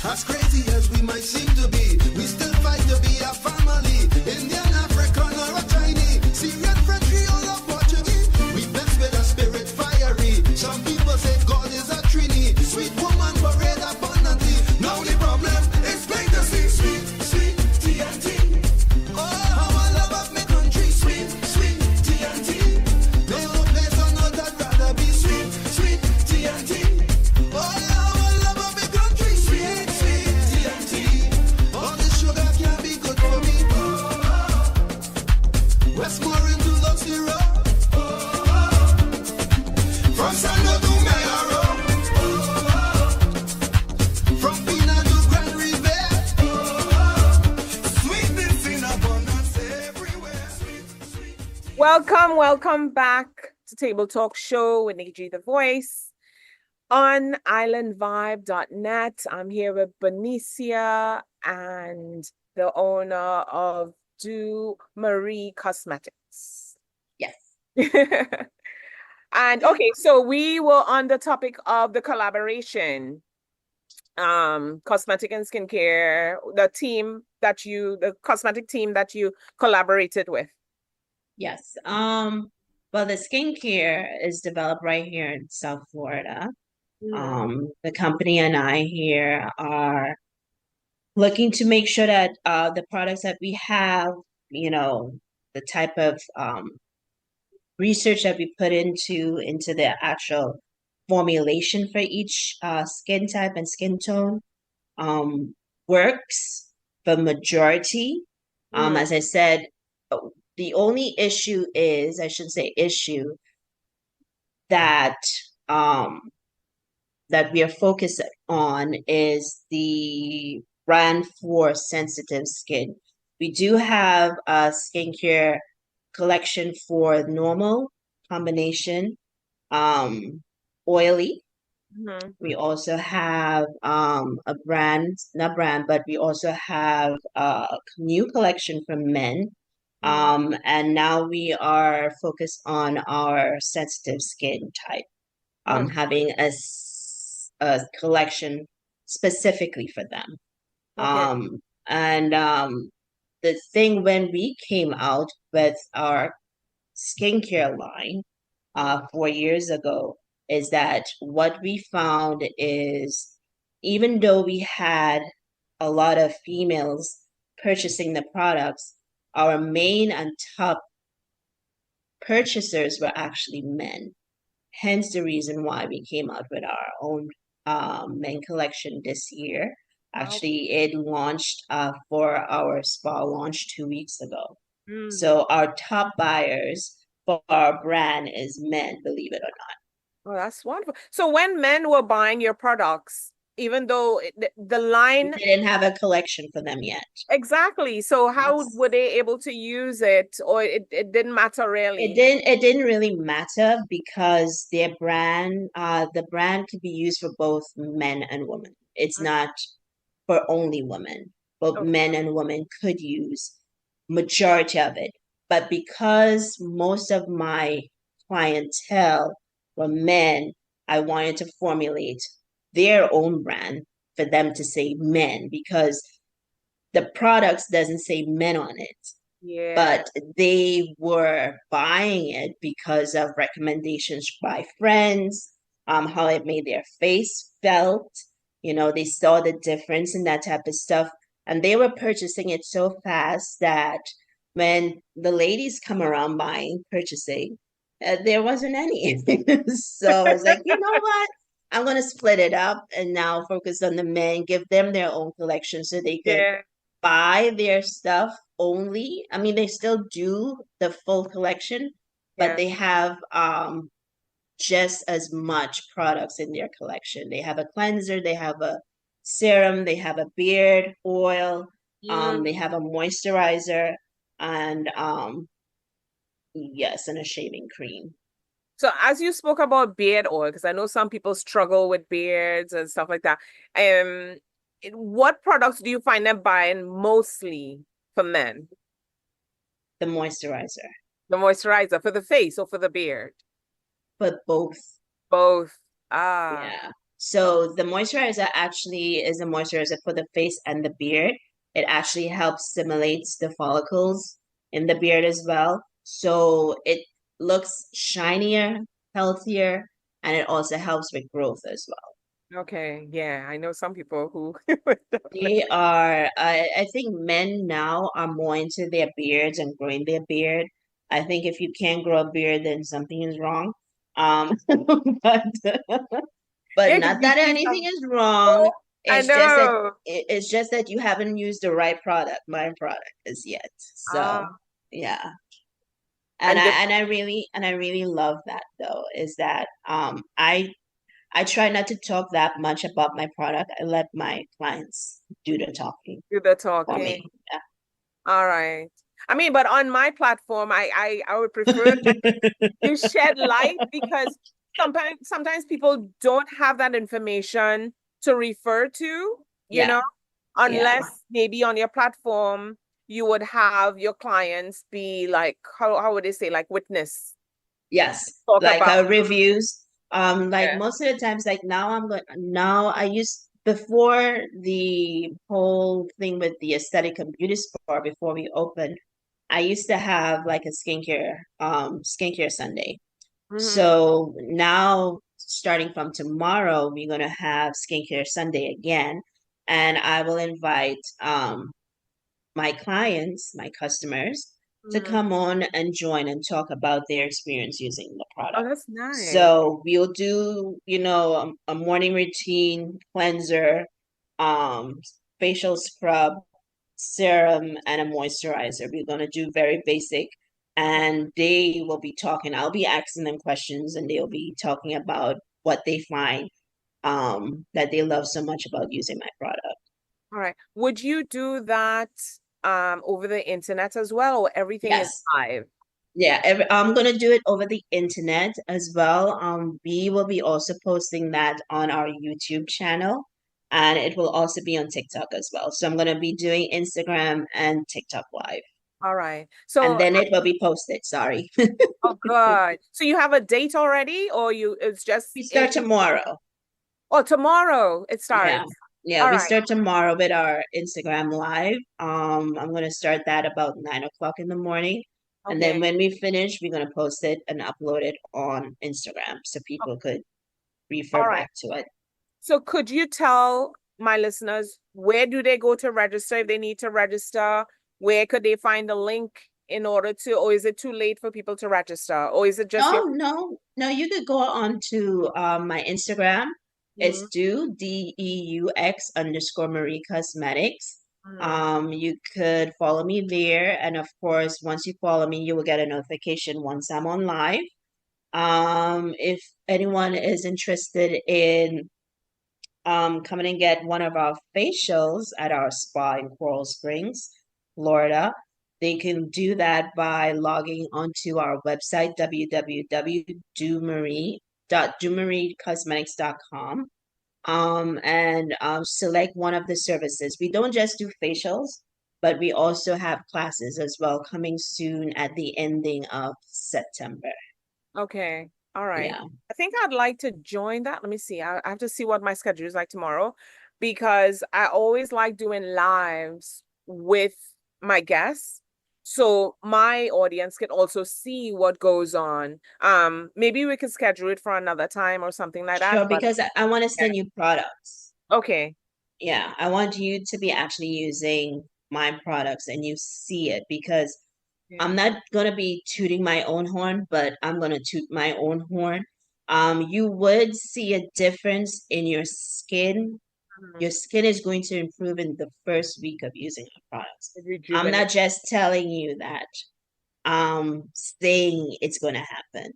Speaker 4: As crazy as we might seem to be, we still fight to be a family. Indian, African, or a Chinese, Syrian, French, Creole, or Portuguese. We blessed with a spirit fiery. Some people say God is a Trini. Sweet woman parade abundantly. Now the problem is plain to see. Sweet, sweet TNT. Oh, how I love of my country. Sweet, sweet TNT. There's no place on earth I'd rather be. Sweet, sweet TNT. Oh, how I love of my country. Sweet, sweet TNT. All this sugar can't be good for me. Westmore into Love Zero. From Sando to Mayaro. From Pina to Grand River. Sweetness in abundance everywhere.
Speaker 1: Welcome back to Table Talk Show with Nikki G, the voice on islandvibe.net. I'm here with Benicia and the owner of Deux Marie Cosmetics.
Speaker 7: Yes.
Speaker 1: And okay, so we were on the topic of the collaboration, cosmetic and skincare, the cosmetic team that you collaborated with.
Speaker 7: Yes. Well, the skincare is developed right here in South Florida. The company and I here are looking to make sure that the products that we have, the type of research that we put into the actual formulation for each skin type and skin tone works for majority. As I said, the only issue is, I shouldn't say issue, that that we are focused on is the brand for sensitive skin. We do have a skincare collection for normal combination, oily. We also have a brand, not brand, but we also have a new collection for men. And now we are focused on our sensitive skin type, having a collection specifically for them. And the thing when we came out with our skincare line 4 years ago is that what we found is even though we had a lot of females purchasing the products, our main and top purchasers were actually men. Hence the reason why we came out with our own men collection this year. Actually, it launched for our spa launch 2 weeks ago. So our top buyers for our brand is men, believe it or not.
Speaker 1: Oh, that's wonderful. So when men were buying your products, even though the line
Speaker 7: We didn't have a collection for them yet.
Speaker 1: exactly, so how
Speaker 7: Yes.
Speaker 1: were they able to use it, or it didn't matter really?
Speaker 7: It didn't really matter because their brand, the brand could be used for both men and women. It's not for only women. Both men and women could use majority of it. But because most of my clientele were men, I wanted to formulate their own brand for them to say men because the products doesn't say men on it.
Speaker 1: Yeah.
Speaker 7: But they were buying it because of recommendations by friends, how it made their face felt. They saw the difference in that type of stuff. And they were purchasing it so fast that when the ladies come around purchasing, there wasn't any. So I was like, you know what? I'm going to split it up and now focus on the men, give them their own collection so they could buy their stuff only. I mean, they still do the full collection, but they have just as much products in their collection. They have a cleanser, they have a serum, they have a beard oil, they have a moisturizer, and yes, and a shaving cream.
Speaker 1: So as you spoke about beard oil, because I know some people struggle with beards and stuff like that, what products do you find them buying mostly for men?
Speaker 7: The moisturizer.
Speaker 1: The moisturizer for the face or for the beard?
Speaker 7: But both.
Speaker 1: Both.
Speaker 7: Yeah. So the moisturizer actually is a moisturizer for the face and the beard. It actually helps stimulates the follicles in the beard as well. So it looks shinier, healthier, and it also helps with growth as well.
Speaker 1: Okay, yeah, I know some people who
Speaker 7: They are, I think men now are more into their beards and growing their beard. I think if you can't grow a beard, then something is wrong. Um, but
Speaker 1: yeah, because
Speaker 7: not
Speaker 1: you
Speaker 7: that
Speaker 1: see
Speaker 7: anything
Speaker 1: some.
Speaker 7: is wrong.
Speaker 1: Oh, I know.
Speaker 7: It's just that you haven't used the right product, my product, as yet.
Speaker 1: Ah,
Speaker 7: So yeah.
Speaker 1: and the,
Speaker 7: And I really love that though, is that I try not to talk that much about my product. I let my clients do the talking
Speaker 1: do the
Speaker 7: for
Speaker 1: talking.
Speaker 7: me. Yeah.
Speaker 1: All right. I mean, but on my platform, I would prefer that you shed light because sometimes people don't have that information to refer to, you
Speaker 7: Yeah.
Speaker 1: know,
Speaker 7: Yeah.
Speaker 1: unless maybe on your platform you would have your clients be like, how would they say, like witness,
Speaker 7: Yes.
Speaker 1: talk
Speaker 7: Like
Speaker 1: about.
Speaker 7: reviews. Like
Speaker 1: Yeah.
Speaker 7: most of the times, like now I used before the whole thing with the aesthetic and beauty spa before we opened, I used to have like a skincare Sunday.
Speaker 1: Hmm.
Speaker 7: So now, starting from tomorrow, we're gonna have skincare Sunday again, and I will invite my clients, my customers, to
Speaker 1: Hmm.
Speaker 7: come on and join and talk about their experience using the
Speaker 1: Oh,
Speaker 7: product.
Speaker 1: that's nice.
Speaker 7: So we'll do, a morning routine, cleanser, um, facial scrub, serum, and a moisturizer. We're gonna do very basic, and they will be talking. I'll be asking them questions, and they'll be talking about what they find that they love so much about using my product.
Speaker 1: All right. Would you do that over the internet as well, or everything is
Speaker 7: Yes.
Speaker 1: live?
Speaker 7: Yeah, I'm gonna do it over the internet as well. We will be also posting that on our YouTube channel, and it will also be on TikTok as well. So I'm gonna be doing Instagram and TikTok live,
Speaker 1: All right.
Speaker 7: and
Speaker 1: So,
Speaker 7: then it will be posted. Sorry,
Speaker 1: oh, good. So you have a date already, or it's just
Speaker 7: we start tomorrow.
Speaker 1: oh, tomorrow it
Speaker 7: Yeah,
Speaker 1: starts.
Speaker 7: yeah,
Speaker 1: All
Speaker 7: we
Speaker 1: right.
Speaker 7: start tomorrow with our Instagram live. I'm gonna start that about 9 o'clock in the morning. And then
Speaker 1: Okay.
Speaker 7: when we finish, we're gonna post it and upload it on Instagram so
Speaker 1: Oh,
Speaker 7: people could
Speaker 1: all
Speaker 7: refer
Speaker 1: right.
Speaker 7: back to it.
Speaker 1: So could you tell my listeners where do they go to register if they need to register? Where could they find the link in order to, or is it too late for people to register? Or is it just your
Speaker 7: No, no, no. You could go on to my Instagram.
Speaker 1: Mhm.
Speaker 7: It's Deux _Marie Cosmetics.
Speaker 1: Mhm.
Speaker 7: You could follow me there, and of course, once you follow me, you will get a notification once I'm on live. If anyone is interested in coming and get one of our facials at our spa in Coral Springs, Florida, they can do that by logging onto our website, www.dumariecosmetics.com, and select one of the services. We don't just do facials, but we also have classes as well coming soon at the ending of September.
Speaker 1: Okay. All right.
Speaker 7: Yeah.
Speaker 1: I think I'd like to join that. Let me see. I have to see what my schedule is like tomorrow because I always like doing lives with my guests. So my audience can also see what goes on. Maybe we could schedule it for another time or something like that.
Speaker 7: Sure,
Speaker 1: But
Speaker 7: because I want to
Speaker 1: yeah.
Speaker 7: send you products.
Speaker 1: Okay.
Speaker 7: Yeah, I want you to be actually using my products and you see it because
Speaker 1: Yeah.
Speaker 7: I'm not gonna be tooting my own horn, but I'm gonna toot my own horn. You would see a difference in your skin.
Speaker 1: Mhm.
Speaker 7: Your skin is going to improve in the first week of using our products. I'm
Speaker 1: Rejuvenate.
Speaker 7: not just telling you that. Saying it's gonna happen.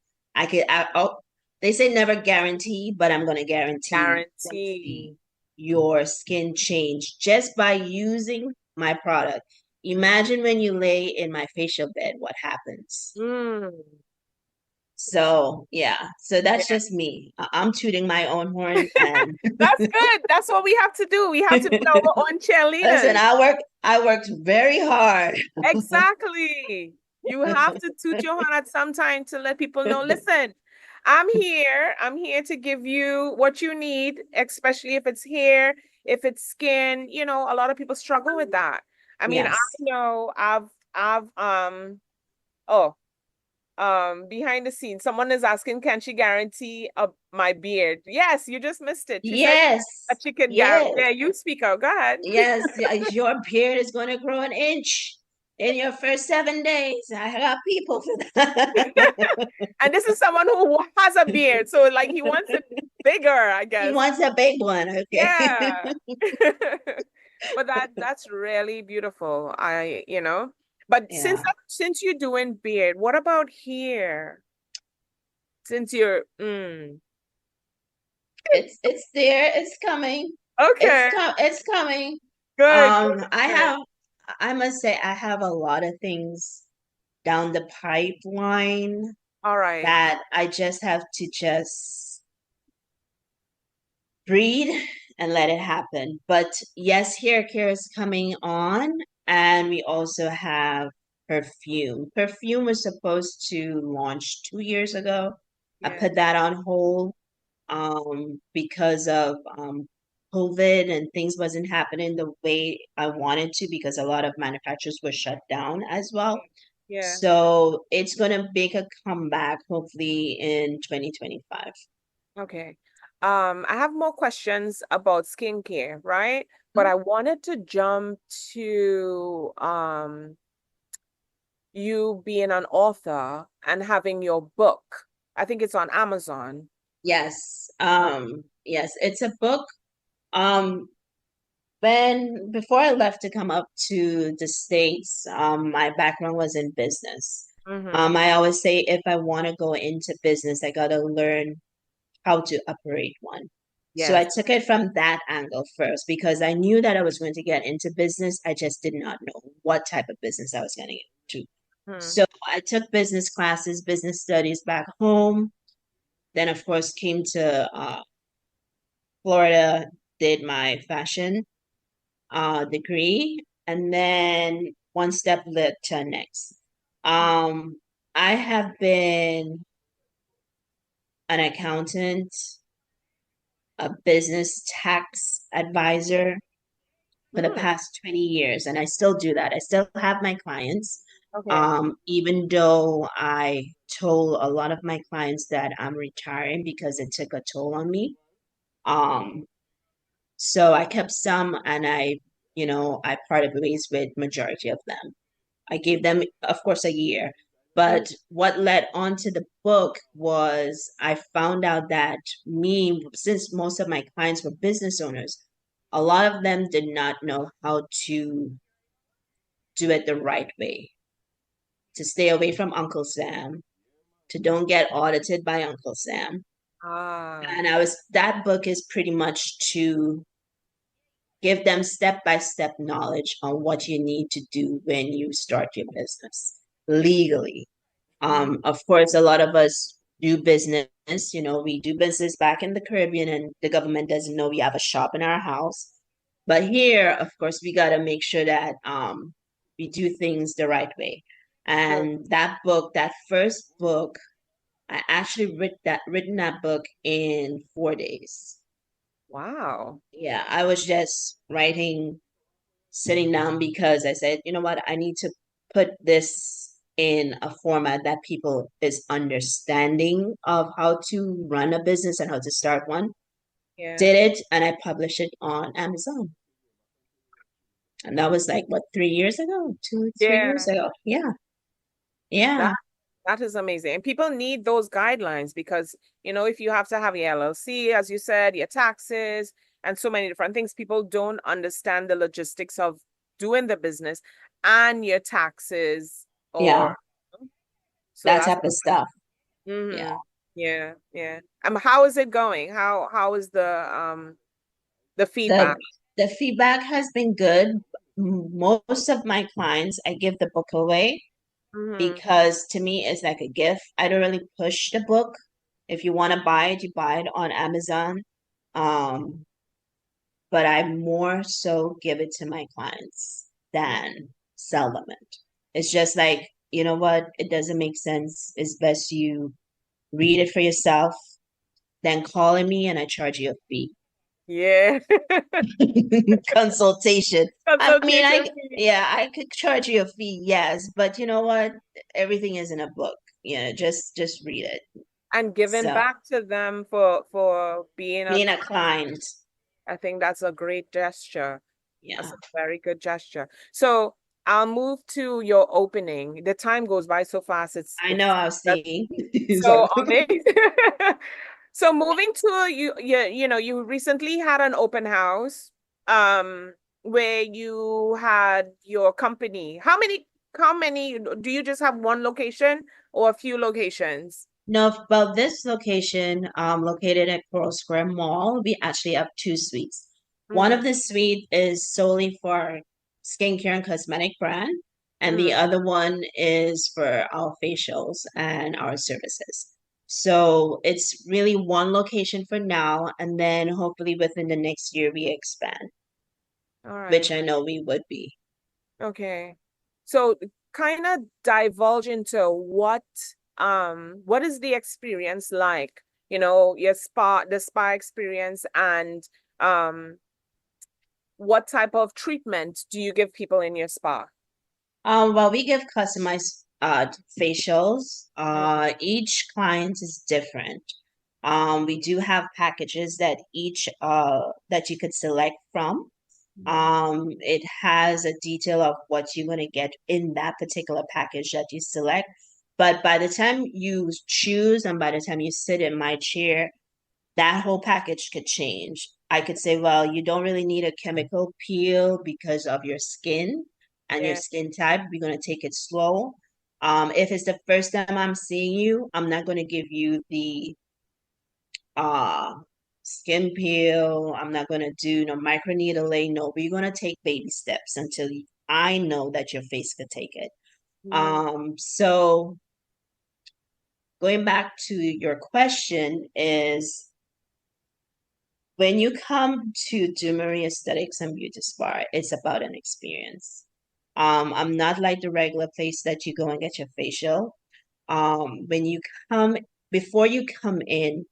Speaker 7: They say never guarantee, but I'm gonna guarantee you will see
Speaker 1: Guarantee.
Speaker 7: your skin change just by using my product. Imagine when you lay in my facial bed, what happens.
Speaker 1: Mm.
Speaker 7: So yeah, so
Speaker 1: Yeah.
Speaker 7: that's just me. I'm tooting my own horn and
Speaker 1: That's good. That's what we have to do. We have to be our own
Speaker 7: listen,
Speaker 1: cheerleaders.
Speaker 7: I worked very hard.
Speaker 1: Exactly. You have to toot your horn at some time to let people know, listen, I'm here. I'm here to give you what you need, especially if it's hair, if it's skin. You know, a lot of people struggle with that. I mean, I
Speaker 7: Yes.
Speaker 1: know I've oh, behind the scenes, someone is asking, can she guarantee my beard? Yes, you just missed it. She said
Speaker 7: Yes.
Speaker 1: that she could guarantee.
Speaker 7: Yes.
Speaker 1: Yeah, you speak out. Go ahead.
Speaker 7: Yes. Yeah, your beard is going to grow an inch in your first 7 days. I got people for that.
Speaker 1: And this is someone who has a beard, so like he wants it bigger, I
Speaker 7: He
Speaker 1: guess.
Speaker 7: wants a big one. Okay.
Speaker 1: Yeah. But that's really beautiful. But since
Speaker 7: Yeah.
Speaker 1: you're doing beard, what about here? Since you're
Speaker 7: It's there. It's coming.
Speaker 1: okay,
Speaker 7: It's coming.
Speaker 1: good,
Speaker 7: I
Speaker 1: good.
Speaker 7: have I must say I have a lot of things down the pipeline
Speaker 1: All right.
Speaker 7: that I just have to just breathe and let it happen. But yes, hair care is coming on, and we also have perfume. Perfume was supposed to launch 2 years ago. I
Speaker 1: Yeah,
Speaker 7: put that on hold because of COVID and things wasn't happening the way I wanted to because a lot of manufacturers were shut down as well.
Speaker 1: yeah.
Speaker 7: So it's gonna make a comeback hopefully in 2025.
Speaker 1: Okay. I have more questions about skincare, right? But I wanted to jump to you being an author and having your book. I think it's on Amazon.
Speaker 7: Yes.
Speaker 1: Uh,
Speaker 7: Yes, it's a book. Um, when before I left to come up to the States, my background was in business.
Speaker 1: mm-hmm.
Speaker 7: I always say if I want to go into business, I gotta learn how to operate one. So I
Speaker 1: Yes.
Speaker 7: took it from that angle first because I knew that I was going to get into business. I just did not know what type of business I was going to get into.
Speaker 1: Hmm.
Speaker 7: So I took business classes, business studies back home. Then, of course, came to Florida, did my fashion degree, and then one step led to next. Um, I have been an accountant, a business tax advisor for the
Speaker 1: Hmm.
Speaker 7: past 20 years, and I still do that. I still have my clients,
Speaker 1: Okay.
Speaker 7: even though I told a lot of my clients that I'm retiring because it took a toll on me. Um, so I kept some and I parted ways with majority of them. I gave them, of course, a year.
Speaker 1: Mm.
Speaker 7: But what led on to the book was I found out that since most of my clients were business owners, a lot of them did not know how to do it the right way, to stay away from Uncle Sam, to don't get audited by Uncle Sam.
Speaker 1: Ah,
Speaker 7: And that book is pretty much to give them step-by-step knowledge on what you need to do when you start your business legally.
Speaker 1: mm,
Speaker 7: Of course, a lot of us do business. We do business back in the Caribbean, and the government doesn't know we have a shop in our house. But here, of course, we got to make sure that we do things the right way.
Speaker 1: true.
Speaker 7: And that book, that first book, I actually written that book in 4 days.
Speaker 1: Wow.
Speaker 7: Yeah, I was just sitting down because I said, you know what, I need to put this in a format that people is understanding of how to run a business and how to start one.
Speaker 1: Yeah.
Speaker 7: Did it and I published it on Amazon. And that was like what, 3 years ago? Two, three
Speaker 1: Yeah.
Speaker 7: years ago. Yeah.
Speaker 1: That
Speaker 7: Yeah.
Speaker 1: that is amazing. And people need those guidelines because, if you have to have your LLC, as you said, your taxes, and so many different things, people don't understand the logistics of doing the business and your taxes
Speaker 7: Yeah.
Speaker 1: or so
Speaker 7: That
Speaker 1: that's
Speaker 7: type of stuff. Yeah.
Speaker 1: mm-hmm. Yeah, yeah. How is it going? How is the
Speaker 7: The
Speaker 1: feedback?
Speaker 7: the feedback has been good. Most of my clients, I give the book away
Speaker 1: Mm-hmm.
Speaker 7: because to me it's like a gift. I don't really push the book. If you want to buy it, you buy it on Amazon. Um, but I more so give it to my clients than sell them it. It's just like, you know what? It doesn't make sense. It's best you read it for yourself, then calling me and I charge you a fee.
Speaker 1: Yeah.
Speaker 7: Consultation. I mean,
Speaker 1: Consultation fee.
Speaker 7: yeah, I could charge you a fee, yes, but you know what? Everything is in a book. Just read it.
Speaker 1: And giving
Speaker 7: So,
Speaker 1: back to them for being a
Speaker 7: being a
Speaker 1: client.
Speaker 7: client,
Speaker 1: I think that's a great gesture. That's
Speaker 7: yeah.
Speaker 1: a very good gesture. So I'll move to your opening. The time goes by so fast.
Speaker 7: I know I was
Speaker 1: That's
Speaker 7: seeing.
Speaker 1: so
Speaker 7: Sorry.
Speaker 1: amazing. So moving to you recently had an open house, where you had your company. How many do you just have one location or a few locations?
Speaker 7: No, about this location, located at Coral Square Mall, we actually have two suites. One
Speaker 1: Mm-hmm.
Speaker 7: of the suite is solely for skincare and cosmetic brand, and the
Speaker 1: Mm-hmm.
Speaker 7: other one is for our facials and our services. So it's really one location for now, and then hopefully within the next year we expand,
Speaker 1: All
Speaker 7: which
Speaker 1: right.
Speaker 7: I know we would be.
Speaker 1: Okay. So kind of divulge into what is the experience like? The spa experience, and um what type of treatment do you give people in your spa?
Speaker 7: Well, we give customized facials.
Speaker 1: Mm,
Speaker 7: Each client is different. We do have packages that each that you could select from. It has a detail of what you're going to get in that particular package that you select. But by the time you choose and by the time you sit in my chair, that whole package could change. I could say, well, you don't really need a chemical peel because of your skin and your
Speaker 1: yeah.
Speaker 7: skin type. We're going to take it slow. If it's the first time I'm seeing you, I'm not going to give you the uh skin peel. I'm not going to do no microneedling. No, we're going to take baby steps until I know that your face could take it.
Speaker 1: Mhm.
Speaker 7: So going back to your question is when you come to Do Marie Aesthetics and Beauty Spa, it's about an experience. I'm not like the regular place that you go and get your facial. When you come, before you come in,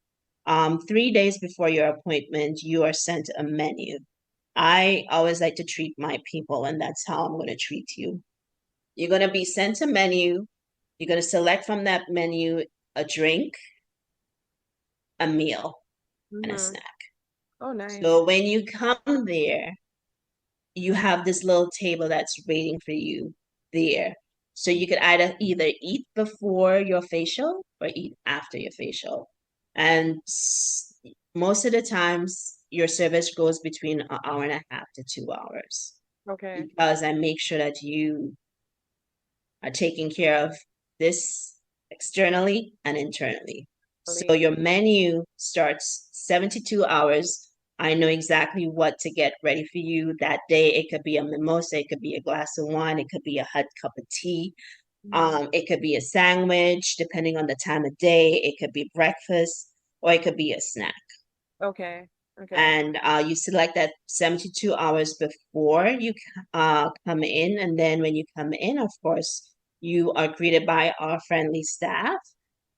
Speaker 7: 3 days before your appointment, you are sent a menu. I always like to treat my people, and that's how I'm going to treat you. You're going to be sent a menu. You're going to select from that menu a drink, a meal, and a
Speaker 1: Mm-hmm.
Speaker 7: snack.
Speaker 1: Oh, nice.
Speaker 7: So when you come there, you have this little table that's waiting for you there. So you could either eat before your facial or eat after your facial. And most of the times your service goes between an hour and a half to 2 hours
Speaker 1: Okay.
Speaker 7: because I make sure that you are taking care of this externally and internally. So
Speaker 1: Really.
Speaker 7: your menu starts 72 hours. I know exactly what to get ready for you that day. It could be a mimosa, it could be a glass of wine, it could be a hot cup of tea.
Speaker 1: Mhm.
Speaker 7: It could be a sandwich, depending on the time of day. It could be breakfast, or it could be a snack.
Speaker 1: Okay. Okay.
Speaker 7: And you select that 72 hours before you come in. And then when you come in, of course, you are greeted by our friendly staff.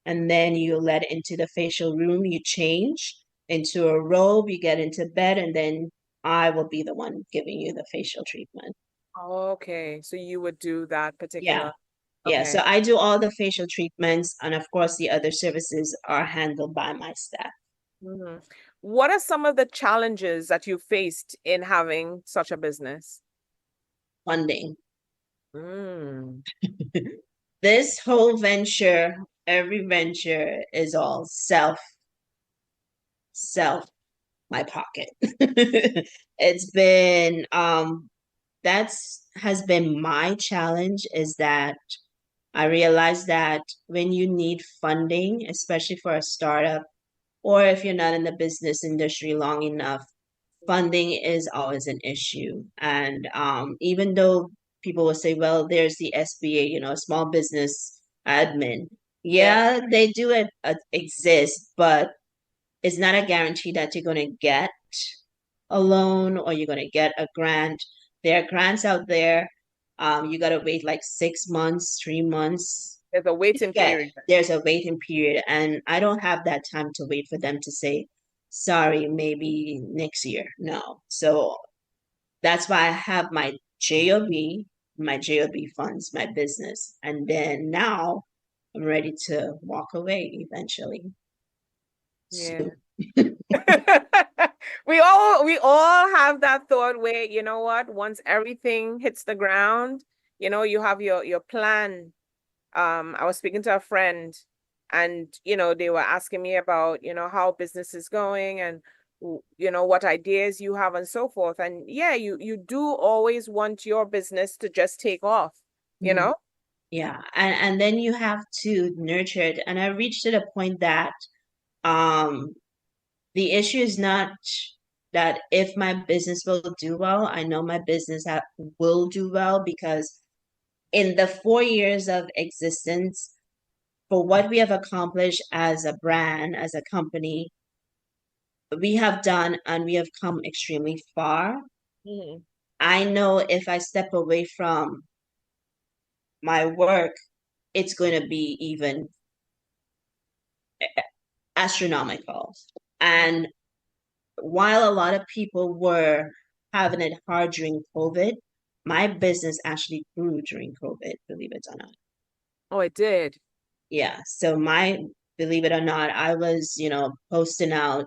Speaker 7: And then you're led into the facial room. You change into a robe, you get into bed, and then I will be the one giving you the facial treatment.
Speaker 1: Okay. So you would do that
Speaker 7: Yeah.
Speaker 1: particular.
Speaker 7: Yeah. So
Speaker 1: Okay.
Speaker 7: I do all the facial treatments. And of course, the other services are handled by my staff.
Speaker 1: Hmm. What are some of the challenges that you faced in having such a business?
Speaker 7: Funding.
Speaker 1: Mm.
Speaker 7: This whole venture, every venture is all self, my pocket. It's been that's has been my challenge is that I realize that when you need funding, especially for a startup, or if you're not in the business industry long enough, funding is always an issue. And even though people will say, well, there's the SBA, Small Business Admin.
Speaker 1: Yeah.
Speaker 7: Yeah, they do exist, but it's not a guarantee that you're going to get a loan or you're going to get a grant. There are grants out there. You got to wait like 6 months, 3 months.
Speaker 1: There's a waiting
Speaker 7: Yeah,
Speaker 1: period.
Speaker 7: there's a waiting period, and I don't have that time to wait for them to say, sorry, maybe next year. No. So that's why I have my JOB funds, my business. And then now I'm ready to walk away eventually.
Speaker 1: Yeah.
Speaker 7: Soon.
Speaker 1: We all have that thought where, you know what, once everything hits the ground, you have your plan. I was speaking to a friend and, they were asking me about, how business is going and, what ideas you have and so forth. And yeah, you do always want your business to just take off, you
Speaker 7: Mhm.
Speaker 1: know?
Speaker 7: Yeah. And then you have to nurture it. And I reached to the point that um the issue is not that if my business will do well, I know my business will do well because in the 4 years of existence, for what we have accomplished as a brand, as a company, we have done and we have come extremely far.
Speaker 1: Mhm.
Speaker 7: I know if I step away from my work, it's going to be even astronomical. And while a lot of people were having it hard during COVID, my business actually grew during COVID, believe it or not.
Speaker 1: Oh, it did.
Speaker 7: Yeah. So believe it or not, I was, posting out,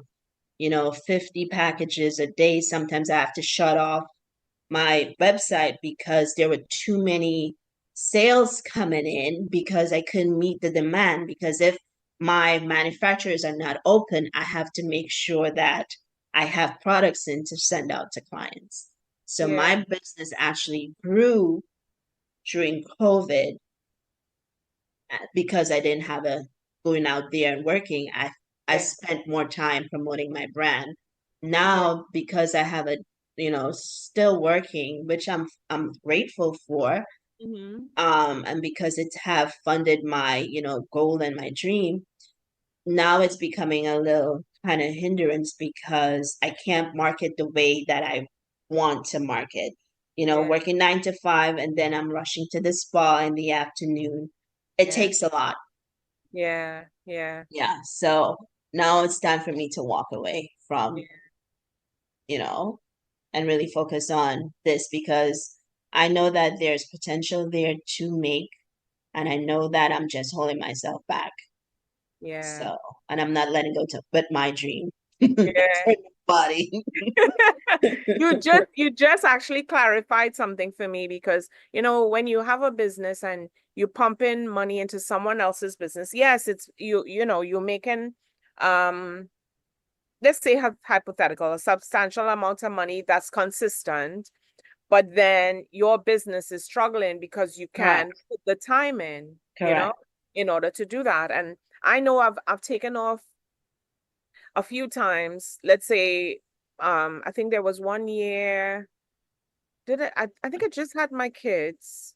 Speaker 7: 50 packages a day. Sometimes I have to shut off my website because there were too many sales coming in because I couldn't meet the demand. Because if my manufacturers are not open, I have to make sure that I have products in to send out to clients. So
Speaker 1: Yeah.
Speaker 7: my business actually grew during COVID because I didn't have a going out there and working. I
Speaker 1: Yeah.
Speaker 7: spent more time promoting my brand.
Speaker 1: Yeah.
Speaker 7: Now because I have a still working, which I'm grateful for,
Speaker 1: Hmm.
Speaker 7: and because it have funded my goal and my dream. Now it's becoming a little kind of hindrance because I can't market the way that I want to market.
Speaker 1: Yeah.
Speaker 7: Working 9 to 5 and then I'm rushing to the spa in the afternoon. It
Speaker 1: Yeah.
Speaker 7: takes a lot.
Speaker 1: Yeah. Yeah.
Speaker 7: Yeah. So now it's time for me to walk away
Speaker 1: Yeah.
Speaker 7: from, you know, and really focus on this because I know that there's potential there to make, and I know that I'm just holding myself back.
Speaker 1: Yeah.
Speaker 7: So, and I'm not letting go to, but my dream,
Speaker 1: Yeah.
Speaker 7: body.
Speaker 1: You just actually clarified something for me because when you have a business and you pump in money into someone else's business, yes, it's you're making um let's say hypothetical a substantial amount of money that's consistent, but then your business is struggling because you
Speaker 7: Correct.
Speaker 1: can't put the time in,
Speaker 7: Correct.
Speaker 1: in order to do that. And I know I've taken off a few times. Let's say, I think there was one year. Did it? I think I just had my kids.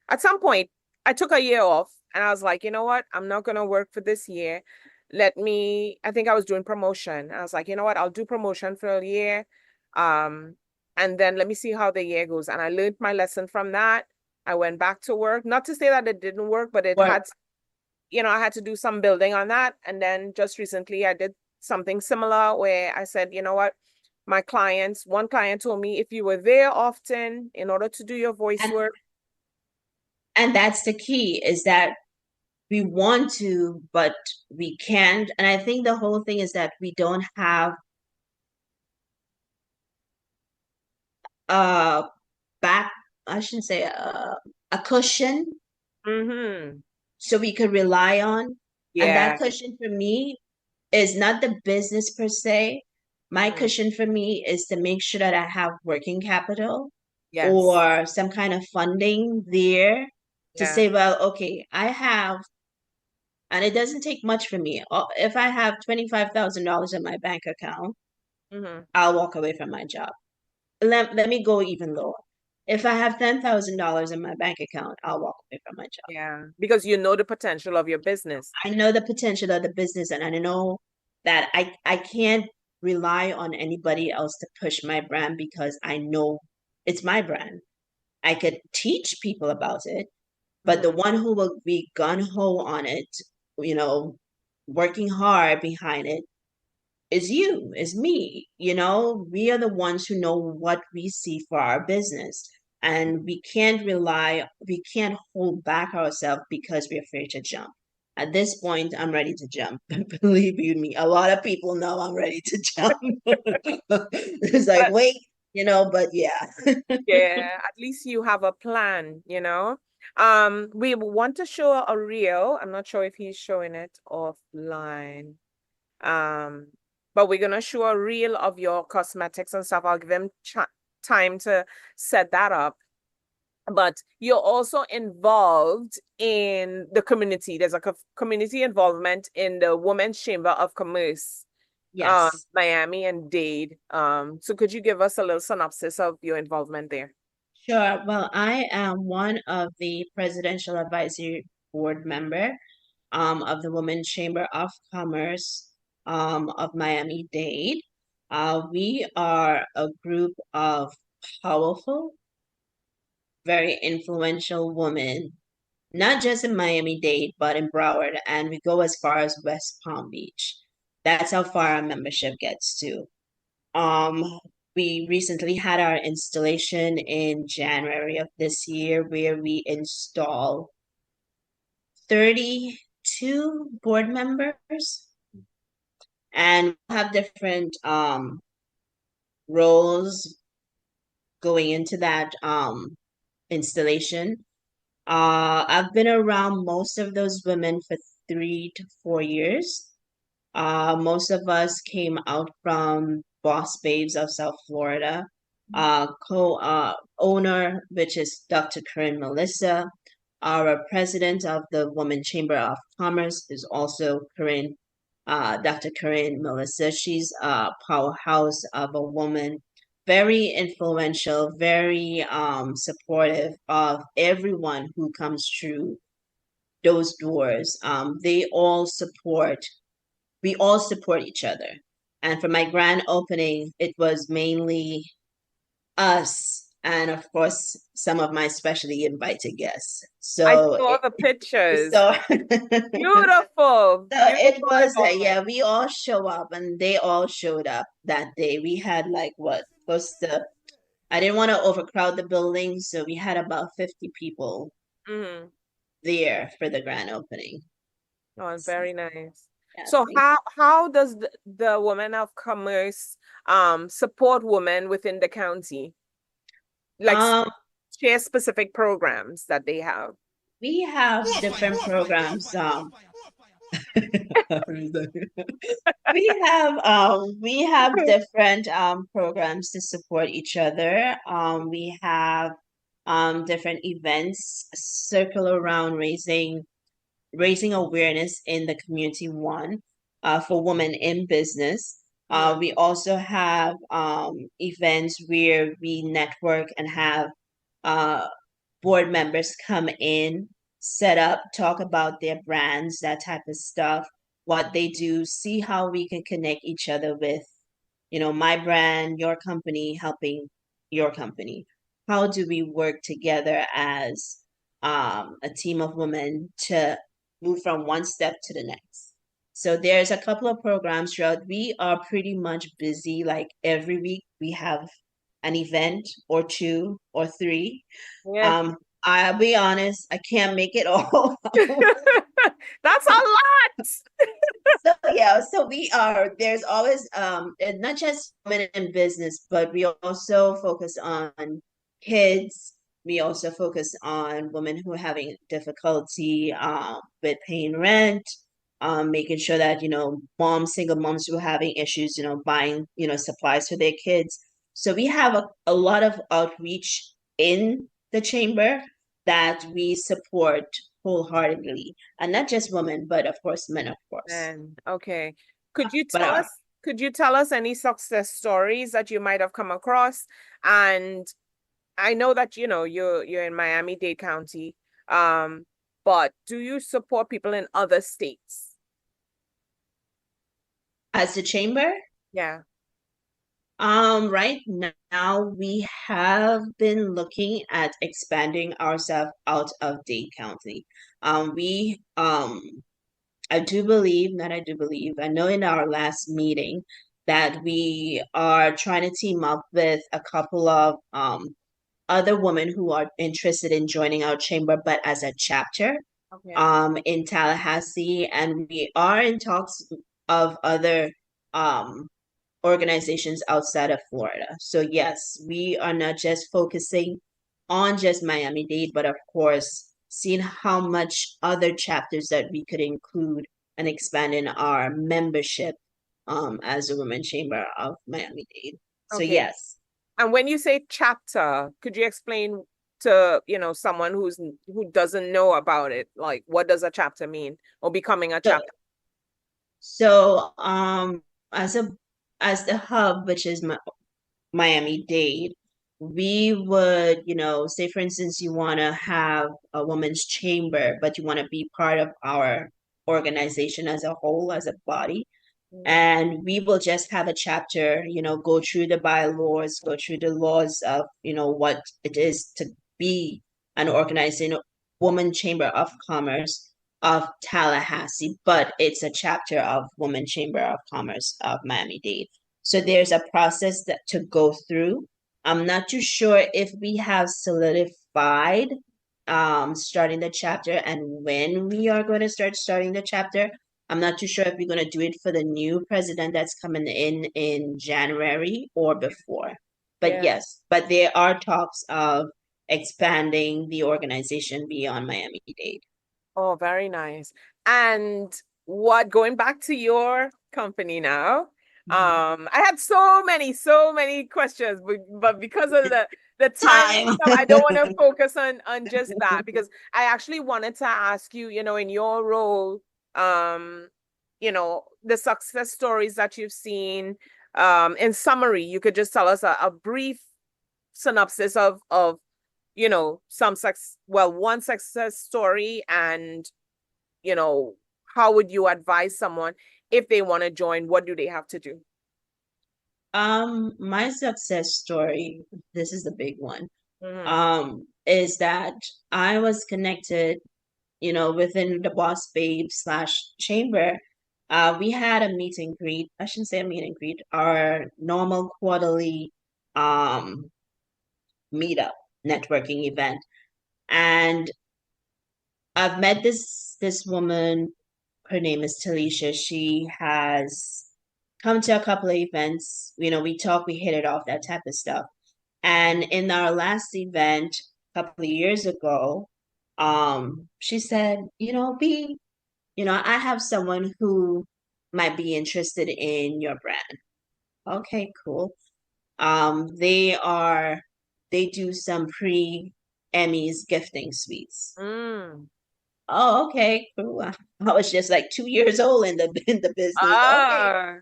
Speaker 1: At some point, I took a year off, and I was like, you know what? I'm not gonna work for this year. I think I was doing promotion. I was like, you know what? I'll do promotion for a year, um, and then let me see how the year goes. And I learned my lesson from that. I went back to work. Not to say that it didn't work, but it
Speaker 7: Work.
Speaker 1: had I had to do some building on that. And then just recently I did something similar where I said, you know what, one client told me if you were there often in order to do your voice
Speaker 7: And
Speaker 1: work.
Speaker 7: and that's the key is that we want to, but we can't. And I think the whole thing is that we don't have a back, I shouldn't say a cushion
Speaker 1: Mm-hmm.
Speaker 7: so we could rely on. And that
Speaker 1: Yeah.
Speaker 7: cushion for me is not the business per se. My
Speaker 1: Mm.
Speaker 7: cushion for me is to make sure that I have working capital
Speaker 1: Yes.
Speaker 7: or some kind of funding there to
Speaker 1: Yeah.
Speaker 7: say, well, okay, I have, and it doesn't take much for me. If I have $25,000 in my bank account,
Speaker 1: Mm-hmm.
Speaker 7: I'll walk away from my job. Let me go even lower. If I have $10,000 in my bank account, I'll walk away from my job.
Speaker 1: Yeah. Because you know the potential of your business.
Speaker 7: I know the potential of the business, and I know that I can't rely on anybody else to push my brand because I know it's my brand. I could teach people about it, But the one who will be gun-ho on it, you know, working hard behind it is you, is me. You know, we are the ones who know what we see for our business. And we can't hold back ourselves because we're afraid to jump. At this point, I'm ready to jump. Believe you me, a lot of people know I'm ready to jump. It's like,
Speaker 1: But
Speaker 7: wait, you know, but yeah.
Speaker 1: yeah, at least you have a plan, you know. We want to show a reel. I'm not sure if he's showing it offline. Um, but we're gonna show a reel of your cosmetics and stuff. I'll give him time to set that up. But you're also involved in the community. There's a community involvement in the Women's Chamber of Commerce,
Speaker 7: Yes.
Speaker 1: Miami and Dade. So could you give us a little synopsis of your involvement there?
Speaker 7: Sure. Well, I am one of the presidential advisory board member of the Women's Chamber of Commerce of Miami-Dade. We are a group of powerful, very influential women, not just in Miami-Dade, but in Broward, and we go as far as West Palm Beach. That's how far our membership gets to. Um, we recently had our installation in January of this year where we install 32 board members and have different roles going into that installation. I've been around most of those women for 3 to 4 years. Most of us came out from Boss Babes of South Florida. Co-owner, which is Dr. Corinne Melissa. Our president of the Women Chamber of Commerce is also Dr. Corinne Melissa. She's a powerhouse of a woman, very influential, very supportive of everyone who comes through those doors. We all support each other. And for my grand opening, it was mainly us and of course some of my specially invited guests.
Speaker 1: I
Speaker 7: So
Speaker 1: saw the pictures.
Speaker 7: so
Speaker 1: Beautiful.
Speaker 7: so it
Speaker 1: Beautiful
Speaker 7: was
Speaker 1: involvement.
Speaker 7: yeah, we all show up and they all showed up that day. We had like what close to I didn't want to overcrowd the building, so we had about 50 people
Speaker 1: Mhm.
Speaker 7: there for the grand opening.
Speaker 1: Oh,
Speaker 7: So,
Speaker 1: very nice.
Speaker 7: yeah,
Speaker 1: So
Speaker 7: thank
Speaker 1: how does the Women of Commerce support women within the county?
Speaker 7: you.
Speaker 1: Like share specific programs that they have.
Speaker 7: We have different programs. We have different programs to support each other. We have different events circle around raising awareness in the community, one, for women in business.
Speaker 1: Mhm.
Speaker 7: We also have events where we network and have uh, board members come in, set up, talk about their brands, that type of stuff, what they do, see how we can connect each other with, my brand, your company, helping your company. How do we work together as a team of women to move from one step to the next? So there's a couple of programs throughout. We are pretty much busy. Like every week, we have an event or two or three.
Speaker 1: Yeah.
Speaker 7: Um, I'll be honest, I can't make it all.
Speaker 1: That's a lot.
Speaker 7: So yeah, so there's always not just women in business, but we also focus on kids. We also focus on women who are having difficulty with paying rent, making sure that, single moms who are having issues, buying, supplies for their kids. So we have a lot of outreach in the chamber that we support wholeheartedly, and not just women, but of course men, of course.
Speaker 1: And okay. Could you
Speaker 7: But
Speaker 1: tell us could you tell us any success stories that you might have come across? And I know that you're in Miami-Dade County. But do you support people in other states?
Speaker 7: as the chamber,
Speaker 1: Yeah.
Speaker 7: Right now we have been looking at expanding ourselves out of Dade County. We I do believe, not I do believe, I know in our last meeting that we are trying to team up with a couple of other women who are interested in joining our chamber, but as a chapter
Speaker 1: Okay.
Speaker 7: in Tallahassee, and we are in talks of other um organizations outside of Florida. So yes, we are not just focusing on just Miami-Dade, but of course, seeing how much other chapters that we could include and expand in our membership as a women chamber of Miami-Dade. So
Speaker 1: Okay.
Speaker 7: yes.
Speaker 1: And when you say chapter, could you explain to, someone who doesn't know about it, like what does a chapter mean or becoming a
Speaker 7: So
Speaker 1: chapter?
Speaker 7: so as a as the hub, which is Miami-Dade, we would, say for instance, you want to have a women's chamber, but you want to be part of our organization as a whole, as a body.
Speaker 1: Mm.
Speaker 7: And we will just have a chapter, go through the bylaws, go through the laws of, what it is to be an organizing woman chamber of commerce of Tallahassee, but it's a chapter of Women Chamber of Commerce of Miami-Dade. So there's a process that to go through. I'm not too sure if we have solidified starting the chapter and when we are going to start starting the chapter. I'm not too sure if we're going to do it for the new president that's coming in January or before. But
Speaker 1: Yeah.
Speaker 7: yes, but there are talks of expanding the organization beyond Miami-Dade.
Speaker 1: Oh, very nice. And going back to your company now, I had so many questions, but because of the time and
Speaker 7: Time.
Speaker 1: stuff, I don't want to focus on just that because I actually wanted to ask you, in your role, the success stories that you've seen. In summary, you could just tell us a brief synopsis of one success story and how would you advise someone if they want to join? What do they have to do?
Speaker 7: My success story, this is the big one,
Speaker 1: Mhm.
Speaker 7: is that I was connected, within the Boss Babe slash chamber. We had a meet and greet. I shouldn't say a meet and greet, our normal quarterly um meetup networking event. And I've met this woman. Her name is Talisha. She has come to a couple of events. We talk, we hit it off, that type of stuff. And in our last event a couple of years ago, she said, I have someone who might be interested in your brand. Okay, cool. They do some pre-Emmys gifting suites.
Speaker 1: Mm.
Speaker 7: Oh, okay, cool. I was just like 2 years old in the business. Okay.
Speaker 1: Ah,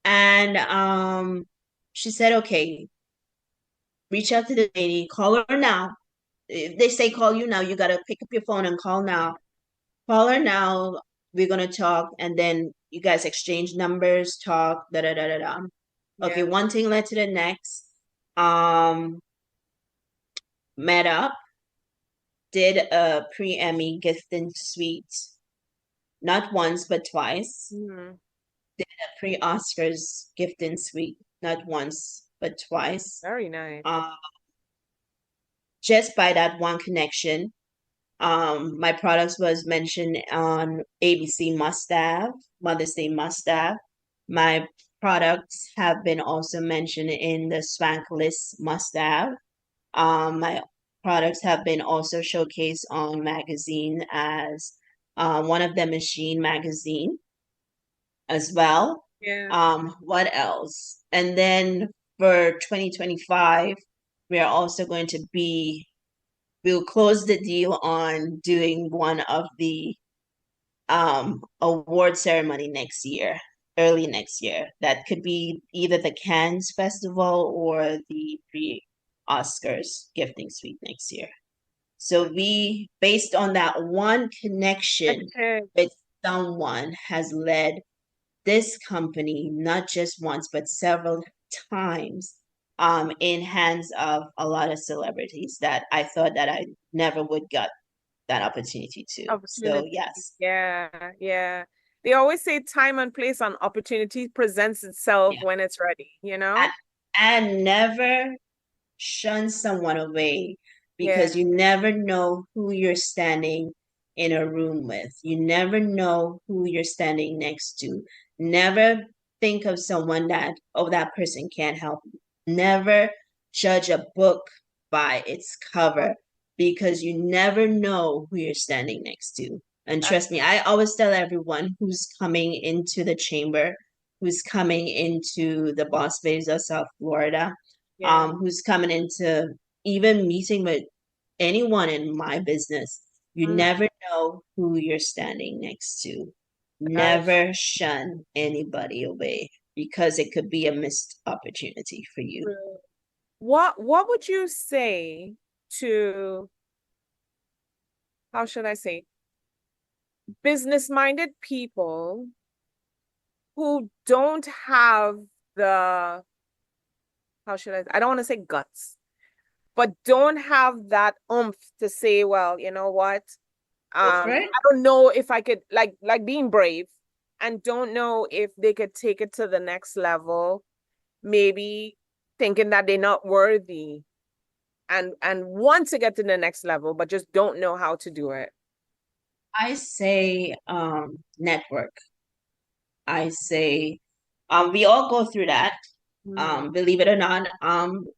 Speaker 7: And she said, okay, reach out to the lady, call her now. If they say call you now, you gotta pick up your phone and call now. Call her now. We're gonna talk, and then you guys exchange numbers, talk, da da da da da. Okay,
Speaker 1: yeah.
Speaker 7: one thing led to the next. Um, Met up, did a pre-Emmy gifting suite, not once but twice.
Speaker 1: Mhm.
Speaker 7: Pre-Oscars gifting suite, not once but twice.
Speaker 1: Very nice.
Speaker 7: Um, just by that one connection, my products was mentioned on ABC Must Have, Mother's Day Must Have. My products have been also mentioned in the Swank List Must Have. My products have been also showcased on magazine as one of them is Sheen magazine as well.
Speaker 1: Yeah.
Speaker 7: What else? And then for 2025, we are also going to we'll close the deal on doing one of the award ceremony next year, early next year. That could be either the Cannes Festival or the pre-Oscars gifting suite next year. So we, based on that one connection
Speaker 1: Okay.
Speaker 7: with someone, has led this company not just once but several times in hands of a lot of celebrities that I thought that I never would get that opportunity to. So
Speaker 1: Opportunity.
Speaker 7: yes.
Speaker 1: Yeah, yeah. They always say time and place and opportunity presents itself
Speaker 7: Yeah.
Speaker 1: when it's ready, you know?
Speaker 7: And, and never shun someone away because
Speaker 1: Yeah.
Speaker 7: you never know who you're standing in a room with. You never know who you're standing next to. Never think of someone that, oh, that person can't help you. Never judge a book by its cover because you never know who you're standing next to. And
Speaker 1: That's
Speaker 7: trust me, I always tell everyone who's coming into the chamber, who's coming into the Boss Babes of South Florida,
Speaker 1: yeah.
Speaker 7: who's coming into even meeting with anyone in my business, you
Speaker 1: Mm,
Speaker 7: never know who you're standing next to.
Speaker 1: that is
Speaker 7: Never shun anybody away because it could be a missed opportunity for you.
Speaker 1: true. What would you say to, how should I say, business-minded people who don't have the, how should I don't want to say guts, but don't have that oomph to say, well, you know what?
Speaker 7: Go for it.
Speaker 1: I don't know if I could like being brave and don't know if they could take it to the next level, maybe thinking that they're not worthy and want to get to the next level, but just don't know how to do it.
Speaker 7: I say network. I say we all go through that.
Speaker 1: Mm.
Speaker 7: Believe it or not,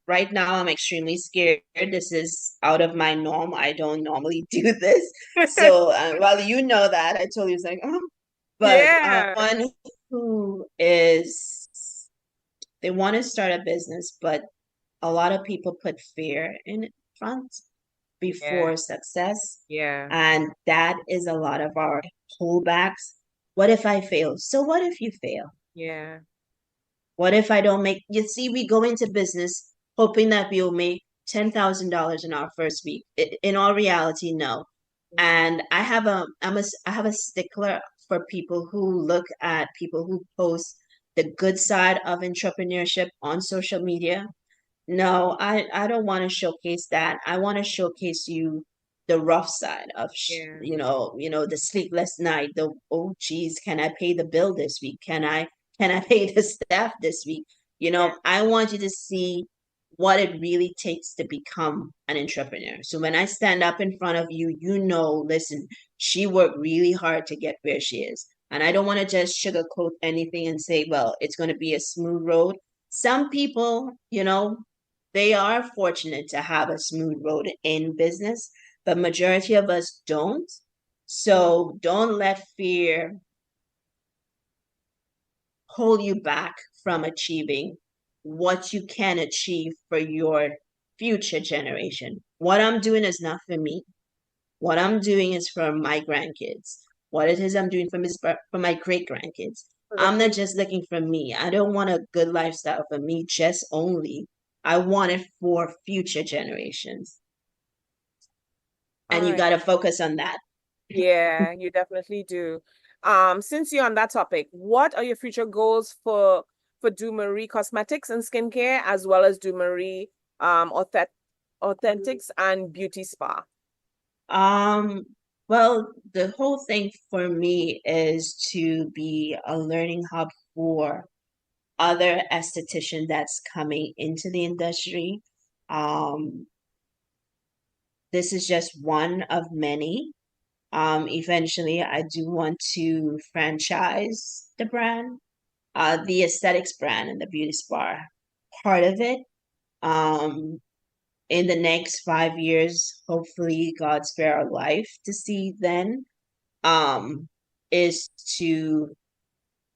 Speaker 7: right now I'm extremely scared. This is out of my norm. I don't normally do this. So, well, you know that. I told you it's like, but
Speaker 1: Yeah.
Speaker 7: one who is, they want to start a business, but a lot of people put fear in front
Speaker 1: Yeah.
Speaker 7: before success.
Speaker 1: Yeah.
Speaker 7: And that is a lot of our pullbacks. What if I fail? So what if you fail?
Speaker 1: Yeah.
Speaker 7: What if I don't make, you see, we go into business hoping that we'll make $10,000 in our first week. In all reality, no.
Speaker 1: Mm.
Speaker 7: And I have a stickler for people who look at people who post the good side of entrepreneurship on social media. No, I don't want to showcase that. I want to showcase you the rough side of
Speaker 1: Yeah.
Speaker 7: the sleepless night, the oh geez, can I pay the bill this week? Can I pay the staff this week?
Speaker 1: Yeah.
Speaker 7: I want you to see what it really takes to become an entrepreneur. So when I stand up in front of you, listen, she worked really hard to get where she is. And I don't want to just sugarcoat anything and say, well, it's going to be a smooth road. Some people, they are fortunate to have a smooth road in business, but majority of us don't.
Speaker 1: Mm.
Speaker 7: So don't let fear hold you back from achieving what you can achieve for your future generation. What I'm doing is not for me. What I'm doing is for my grandkids. What it is I'm doing for my great grandkids.
Speaker 1: For the
Speaker 7: I'm not
Speaker 1: future.
Speaker 7: just looking for me. I don't want a good lifestyle for me just only. I want it for future generations.
Speaker 1: All
Speaker 7: And you
Speaker 1: right.
Speaker 7: got to focus on that.
Speaker 1: Yeah, you definitely do. Since you're on that topic, what are your future goals for Do Marie Cosmetics and Skincare, as well as Do Marie Authentics and Beauty Spa?
Speaker 7: Um, well, the whole thing for me is to be a learning hub for other esthetician that's coming into the industry. Um, this is just one of many. Eventually, I do want to franchise the brand, the aesthetics brand and the beauty spa part of it. Um, in the next 5 years, hopefully, God spare our life to see then, um, is to,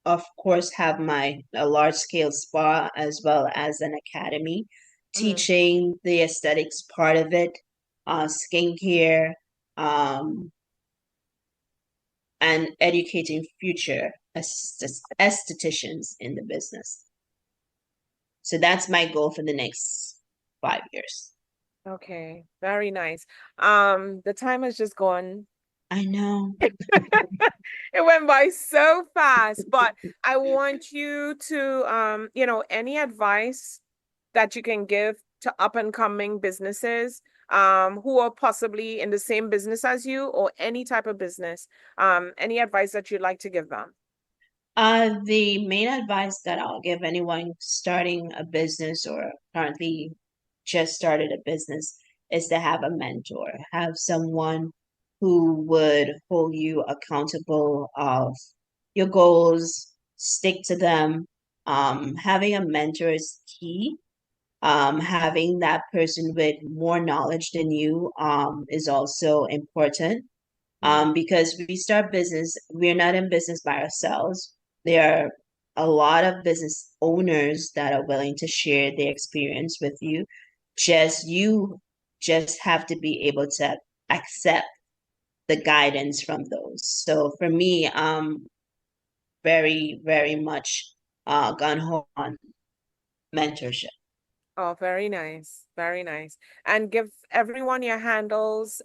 Speaker 7: of course, have my a large scale spa as well as an academy,
Speaker 1: Mhm.
Speaker 7: teaching the aesthetics part of it, skincare, um, and educating future estheticians in the business. So that's my goal for the next 5 years.
Speaker 1: Okay, very nice. The time has just gone
Speaker 7: I know.
Speaker 1: It went by so fast, but I want you to, any advice that you can give to up and coming businesses, who are possibly in the same business as you or any type of business, any advice that you'd like to give them?
Speaker 7: The main advice that I'll give anyone starting a business or currently just started a business is to have a mentor, have someone who would hold you accountable of your goals, stick to them. Having a mentor is key. Having that person with more knowledge than you is also important. Because we start business, we're not in business by ourselves. There are a lot of business owners that are willing to share their experience with you. You just have to be able to accept the guidance from those. So for me, very, very much gun ho on mentorship.
Speaker 1: Oh, very nice. Very nice. And give everyone your handles,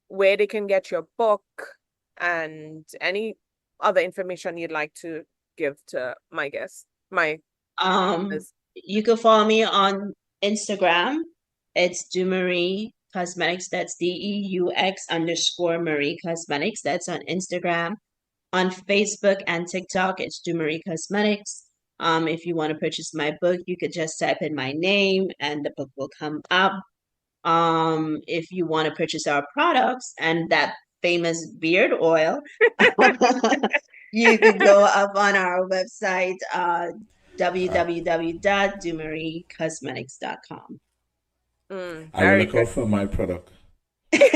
Speaker 1: where they can get your book and any other information you'd like to give to my guests, my
Speaker 7: Um,
Speaker 1: listeners.
Speaker 7: you can follow me on Instagram. It's Do Marie Cosmetics. That's DEUX_Marie Cosmetics. That's on Instagram. On Facebook and TikTok, it's Do Marie Cosmetics. If you want to purchase my book, you could just type in my name and the book will come up. If you want to purchase our products and that famous beard oil, you could go up on our website, www.dumariecosmetics.com.
Speaker 6: I will
Speaker 1: Very
Speaker 6: look out
Speaker 1: good.
Speaker 6: for my product.
Speaker 1: He was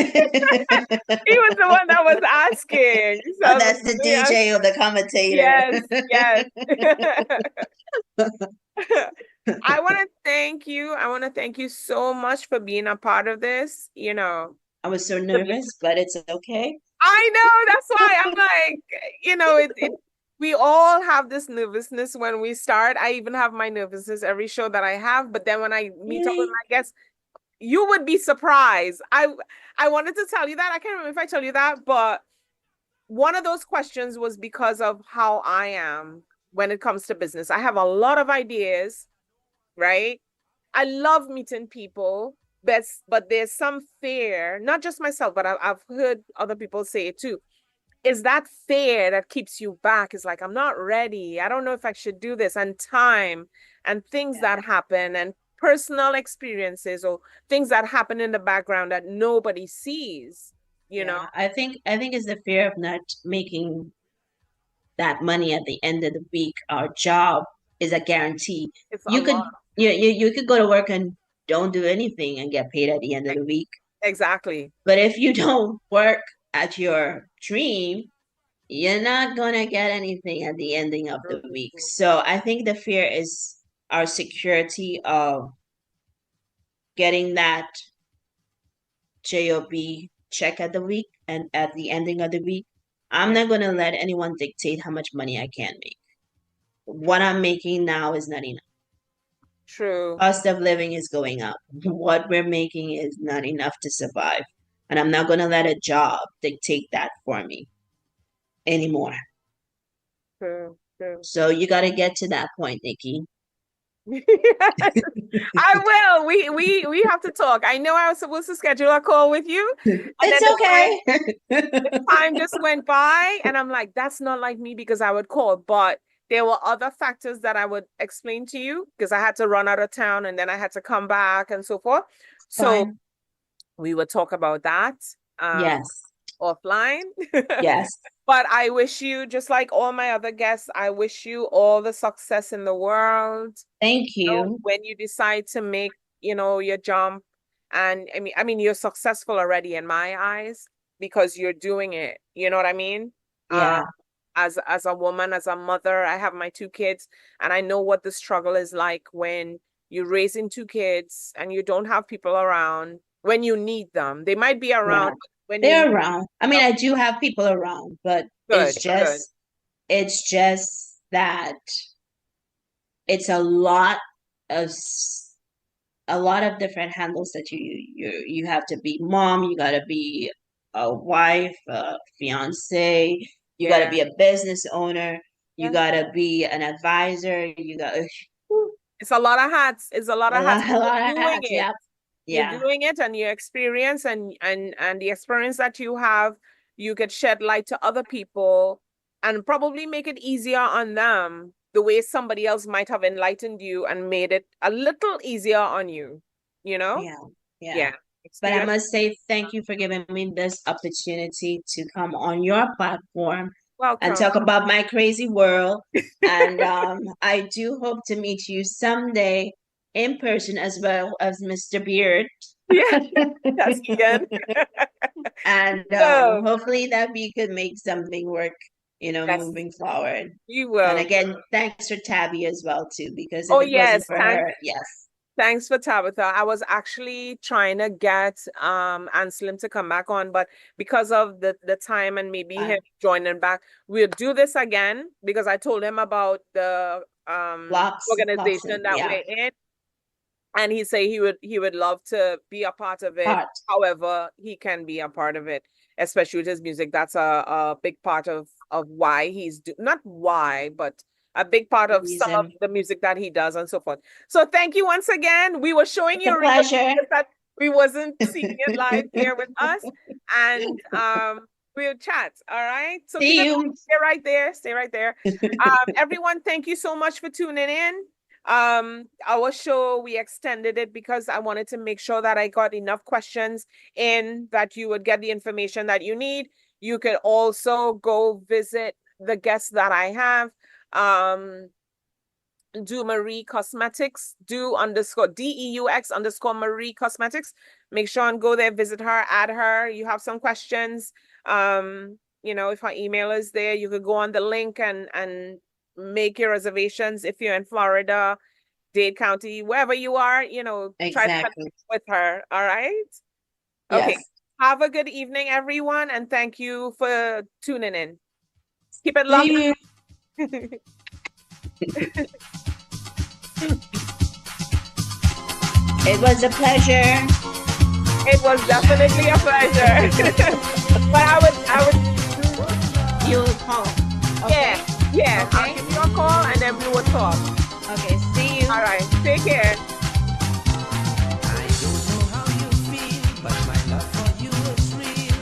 Speaker 1: the one that was asking.
Speaker 7: Oh,
Speaker 1: So
Speaker 7: that's the DJ or the commentator.
Speaker 1: yes, yes. I want to thank you. I want to thank you so much for being a part of this.
Speaker 7: I was so
Speaker 1: To be,
Speaker 7: nervous, but it's okay.
Speaker 1: I know that's why I'm like, we all have this nervousness when we start. I even have my nervousness every show that I have, but then when I meet up with
Speaker 7: Really?
Speaker 1: my guests, you would be surprised. I wanted to tell you that. I can't remember if I told you that, but one of those questions was because of how I am when it comes to business. I have a lot of ideas, right? I love meeting people, but there's some fear, not just myself, but I've heard other people say it too. Is that fear that keeps you back? It's like, I'm not ready. I don't know if I should do this. And time and things
Speaker 7: Yeah.
Speaker 1: that happen and personal experiences or things that happen in the background that nobody sees, you know?
Speaker 7: Yeah, I think it's the fear of not making that money at the end of the week. Our job is a guarantee.
Speaker 1: It's a
Speaker 7: You could
Speaker 1: lot.
Speaker 7: you could go to work and don't do anything and get paid at the end of
Speaker 1: E-
Speaker 7: the week.
Speaker 1: Exactly.
Speaker 7: But if you don't work at your dream, you're not gonna get anything at the ending of the week. So I think the fear is our security of getting that job check at the week and at the ending of the week. I'm
Speaker 1: Yeah,
Speaker 7: not gonna let anyone dictate how much money I can make. What I'm making now is not enough.
Speaker 1: true.
Speaker 7: Cost of living is going up. What we're making is not enough to survive. And I'm not gonna let a job dictate that for me anymore.
Speaker 1: True. True.
Speaker 7: So you gotta get to that point, Nikki.
Speaker 1: Yes, I will. We have to talk. I know I was supposed to schedule a call with you, and then
Speaker 7: It's
Speaker 1: the
Speaker 7: okay.
Speaker 1: time just went by, and I'm like, that's not like me because I would call. But there were other factors that I would explain to you because I had to run out of town and then I had to come back and so forth. So
Speaker 7: Fine.
Speaker 1: we would talk about that
Speaker 7: Yes.
Speaker 1: offline.
Speaker 7: Yes.
Speaker 1: But I wish you, just like all my other guests, I wish you all the success in the world.
Speaker 7: Thank you.
Speaker 1: When you decide to make, your jump, and I mean, you're successful already in my eyes because you're doing it. You know what I mean?
Speaker 7: Yeah.
Speaker 1: As a woman, as a mother, I have my two kids, and I know what the struggle is like when you're raising two kids and you don't have people around when you need them. They might be
Speaker 7: Yeah.
Speaker 1: around, but when you
Speaker 7: They're
Speaker 1: need
Speaker 7: around. I mean,
Speaker 1: them,
Speaker 7: I do have people around, but
Speaker 1: good, good.
Speaker 7: it's just that it's of a lot of different handles that you have to be mom, you got to be a wife, a fiance. You got to
Speaker 1: Yeah.
Speaker 7: be a business owner. You
Speaker 1: Yeah.
Speaker 7: got to be an advisor. You got
Speaker 1: It's a lot of hats. It's a lot of hats, but
Speaker 7: a lot
Speaker 1: you're
Speaker 7: of
Speaker 1: doing
Speaker 7: hats.
Speaker 1: it.
Speaker 7: Yep.
Speaker 1: You're
Speaker 7: Yeah.
Speaker 1: doing it, and your experience and the experience that you have, you could shed light to other people and probably make it easier on them the way somebody else might have enlightened you and made it a little easier on you, you know?
Speaker 7: Yeah. Yeah.
Speaker 1: Yeah.
Speaker 7: But I
Speaker 1: Experience.
Speaker 7: must say thank you for giving me this opportunity to come on your platform and
Speaker 1: Welcome.
Speaker 7: talk about my crazy world. And I do hope to meet you someday in person as well as Mr. Beard.
Speaker 1: Yeah, that's Ian.
Speaker 7: And
Speaker 1: So,
Speaker 7: hopefully that we could make something work,
Speaker 1: yes,
Speaker 7: moving forward.
Speaker 1: you
Speaker 7: And
Speaker 1: will.
Speaker 7: again, thanks for Tabby as well too, because if
Speaker 1: Oh,
Speaker 7: it wasn't
Speaker 1: yes.
Speaker 7: for
Speaker 1: Thanks.
Speaker 7: her, yes.
Speaker 1: Thanks for Tabitha. I was actually trying to get Anslem to come back on, but because of the time and maybe him joining back, we'll do this again because I told him about the
Speaker 7: Locks,
Speaker 1: organization that
Speaker 7: yeah,
Speaker 1: we're in, and he said he would love to be a part of it.
Speaker 7: part.
Speaker 1: However, he can be a part of it, especially with his music. That's a big part of why not why, but a big part
Speaker 7: The
Speaker 1: of some of
Speaker 7: reason.
Speaker 1: the music that he does and so forth. So thank you once again. We were showing
Speaker 7: It's a
Speaker 1: you real
Speaker 7: pleasure.
Speaker 1: that we wasn't seeing it live here with us, and we'll chat. All right. So keep
Speaker 7: See
Speaker 1: it
Speaker 7: you.
Speaker 1: stay right there. Stay right there. Everyone, thank you so much for tuning in. Our show, we extended it because I wanted to make sure that I got enough questions in that you would get the information that you need. You could also go visit the guests that I have. Do Marie Cosmetics, do underscore DEUX underscore Marie Cosmetics. Make sure and go there, visit her, add her. You have some questions. If her email is there, you could go on the link and make your reservations if you're in Florida, Dade County, wherever you are, try to connect
Speaker 7: Exactly.
Speaker 1: with her. All right. Okay.
Speaker 7: Yes.
Speaker 1: Have a good evening, everyone, and thank you for tuning in. Keep it locked.
Speaker 7: See you. It was a pleasure.
Speaker 1: It was definitely a pleasure. But I would,
Speaker 7: You'll call. Okay.
Speaker 1: yeah. I'll
Speaker 7: Okay.
Speaker 1: give you a call and then we will talk.
Speaker 7: Okay. See you.
Speaker 1: All right. Take care.
Speaker 2: I don't know how you feel, but my love for you is real.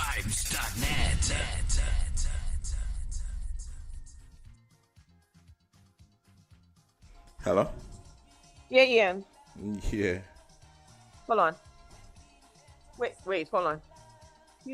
Speaker 2: IslandVibes.net.
Speaker 6: Hello?
Speaker 1: Yeah, Ian.
Speaker 6: Yeah.
Speaker 1: Hold on. Wait, hold on.